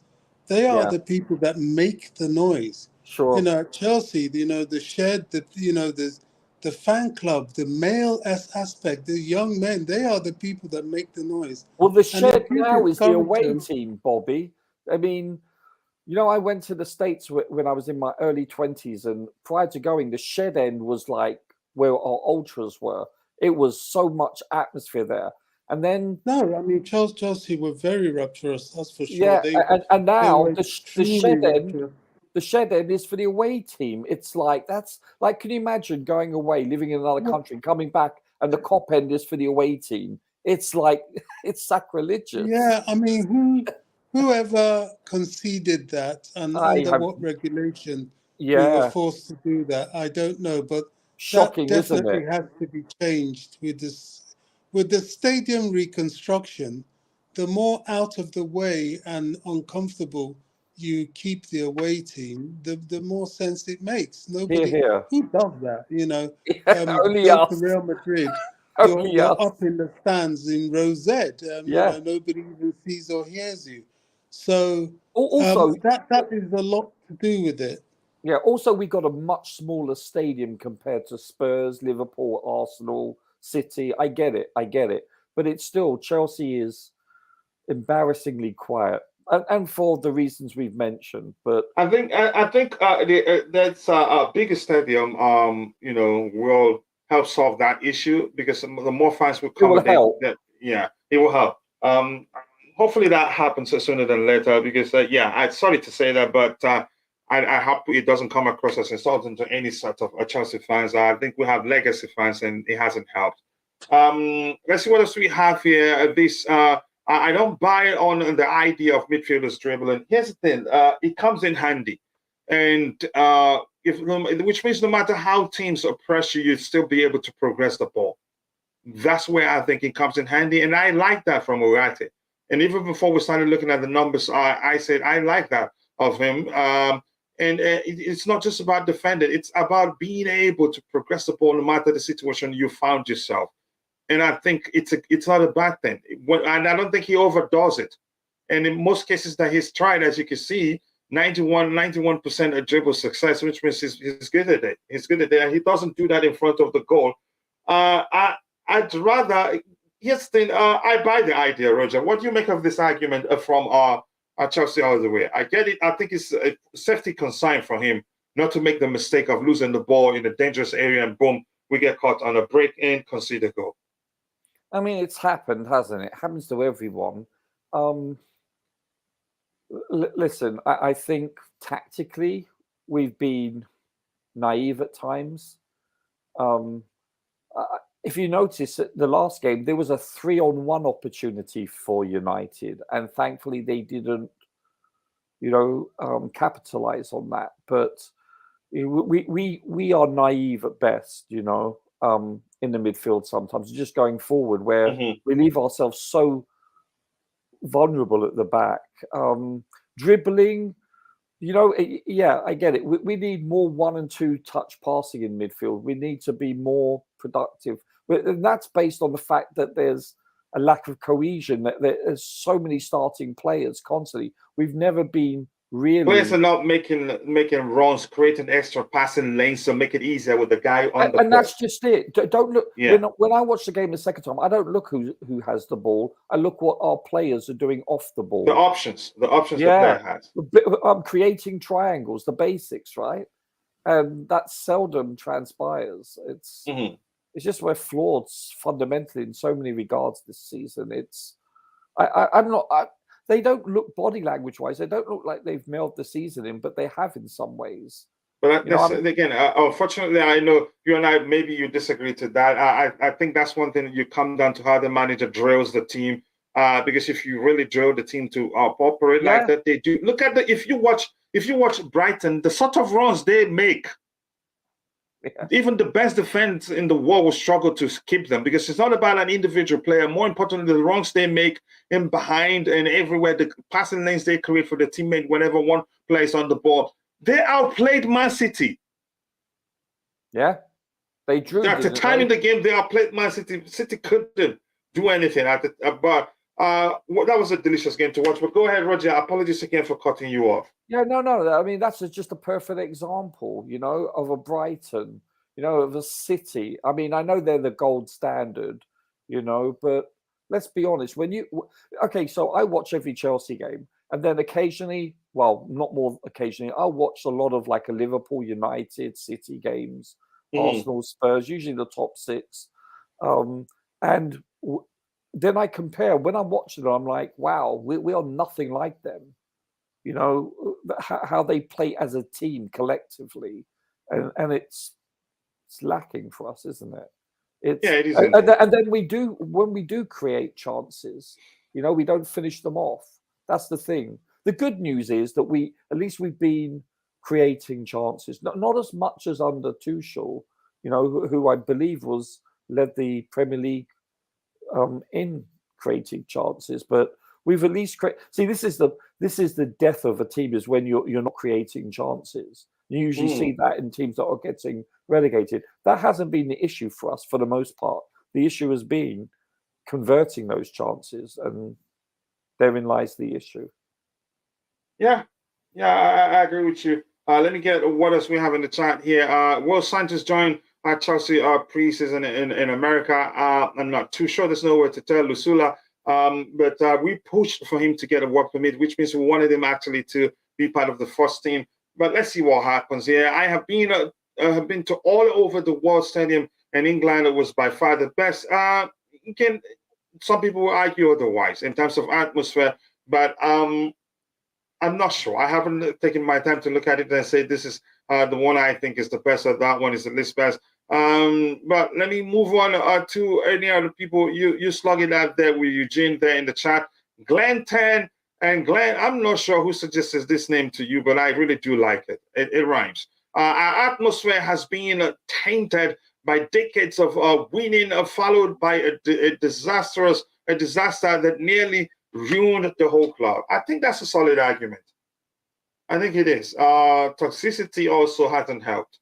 They are the people that make the noise. Sure. At Chelsea, the shed, the fan club, the male aspect, the young men, they are the people that make the noise. Well, the shed now is the away team, Bobby. I mean, I went to the States when I was in my early 20s, and prior to going, the shed end was like where our ultras were. It was so much atmosphere there. And then... No, I mean, Chelsea were very rapturous, that's for sure. Yeah, and now the shed end is for the away team. It's like, that's like, can you imagine going away, living in another country, coming back, and the Kop end is for the away team? It's like, it's sacrilegious. Yeah, I mean, whoever conceded that and under what regulation we were forced to do that, I don't know. But shocking, that isn't definitely it? has to be changed with this. With the stadium reconstruction, the more out of the way and uncomfortable you keep the away team, the more sense it makes. Nobody who does that, only go us. to Real Madrid. You're up in the stands in Row Z. Nobody even sees or hears you. So also that is a lot to do with it. Yeah. Also, we got a much smaller stadium compared to Spurs, Liverpool, Arsenal, City. I get it, but it's still Chelsea is embarrassingly quiet, and for the reasons we've mentioned. But I think that's a bigger stadium. Will help solve that issue because the more fans will come. It will help. It will help. Hopefully that happens sooner than later because I'm sorry to say that, but I hope it doesn't come across as insulting to any sort of Chelsea fans. I think we have legacy fans and it hasn't helped. Let's see what else we have here. I don't buy on the idea of midfielders dribbling. Here's the thing: it comes in handy, and which means no matter how teams oppress you, you'd still be able to progress the ball. That's where I think it comes in handy, and I like that from Ugarte. And even before we started looking at the numbers, I said I like that of him. It's not just about defending; it's about being able to progress the ball no matter the situation you found yourself. And I think it's not a bad thing. And I don't think he overdoes it. And in most cases that he's tried, as you can see, 91% of dribble success, which means he's good at it. He's good at it. And he doesn't do that in front of the goal. I'd rather, yes, then I buy the idea, Roger. What do you make of this argument from Chelsea all the way? I get it. I think it's a safety concern for him not to make the mistake of losing the ball in a dangerous area and boom, we get caught on a break and concede a goal. I mean, it's happened, hasn't it? It happens to everyone. Listen, I think tactically we've been naive at times. If you notice, at the last game, there was a 3-on-1 opportunity for United, and thankfully they didn't, capitalize on that. But we are naive at best, in the midfield sometimes, just going forward, where we leave ourselves so vulnerable at the back. Dribbling, yeah, I get it. We need more 1 and 2 touch passing in midfield. We need to be more productive. And that's based on the fact that there's a lack of cohesion, that there's so many starting players constantly. We've never been really... Players are not making runs, creating extra passing lanes to make it easier with the guy on the ball. And that's just it. Don't look... Yeah. When I watch the game the second time, I don't look who has the ball. I look what our players are doing off the ball. The options the player has. Creating triangles, the basics, right? And that seldom transpires. It's just we're flawed fundamentally in so many regards this season. They don't look body language wise. They don't look like they've mailed the season in, but they have in some ways. But again, unfortunately, I know you and I, maybe you disagree to that. I think that's one thing you come down to how the manager drills the team. Because if you really drill the team to operate like that, they do. Look at if you watch Brighton, the sort of runs they make. Yeah. Even the best defense in the world will struggle to keep them, because it's not about an individual player. More importantly, the runs they make in behind and everywhere, the passing lanes they create for the teammate whenever one plays on the ball. They outplayed Man City. Yeah, they drew. At the time in the game, they outplayed Man City. City couldn't do anything. But that was a delicious game to watch. But go ahead, Roger. Apologies again for cutting you off. Yeah, no. I mean, that's just a perfect example, of a Brighton, of a City. I mean, I know they're the gold standard, but let's be honest. So I watch every Chelsea game, and then occasionally, well, not more occasionally, I'll watch a lot of like a Liverpool, United, City games, Arsenal, Spurs, usually the top 6. And then I compare. When I'm watching them, I'm like, wow, we are nothing like them. How they play as a team collectively, and it's lacking for us, isn't it? It is. And then when we do create chances, we don't finish them off. That's the thing. The good news is that we've been creating chances, not as much as under Tuchel, who I believe led the Premier League in creating chances, but we've at least see. This is the death of a team, is when you're not creating chances. You usually see that in teams that are getting relegated. That hasn't been the issue for us for the most part. The issue has been converting those chances, and therein lies the issue. Yeah, I agree with you. Let me get what else we have in the chat here. Will Sanchez joined Chelsea pre-season in America. I'm not too sure. There's nowhere to tell. Lusula. But we pushed for him to get a work permit, which means we wanted him actually to be part of the first team. But let's see what happens here. I have been to all over the World Stadium, and England was by far the best. Some people will argue otherwise in terms of atmosphere, but I'm not sure. I haven't taken my time to look at it and say this is the one I think is the best, or that one is the least best. But let me move on to any other people. You slug it out there with Eugene there in the chat. Glenn 10 and Glenn, I'm not sure who suggested this name to you, but I really do like it. It rhymes. Our atmosphere has been tainted by decades of winning, followed by a disaster that nearly ruined the whole club. I think that's a solid argument. I think it is. Toxicity also hasn't helped.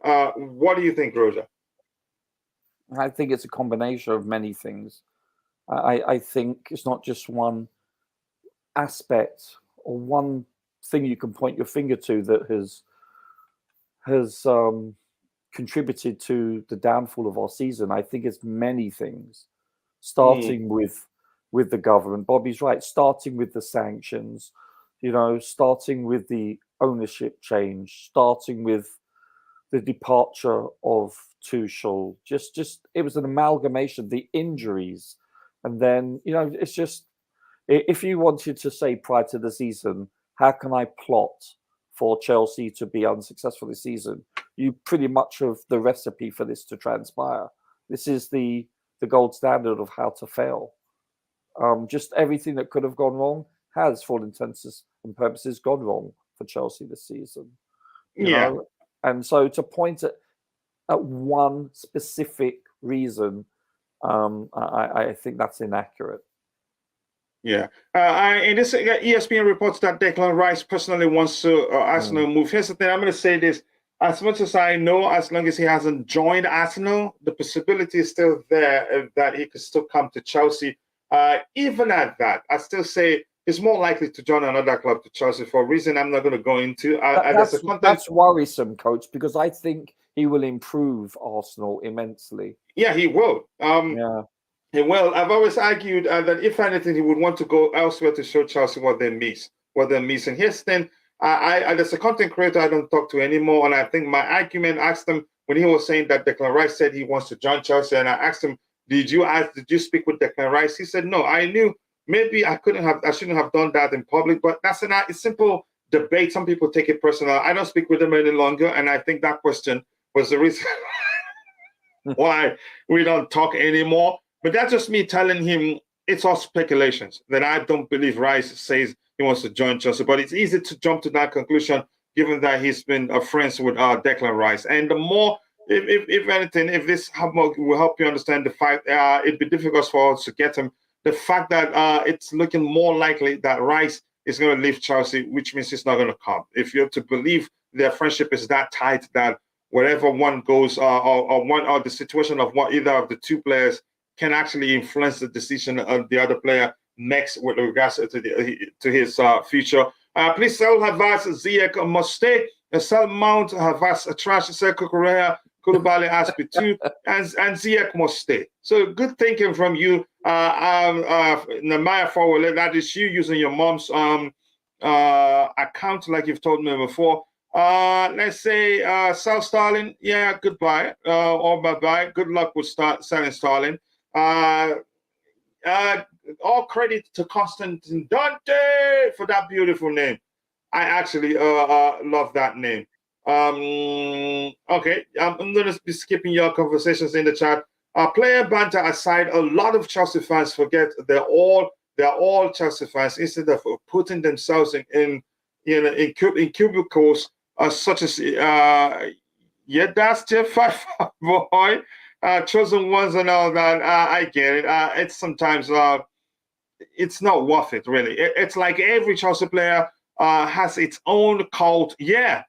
What do you think, Roger? I think it's a combination of many things. I think it's not just one aspect or one thing you can point your finger to that has contributed to the downfall of our season. I think it's many things, starting with the government. Bobby's right, starting with the sanctions, starting with the ownership change, starting with the departure of Tuchel. Just it was an amalgamation of the injuries. And then, it's just, if you wanted to say prior to the season, how can I plot for Chelsea to be unsuccessful this season? You pretty much have the recipe for this to transpire. This is the gold standard of how to fail. Just everything that could have gone wrong has, for all intents and purposes, gone wrong for Chelsea this season. You know? And so to point at one specific reason, I think that's inaccurate. Yeah. And this ESPN reports that Declan Rice personally wants to Arsenal move. Here's the thing. I'm going to say this. As much as I know, as long as he hasn't joined Arsenal, the possibility is still there that he could still come to Chelsea. Even at that, I still say he's more likely to join another club to Chelsea for a reason I'm not going to go into. That's worrisome, Coach, because I think he will improve Arsenal immensely. Yeah, he will. He will. I've always argued that if anything, he would want to go elsewhere to show Chelsea what they miss. And here's the thing. As a content creator, I don't talk to anymore. And I think my argument asked him when he was saying that Declan Rice said he wants to join Chelsea. And I asked him, did you speak with Declan Rice? He said, no, I knew maybe I shouldn't have done that in public, but that's a simple debate. Some people take it personal. I don't speak with him any longer. And I think that question was the reason why we don't talk anymore. But that's just me telling him it's all speculations, that I don't believe Rice says he wants to join Chelsea. But it's easy to jump to that conclusion, given that he's been friends with Declan Rice. And the more, if anything, if this will help you understand the fact, it'd be difficult for us to get him. The fact that it's looking more likely that Rice is going to leave Chelsea, which means he's not going to come. If you're to believe their friendship is that tight that wherever one goes, or the situation of either of the two players can actually influence the decision of the other player makes with regards to his future. Please sell Havas, Ziyech must stay. Sell Mount, Havas, Trash, Sergio Correa, Koulibaly, Aspitu, and Ziyech must stay. So good thinking from you, Namaya Forward. That is you using your mom's account, like you've told me before. Let's say sell Sterling. Yeah, goodbye. Or bye-bye. Good luck with selling Sterling. All credit to Constantine Dante for that beautiful name. I actually love that name. Okay, I'm going to be skipping your conversations in the chat. Player banter aside, a lot of Chelsea fans forget they're all Chelsea fans. Instead of putting themselves in cubicles such as that's Jeff Five boy. Chosen ones and all that. I get it. It's sometimes it's not worth it, really. It's like every Chelsea player has its own cult. Yeah,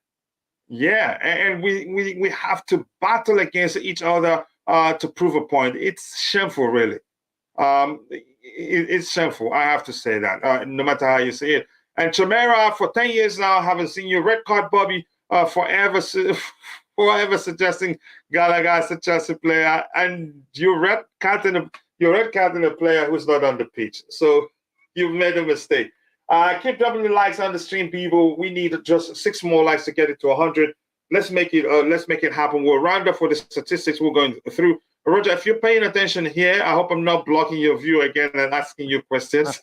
and we have to battle against each other to prove a point. It's shameful, really. It's shameful. I have to say that. No matter how you say it. And Chimera, for 10 years now, I haven't seen you. Red card, Bobby. Forever suggesting Gallagher as a Chelsea player, and you're red carding a player who's not on the pitch. So you've made a mistake. Keep dropping the likes on the stream, people. We need just 6 more likes to get it to 100. Let's make it happen. We'll round up for the statistics we're going through. Roger, if you're paying attention here, I hope I'm not blocking your view again and asking you questions.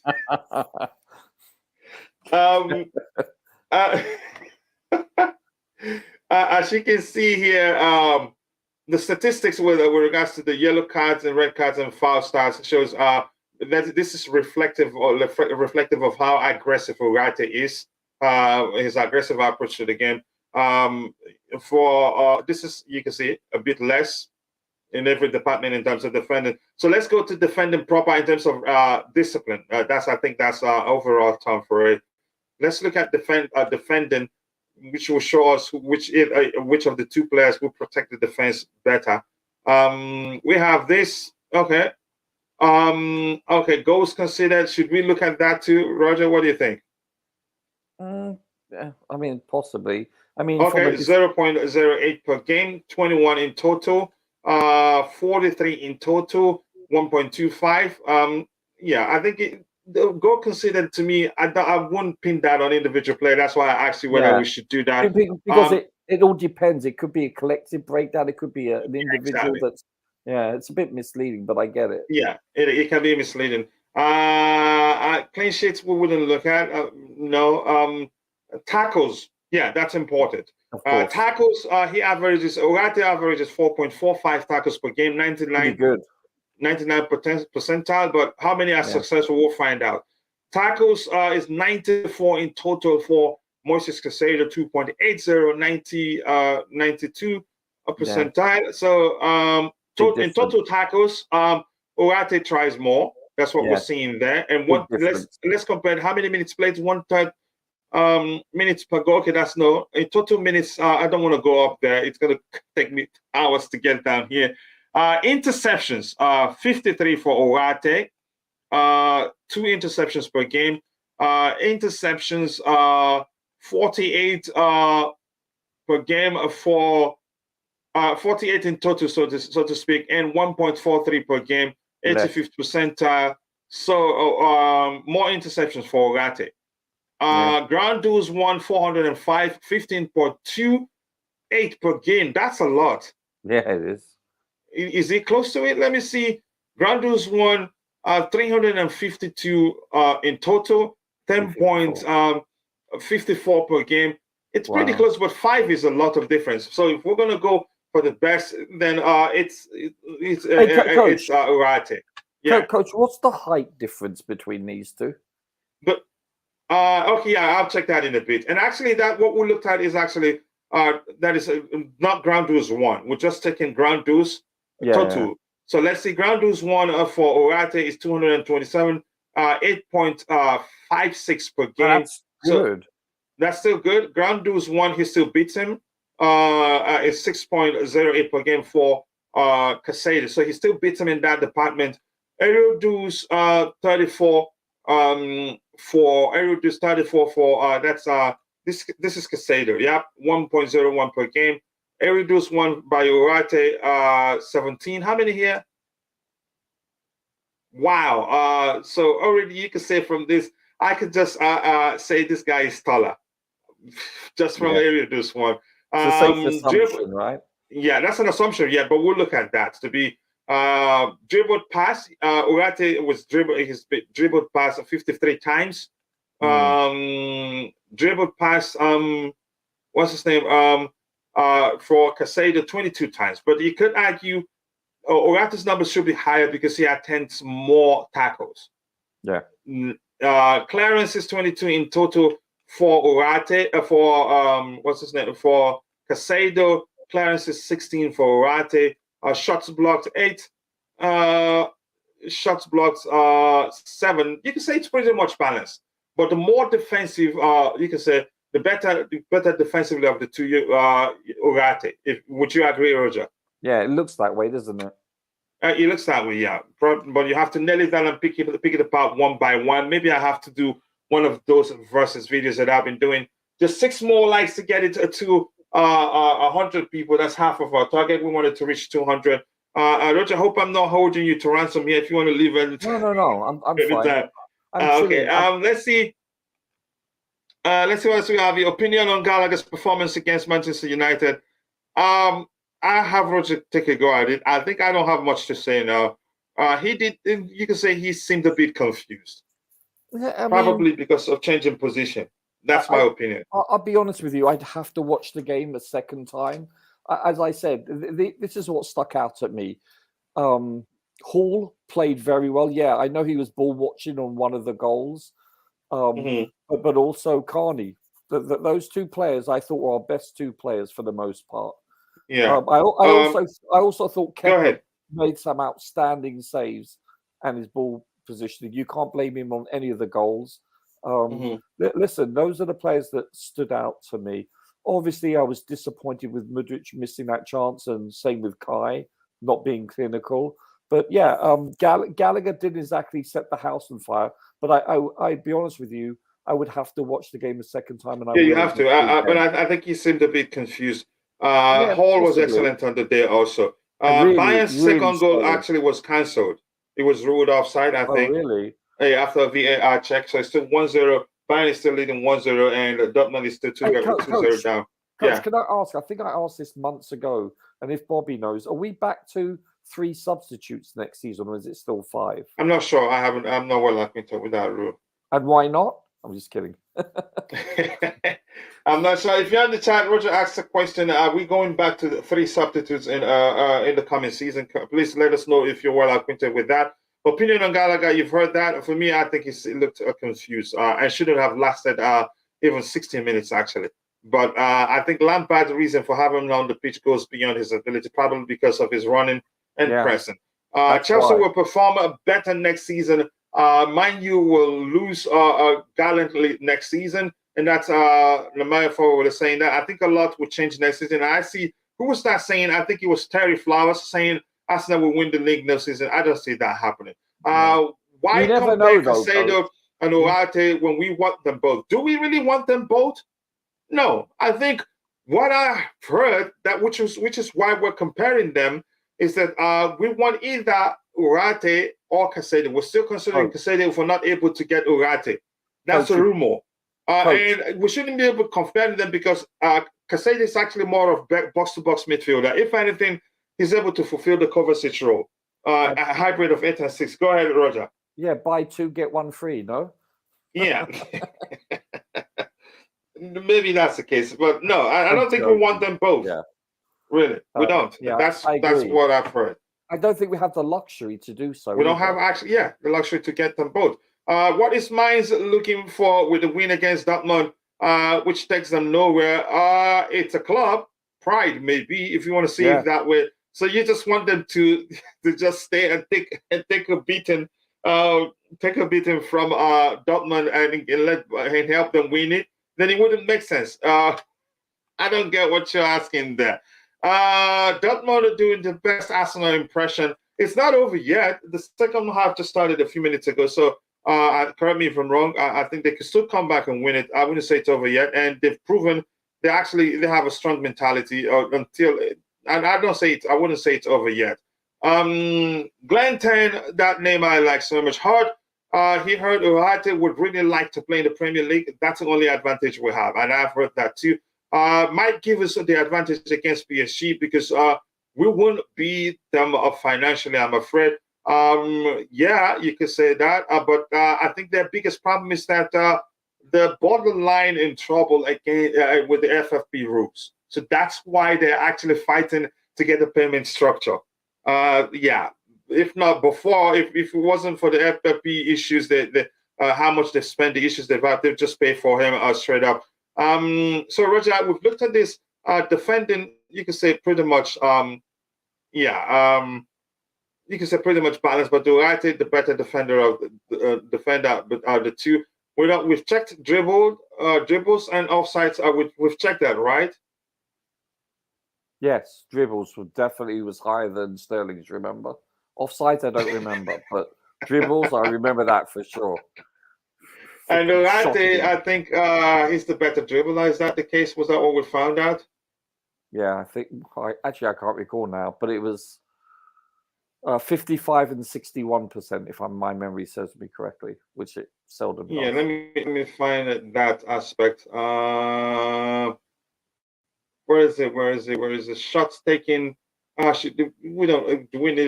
As you can see here, the statistics with regards to the yellow cards and red cards and foul starts shows that this is reflective of how aggressive Ugarte is, his aggressive approach to the game. For this is, you can see a bit less in every department in terms of defending. So let's go to defending proper in terms of discipline. I think that's overall term for it. Let's look at defending, which will show us which of the two players will protect the defense better. We have this. Okay. Okay, goals considered. Should we look at that too, Roger? What do you think? Yeah, I mean, possibly. I mean, okay, 0.08 per game, 21 in total, 43 in total, 1.25. Yeah, I think the goal considered, to me, I wouldn't pin that on individual player. That's why I asked you whether we should do that. Because it all depends. It could be a collective breakdown. It could be an individual that's, it's a bit misleading, but I get it. Yeah, it can be misleading. Clean sheets we wouldn't look at. No. Tackles, yeah, that's important. Tackles, Ugarte averages 4.45 tackles per game, 99 percentile, but how many are successful, we'll find out. Tackles is 94 in total for Moises Caicedo, 2.80, 92 percentile. So in total tackles, Ugarte tries more. That's what we're seeing there. And let's compare how many minutes played, 1/3 minutes per goal. Okay, that's no. In total minutes, I don't want to go up there. It's going to take me hours to get down here. Interceptions, 53 for Ugarte, 2 interceptions per game. Interceptions, 48 per game for 48 in total, so to speak, and 1.43 per game, 85th percentile. So more interceptions for Ugarte. Ground duels won 405, 15.28 per game. That's a lot. Yeah, it is. Is it close to it? Let me see. Ground duels won 352 in total, 10.54 per game. It's pretty close, but 5 is a lot of difference. So if we're gonna go for the best, then it's Ugarte. Yeah. Coach, what's the height difference between these two? But okay, yeah, I'll check that in a bit. And actually, that what we looked at is actually that is not ground duels won. We're just taking ground duels total. Yeah. So let's see, ground duels won for Ugarte is 227, 8.56 per game. That's good. So that's still good. Ground duels won, he still beats him. It's 6.08 per game for Caicedo. So he still beats him in that department. Aerial duels 34. For aerial duels 34 for that's this is Caicedo. Yep, 1.01 per game. Aerial duels won by Ugarte 17. How many here? Wow. So already you can say from this, I could just say this guy is taller, just from aerial duels one. It's a safe assumption, right? Yeah, that's an assumption. Yeah, but we'll look at that to be. Dribbled pass, Ugarte was dribbled pass 53 times. Dribbled pass, what's his name? For Caicedo, 22 times. But you could argue Ugarte's numbers should be higher because he attempts more tackles. Yeah. Clearance is 22 in total for Ugarte. What's his name? For Caicedo, clearance is 16 for Ugarte. Shots blocked 8, shots blocked 7. You can say it's pretty much balanced, but the more defensive, you can say the better defensively of the two, Ugarte. Would you agree, Roger? Yeah, it looks that way, doesn't it? It looks that way, yeah. But you have to nail it down and pick it apart one by one. Maybe I have to do one of those versus videos that I've been doing. Just 6 more likes to get it to 100 people. That's half of our target. We wanted to reach 200. Roger, I hope I'm not holding you to ransom here. If you want to leave it, no, I'm fine. Okay. Let's see. Let's see what else we have. Your opinion on Gallagher's performance against Manchester United. I have Roger take a go at it. I think I don't have much to say now. He did. You can say he seemed a bit confused. Yeah, probably because of changing position. That's my opinion. I'll be honest with you. I'd have to watch the game a second time. As I said, this is what stuck out at me. Hall played very well. Yeah, I know he was ball watching on one of the goals. But also Carney those two players I thought were our best two players for the most part. Yeah. I also thought Go Kepa ahead. made some outstanding saves and his ball positioning. You can't blame him on any of the goals. Listen, those are the players that stood out to me. Obviously, I was disappointed with Mudryk missing that chance, and same with Kai not being clinical. But yeah, Gallagher didn't exactly set the house on fire. But I'd be honest with you, I would have to watch the game a second time. And yeah, you have to. But I think he seemed a bit confused. Yeah, Hall was possibly. excellent on the day also. Really, Bayern's really second goal solid. actually was cancelled. It was ruled offside, I think. Oh, really? After a VAR check. So it's still 1-0. Bayern is still leading 1-0, and Dortmund is still 2-0 down. Coach, can I ask? I think I asked this months ago, and if Bobby knows, are we back to 3 substitutes next season, or is it still 5? I'm not sure. I'm not well acquainted with that rule. And why not? I'm just kidding. I'm not sure. If you're in the chat, Roger asked a question. Are we going back to the 3 substitutes in the coming season? Please let us know if you're well acquainted with that. Opinion on Gallagher, you've heard that. For me, I think he looked confused and shouldn't have lasted even 16 minutes, actually. But I think Lampard's reason for having him on the pitch goes beyond his ability, probably because of his running and pressing. Chelsea will perform better next season. Mind you, will lose gallantly next season. And that's Lamaya Forward was saying that. I think a lot will change next season. I see, who was that saying? I think it was Terry Flowers saying Arsenal will win the league next season. I don't see that happening. Why compare Caicedo and Ugarte when we want them both? Do we really want them both? No. I think what I've heard, which is why we're comparing them, is that we want either Ugarte or Caicedo. We're still considering Caicedo if we're not able to get Ugarte. That's a rumor. And we shouldn't be able to compare them because Caicedo is actually more of box-to-box midfielder. If anything, he's able to fulfill the Kovacic role, a hybrid of 8 and 6. Go ahead, Roger. Yeah, buy 2, get 1 free, no? Yeah. Maybe that's the case. But no, I don't think we want them both. Yeah. Really, we don't. Yeah, that's what I've heard. I don't think we have the luxury to do so. We don't have the luxury to get them both. What is Mainz looking for with the win against Dortmund, which takes them nowhere? It's a club pride, maybe, if you want to see it that way. So you just want them to just stay and take a beating, from Dortmund and help them win it. Then it wouldn't make sense. I don't get what you're asking there. Dortmund are doing the best Arsenal impression. It's not over yet. The second half just started a few minutes ago. So correct me if I'm wrong. I think they can still come back and win it. I wouldn't say it's over yet. And they've proven they have a strong mentality until. And I wouldn't say it's over yet. Glenn Ten, that name I like so much. He heard Ugarte would really like to play in the Premier League. That's the only advantage we have, and I've heard that too. Might give us the advantage against PSG because we won't beat them financially, I'm afraid. Yeah, you could say that, but I think their biggest problem is that they're borderline in trouble again with the FFP rules. So that's why they're actually fighting to get a payment structure. Yeah, if not before, if it wasn't for the FFP issues, how much they spend, the issues they've had, they'll just pay for him straight up. So Roger, we've looked at this defending. You could say pretty much, you can say pretty much balanced. But Ugarte, the better defender of the two. We've checked dribbles and offsides. We've checked that, right? Yes, dribbles was higher than Sterling's. Remember, offsides I don't remember, but dribbles I remember that for sure. And Ugarte, I think he's the better dribbler. Is that the case? Was that what we found out? Yeah, I think. I can't recall now, but it was 55 and 61%, if my memory serves me correctly, which it seldom does. Yeah, let me find that aspect. Where is it? Shots taken. Do we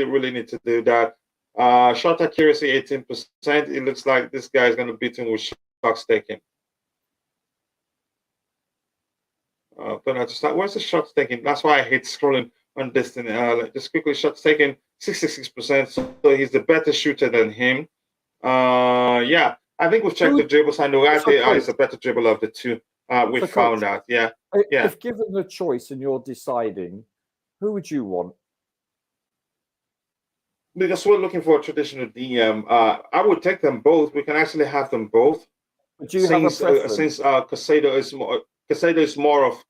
really need to do that? Shot accuracy 18%. It looks like this guy is going to beat him with shots taken. Don't have to start. Where's the shots taken? That's why I hate scrolling on Destiny. Just quickly, shots taken 66%. So he's the better shooter than him. Yeah, I think we've checked the dribbles. I know Ugarte is a better dribbler of the two. we So, found Coach, out. Yeah, yeah. if given the choice and you're deciding, who would you want? Because we're looking for a traditional DM, I would take them both. We can actually have them both. Do you have a preference? Since Caicedo is more of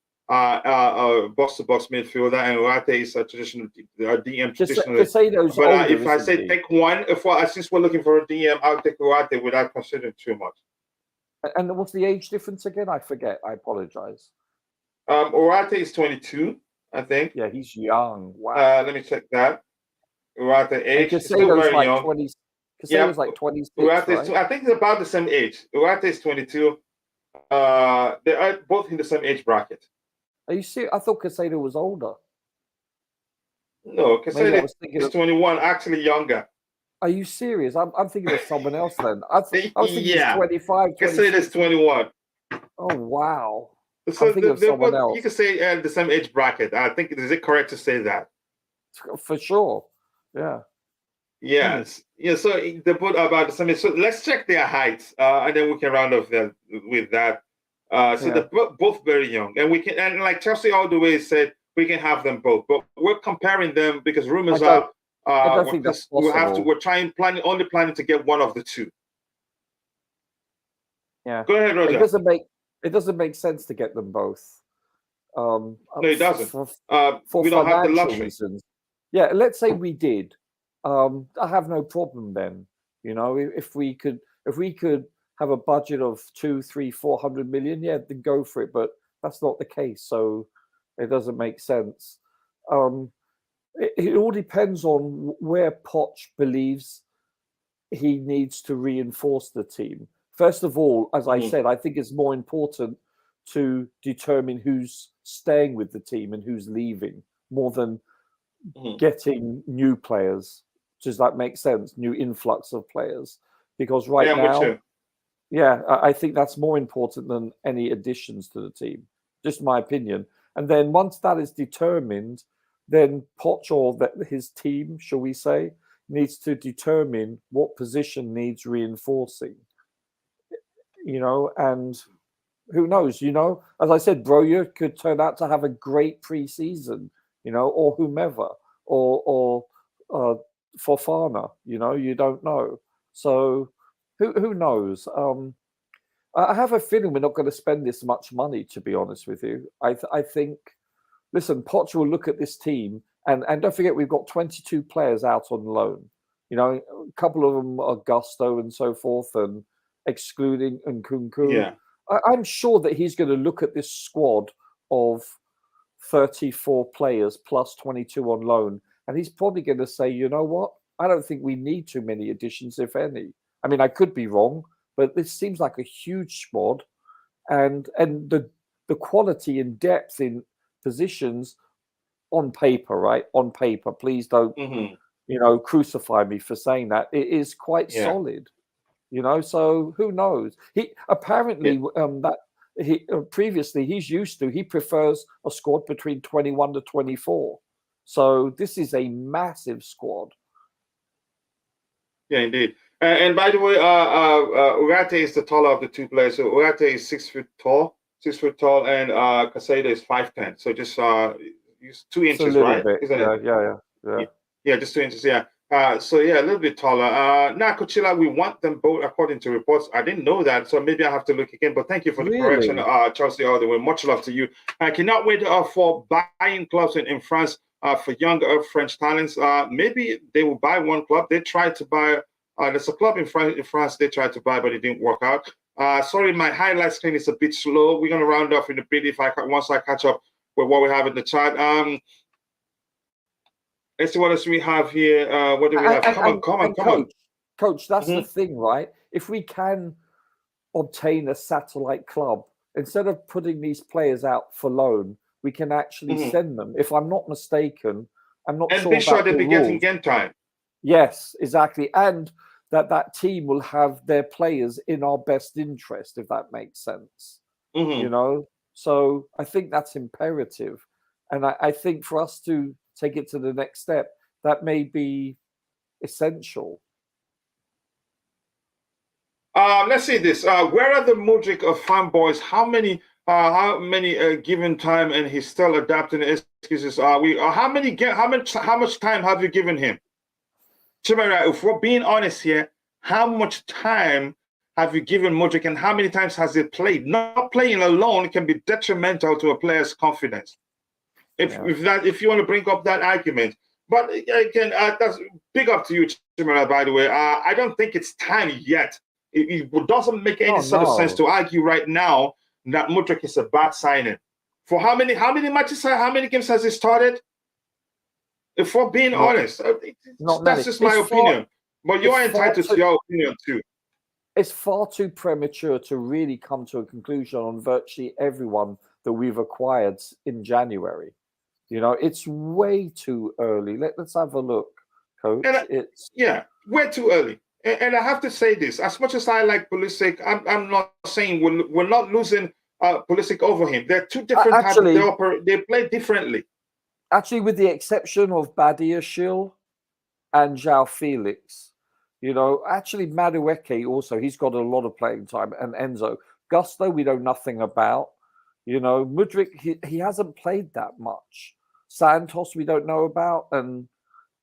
box to box midfielder, and Ugarte is a traditional DM traditionally. Caicedo's But older, if I say take one, since we're looking for a DM, I'll take Ugarte without considering too much. And what's the age difference again? I forget. I apologize. Ugarte is 22, I think. Yeah, he's young. Wow. Let me check that. Ugarte age is still Caicedo's very like young. 20. Caicedo's like 26, right? I think they're about the same age. Ugarte is 22. They are both in the same age bracket. Are you serious? I thought Caicedo was older. No, Caicedo is 21, actually younger. Are you serious? I'm thinking of someone else then. I was thinking he's 25. Caicedo is 21. Oh, wow. So I'm thinking of someone else. You can say the same age bracket. I think, is it correct to say that? For sure. Yeah. Yes. Yeah, so they put about the same age. So let's check their heights, and then we can round off with that. They're both very young. And we can, and like Chelsea all the way said, we can have them both. But we're comparing them because rumors are I don't think that's possible. we're only planning to get one of the two. Yeah. Go ahead, Roger. It doesn't make sense to get them both. No, it doesn't. For we don't have the financial luxury. reasons. Yeah, let's say we did. I have no problem then. You know, if we could have a budget of 200, 300, 400 million, yeah, then go for it. But that's not the case, so it doesn't make sense. It all depends on where Poch believes he needs to reinforce the team. First of all, as I said, I think it's more important to determine who's staying with the team and who's leaving more than getting new players. Does that make sense? New influx of players. Because now, I think that's more important than any additions to the team. Just my opinion. And then once that is determined, then Poch or his team, shall we say, needs to determine what position needs reinforcing. You know, and who knows, you know, as I said, Broja could turn out to have a great preseason, you know, or whomever, or Fofana, you know, you don't know. So who knows? I have a feeling we're not going to spend this much money, to be honest with you. I think, listen, Poch will look at this team, and don't forget, we've got 22 players out on loan. You know, a couple of them are Gusto and so forth, and excluding Nkunku. Yeah. I'm sure that he's going to look at this squad of 34 players plus 22 on loan, and he's probably going to say, you know what? I don't think we need too many additions, if any. I mean, I could be wrong, but this seems like a huge squad, and the quality and depth in positions on paper, right? On paper, please don't you know, crucify me for saying that. It is quite solid. You know, so who knows? He apparently previously he prefers a squad between 21 to 24. So this is a massive squad. Yeah, indeed. And by the way, Ugarte is the taller of the two players. So Ugarte is 6 foot tall, and Caicedo is 5'10". So just 2 inches, right? Bit. Yeah, just 2 inches. Yeah. So yeah, a little bit taller. Now, Coachella, we want them both according to reports. I didn't know that, so maybe I have to look again. But thank you for the correction, Chelsea all the way. Much love to you. I cannot wait for buying clubs in France for younger French talents. Maybe they will buy one club. They tried to buy. There's a club in France they tried to buy, but it didn't work out. Sorry, my highlight screen is a bit slow. We're gonna round off in a bit once I catch up with what we have in the chat. Let's see what else we have here. What do we have? Come on. Coach, that's the thing, right? If we can obtain a satellite club, instead of putting these players out for loan, we can actually send them. If I'm not mistaken, I'm not sure. And be sure they'll be getting game time. Yes, exactly. And that team will have their players in our best interest, if that makes sense. You know? So I think that's imperative. And I think for us to take it to the next step, that may be essential. Let's see this. Where are the Mudryk fanboys? How many how many given time and he's still adapting excuses are we? How much time have you given him? Chimera, if we're being honest here, how much time have you given Mudryk and how many times has he played? Not playing alone can be detrimental to a player's confidence. If you want to bring up that argument. But again, that's big up to you, Chimera, by the way. I don't think it's time yet. It doesn't make any sort of sense to argue right now that Mudryk is a bad signing. For how many matches, how many games has he started? If we're being honest, that's just my opinion. But you are entitled to your opinion too. It's far too premature to really come to a conclusion on virtually everyone that we've acquired in January. You know, it's way too early. Let's have a look, Coach. Way too early. And I have to say this: as much as I like Pulisic, I'm not saying we're not losing Pulisic over him. They're two different types. They play differently. Actually, with the exception of Badiashile and João Felix, you know, actually Madueke also, he's got a lot of playing time, and Enzo. Gusto, we know nothing about. You know, Mudryk, he hasn't played that much. Santos, we don't know about, and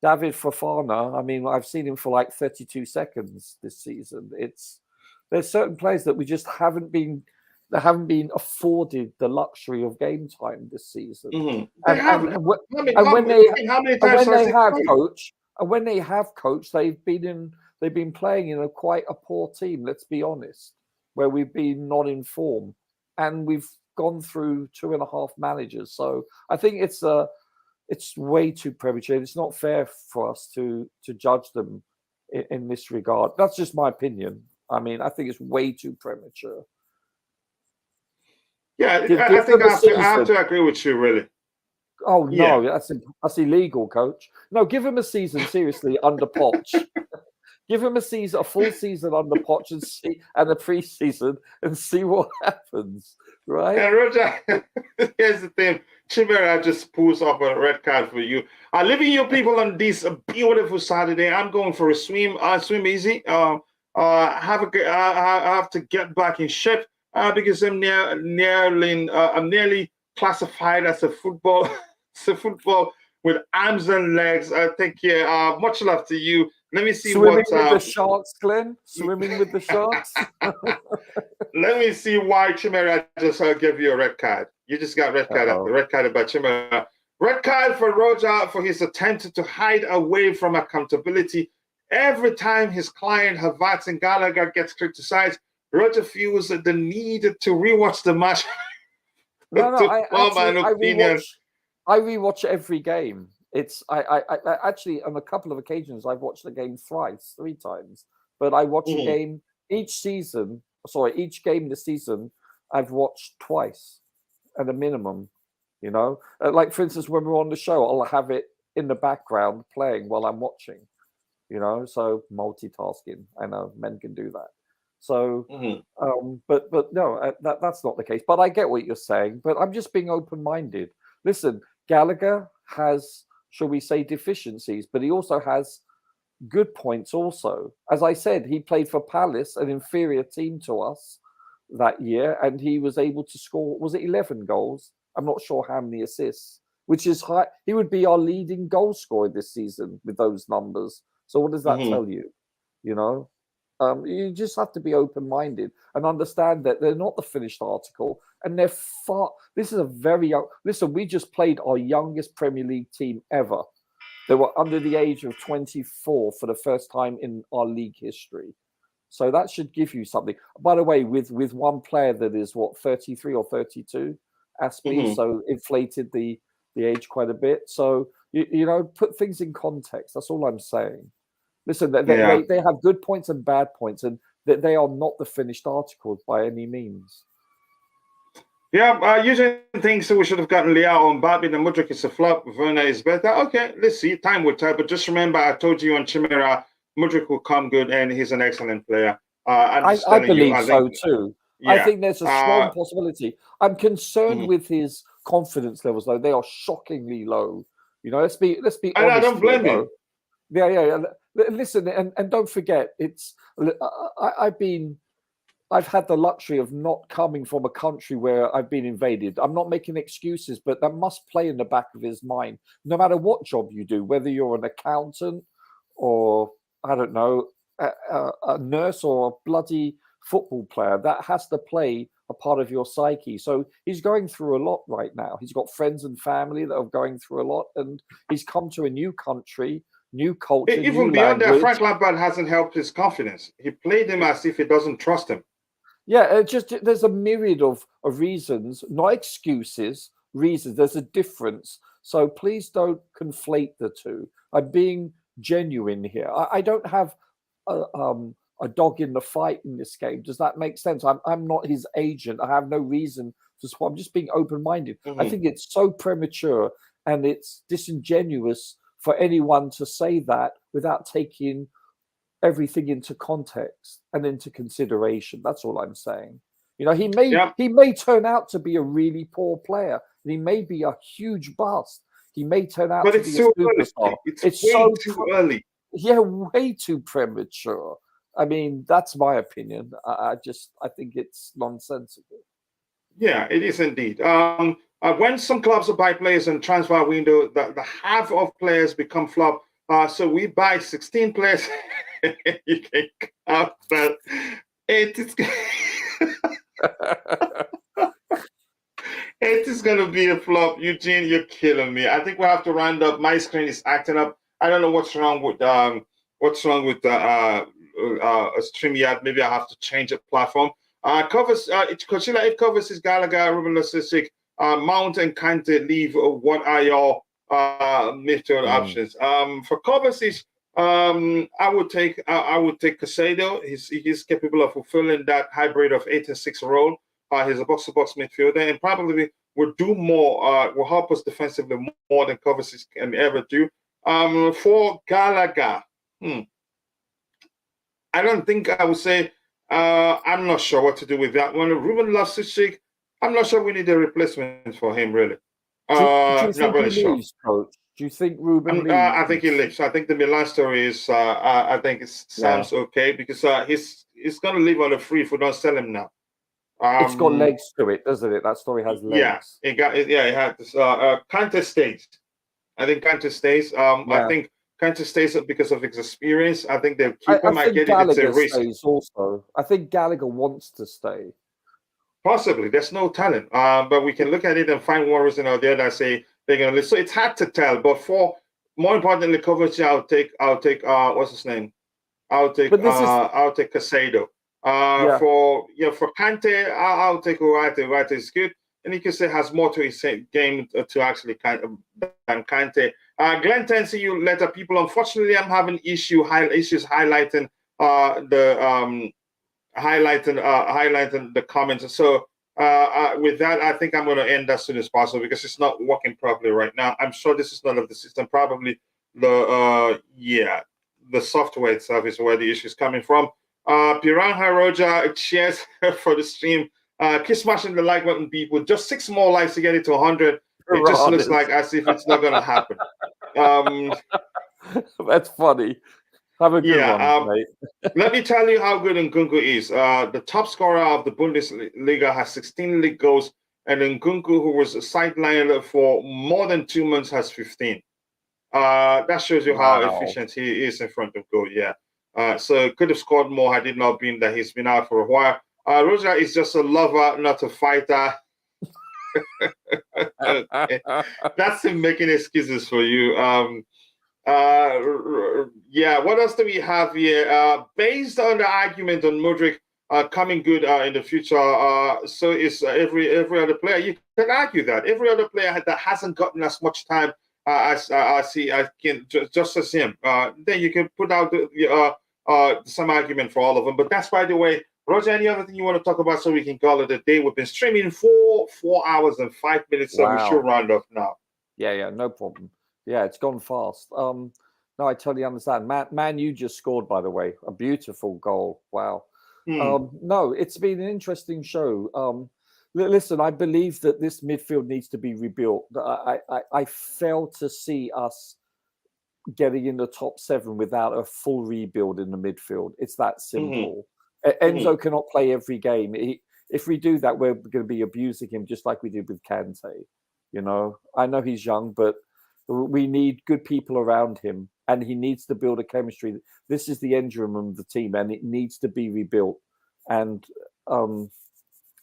David Fofana, I mean, I've seen him for like 32 seconds this season. There's certain players that we just haven't been afforded the luxury of game time this season. Mm-hmm. When they have coach, they've been playing in quite a poor team. Let's be honest, where we've been not in form, and we've gone through 2.5 managers. So I think it's way too premature. It's not fair for us to judge them in this regard. That's just my opinion. I mean, I think it's way too premature. Yeah, I think I have to agree with you, really. Oh, no, that's illegal, Coach. No, give him a season, seriously, under Poch. Give him a full season under Poch and a pre-season and see what happens, right? And Roger, here's the thing. Chimera just pulls up a red card for you. Leaving you people on this beautiful Saturday. I'm going for a swim. Swim easy. I have to get back in shape because I'm nearly classified as a football with arms and legs. Take care. Much love to you. Let me see Swimming with the sharks, Glenn. Swimming with the sharks. Let me see why Chimera just gave you a red card. You just got red carded by Chimera. Red card for Roger for his attempt to hide away from accountability. Every time his client Havertz and Gallagher gets criticized, Roger feels the need to rewatch the match. I rewatch every game. I actually on a couple of occasions I've watched the game 3 times. But I watch a game each game this season I've watched twice at a minimum. You know, like for instance, when we're on the show, I'll have it in the background playing while I'm watching. You know, so multitasking. I know men can do that. So, but no, that's not the case. But I get what you're saying. But I'm just being open-minded. Listen, Gallagher has, shall we say, deficiencies, but he also has good points also. As I said, he played for Palace, an inferior team to us that year, and he was able to score, was it 11 goals? I'm not sure how many assists, which is high. He would be our leading goal scorer this season with those numbers. So what does that tell you? You know? You just have to be open-minded and understand that they're not the finished article, and they're far. This is a very young. Listen, we just played our youngest Premier League team ever. They were under the age of 24 for the first time in our league history. So that should give you something. By the way, with one player that is 33 or 32, Aspie, so inflated the age quite a bit. So you know, put things in context. That's all I'm saying. Listen, they have good points and bad points, and that they are not the finished articles by any means. Yeah, usually thinks we should have gotten Leao on Bobby. The Mudryk is a flop. Werner is better. Okay, let's see. Time will tell. But just remember, I told you on Chimera, Mudryk will come good, and he's an excellent player. I believe so too. Yeah. I think there's a strong possibility. I'm concerned with his confidence levels, though. They are shockingly low. You know, let's be honest. I don't blame him. Yeah. Listen, and don't forget, I've been I've had the luxury of not coming from a country where I've been invaded. I'm not making excuses, but that must play in the back of his mind. No matter what job you do, whether you're an accountant or, I don't know, a nurse or a bloody football player, that has to play a part of your psyche. So he's going through a lot right now. He's got friends and family that are going through a lot, and he's come to a new country, new culture, Even new beyond that, language. Frank Lampard hasn't helped his confidence. He played him as if he doesn't trust him. Yeah, there's a myriad of reasons, not excuses, reasons. There's a difference. So please don't conflate the two. I'm being genuine here. I don't have a dog in the fight in this game. Does that make sense? I'm not his agent. I have no reason to swap. I'm just being open-minded. I think it's so premature and it's disingenuous for anyone to say that without taking everything into context and into consideration. That's all I'm saying. You know, he may turn out to be a really poor player, and he may be a huge bust. He may turn out to be a superstar. It's way too early. Yeah, way too premature. I mean, that's my opinion. I think it's nonsensical. Yeah, it is indeed. When some clubs buy players in transfer window, the half of players become flop. So we buy 16 players. You can count that. It is going to be a flop. Eugene, you're killing me. I think we have to round up. My screen is acting up. I don't know what's wrong with StreamYard. Maybe I have to change the platform. Coachella, it covers is Gallagher, Ruben Lostic, Mount and Kante leave. What are your midfield options? For Kovacic, I would take Caicedo. He's capable of fulfilling that hybrid of 8 and 6 role. He's a box-to-box midfielder and probably will do more. Will help us defensively more than Kovacic can ever do. For Gallagher, I don't think I would say. I'm not sure what to do with that one. Ruben Loftus-Cheek, I'm not sure we need a replacement for him, really. Do you think not really he leaves, Coach? Do you think Ruben leaves? I think he leaves. I think the Milan story is. I think it sounds okay because he's going to leave on a free if we don't sell him now. It's got legs to it, doesn't it? That story has legs. Yeah, it had this. Kante stays. I think Kante stays. I think Kante stays because of his experience. I think they'll keep him. I think Gallagher stays also. I think Gallagher wants to stay. Possibly. There's no talent. But we can look at it and find one reason or the other and say they're going to leave. So it's hard to tell. But for more importantly, Kovacic, I'll take what's his name? I'll take Caicedo. For Kante, I'll take Ugarte. Ugarte is good. And you can say has more to his game to actually than Kante. Glenn Tensi, you letter people. Unfortunately, I'm having issues highlighting highlighting the comments. So with that, I think I'm going to end as soon as possible because it's not working properly right now. I'm sure this is not of the system. Probably the software itself is where the issue is coming from. Piranha Roja, cheers for the stream. Keep smashing the like button, people. Just 6 more likes to get it to 100. It just looks like as if it's not going to happen. That's funny. Have a good one, mate. Let me tell you how good Nkunku is. The top scorer of the Bundesliga has 16 league goals, and Nkunku, who was sidelined for more than 2 months, has 15. That shows you how efficient he is in front of goal. Yeah. So could have scored more had it not been that he's been out for a while. Roger is just a lover, not a fighter. That's him making excuses for you. What else do we have here? Based on the argument on Mudryk coming good in the future, so is every other player. You can argue that every other player that hasn't gotten as much time as just as him. Then you can put out some argument for all of them. But that's, by the way, Roger, any other thing you want to talk about so we can call it a day? We've been streaming 4 hours and 5 minutes, so we should round up now. Yeah, no problem. Yeah, it's gone fast. No, I totally understand. Man, you just scored, by the way. A beautiful goal. Wow. No, it's been an interesting show. Listen, I believe that this midfield needs to be rebuilt. I fail to see us getting in the top 7 without a full rebuild in the midfield. It's that simple. Enzo cannot play every game. If we do that, we're going to be abusing him just like we did with Kante. You know, I know he's young, but we need good people around him, and he needs to build a chemistry. This is the engine room of the team, and it needs to be rebuilt. And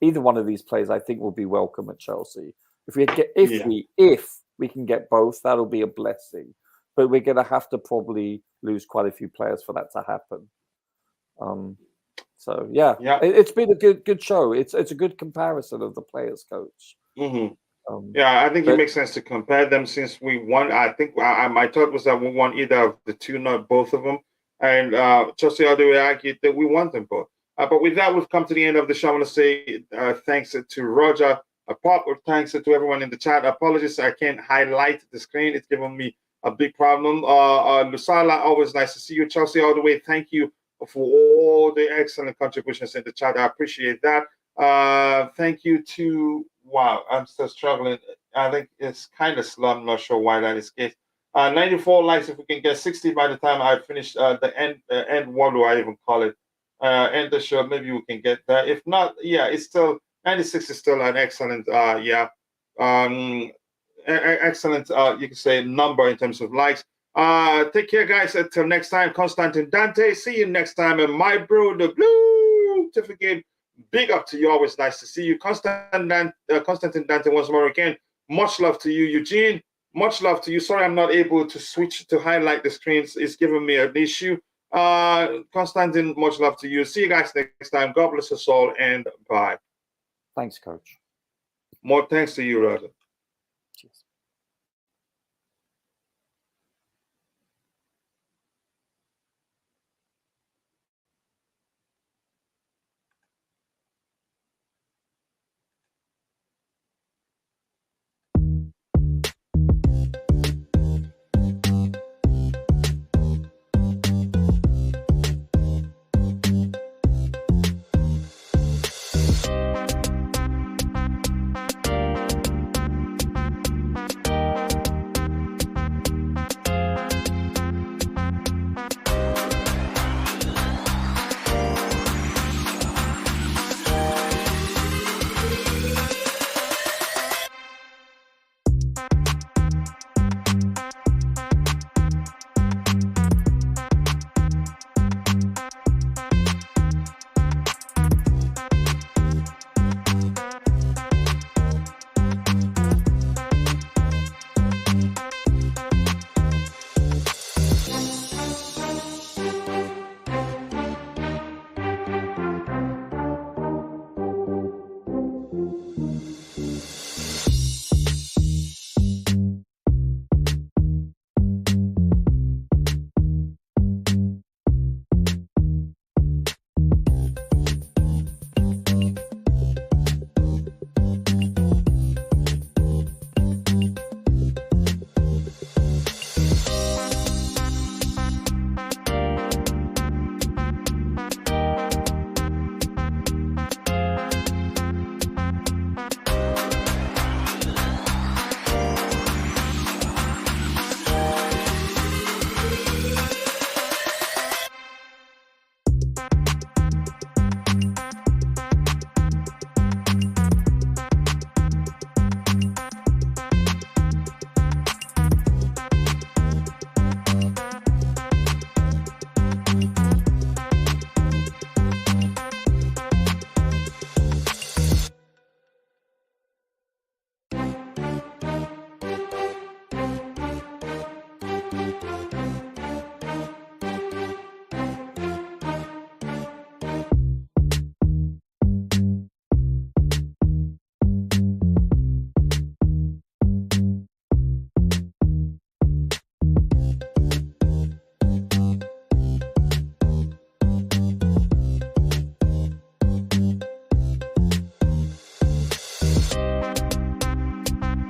either one of these players, I think, will be welcome at Chelsea. If we can get both, that'll be a blessing. But we're going to have to probably lose quite a few players for that to happen. So yeah, it's been a good show. It's a good comparison of the players, coach. Yeah, I think it makes sense to compare them since we won. I think my thought was that we won either of the two, not both of them. And Chelsea all the way argued that we won them both. But with that, we've come to the end of the show. I want to say thanks to Roger, thanks to everyone in the chat. Apologies, I can't highlight the screen. It's given me a big problem. Lusala, always nice to see you. Chelsea all the way, thank you for all the excellent contributions in the chat. I appreciate that. Thank you to, wow, I'm still struggling. I think it's kind of slow. I'm not sure why that is the case. 94 likes. If we can get 60 by the time I finish the end, what do I even call it? End the show. Maybe we can get that. If not, yeah, it's still 96 is still an excellent, excellent, you can say, number in terms of likes. Take care, guys. Until next time, Constantin Dante. See you next time. And my bro, the blue certificate. Big up to you. Always nice to see you. Constantin Dante once more again. Much love to you, Eugene. Much love to you. Sorry I'm not able to switch to highlight the screens. It's giving me an issue. Constantin, much love to you. See you guys next time. God bless us all and bye. Thanks, coach. More thanks to you, Roger. Cheers.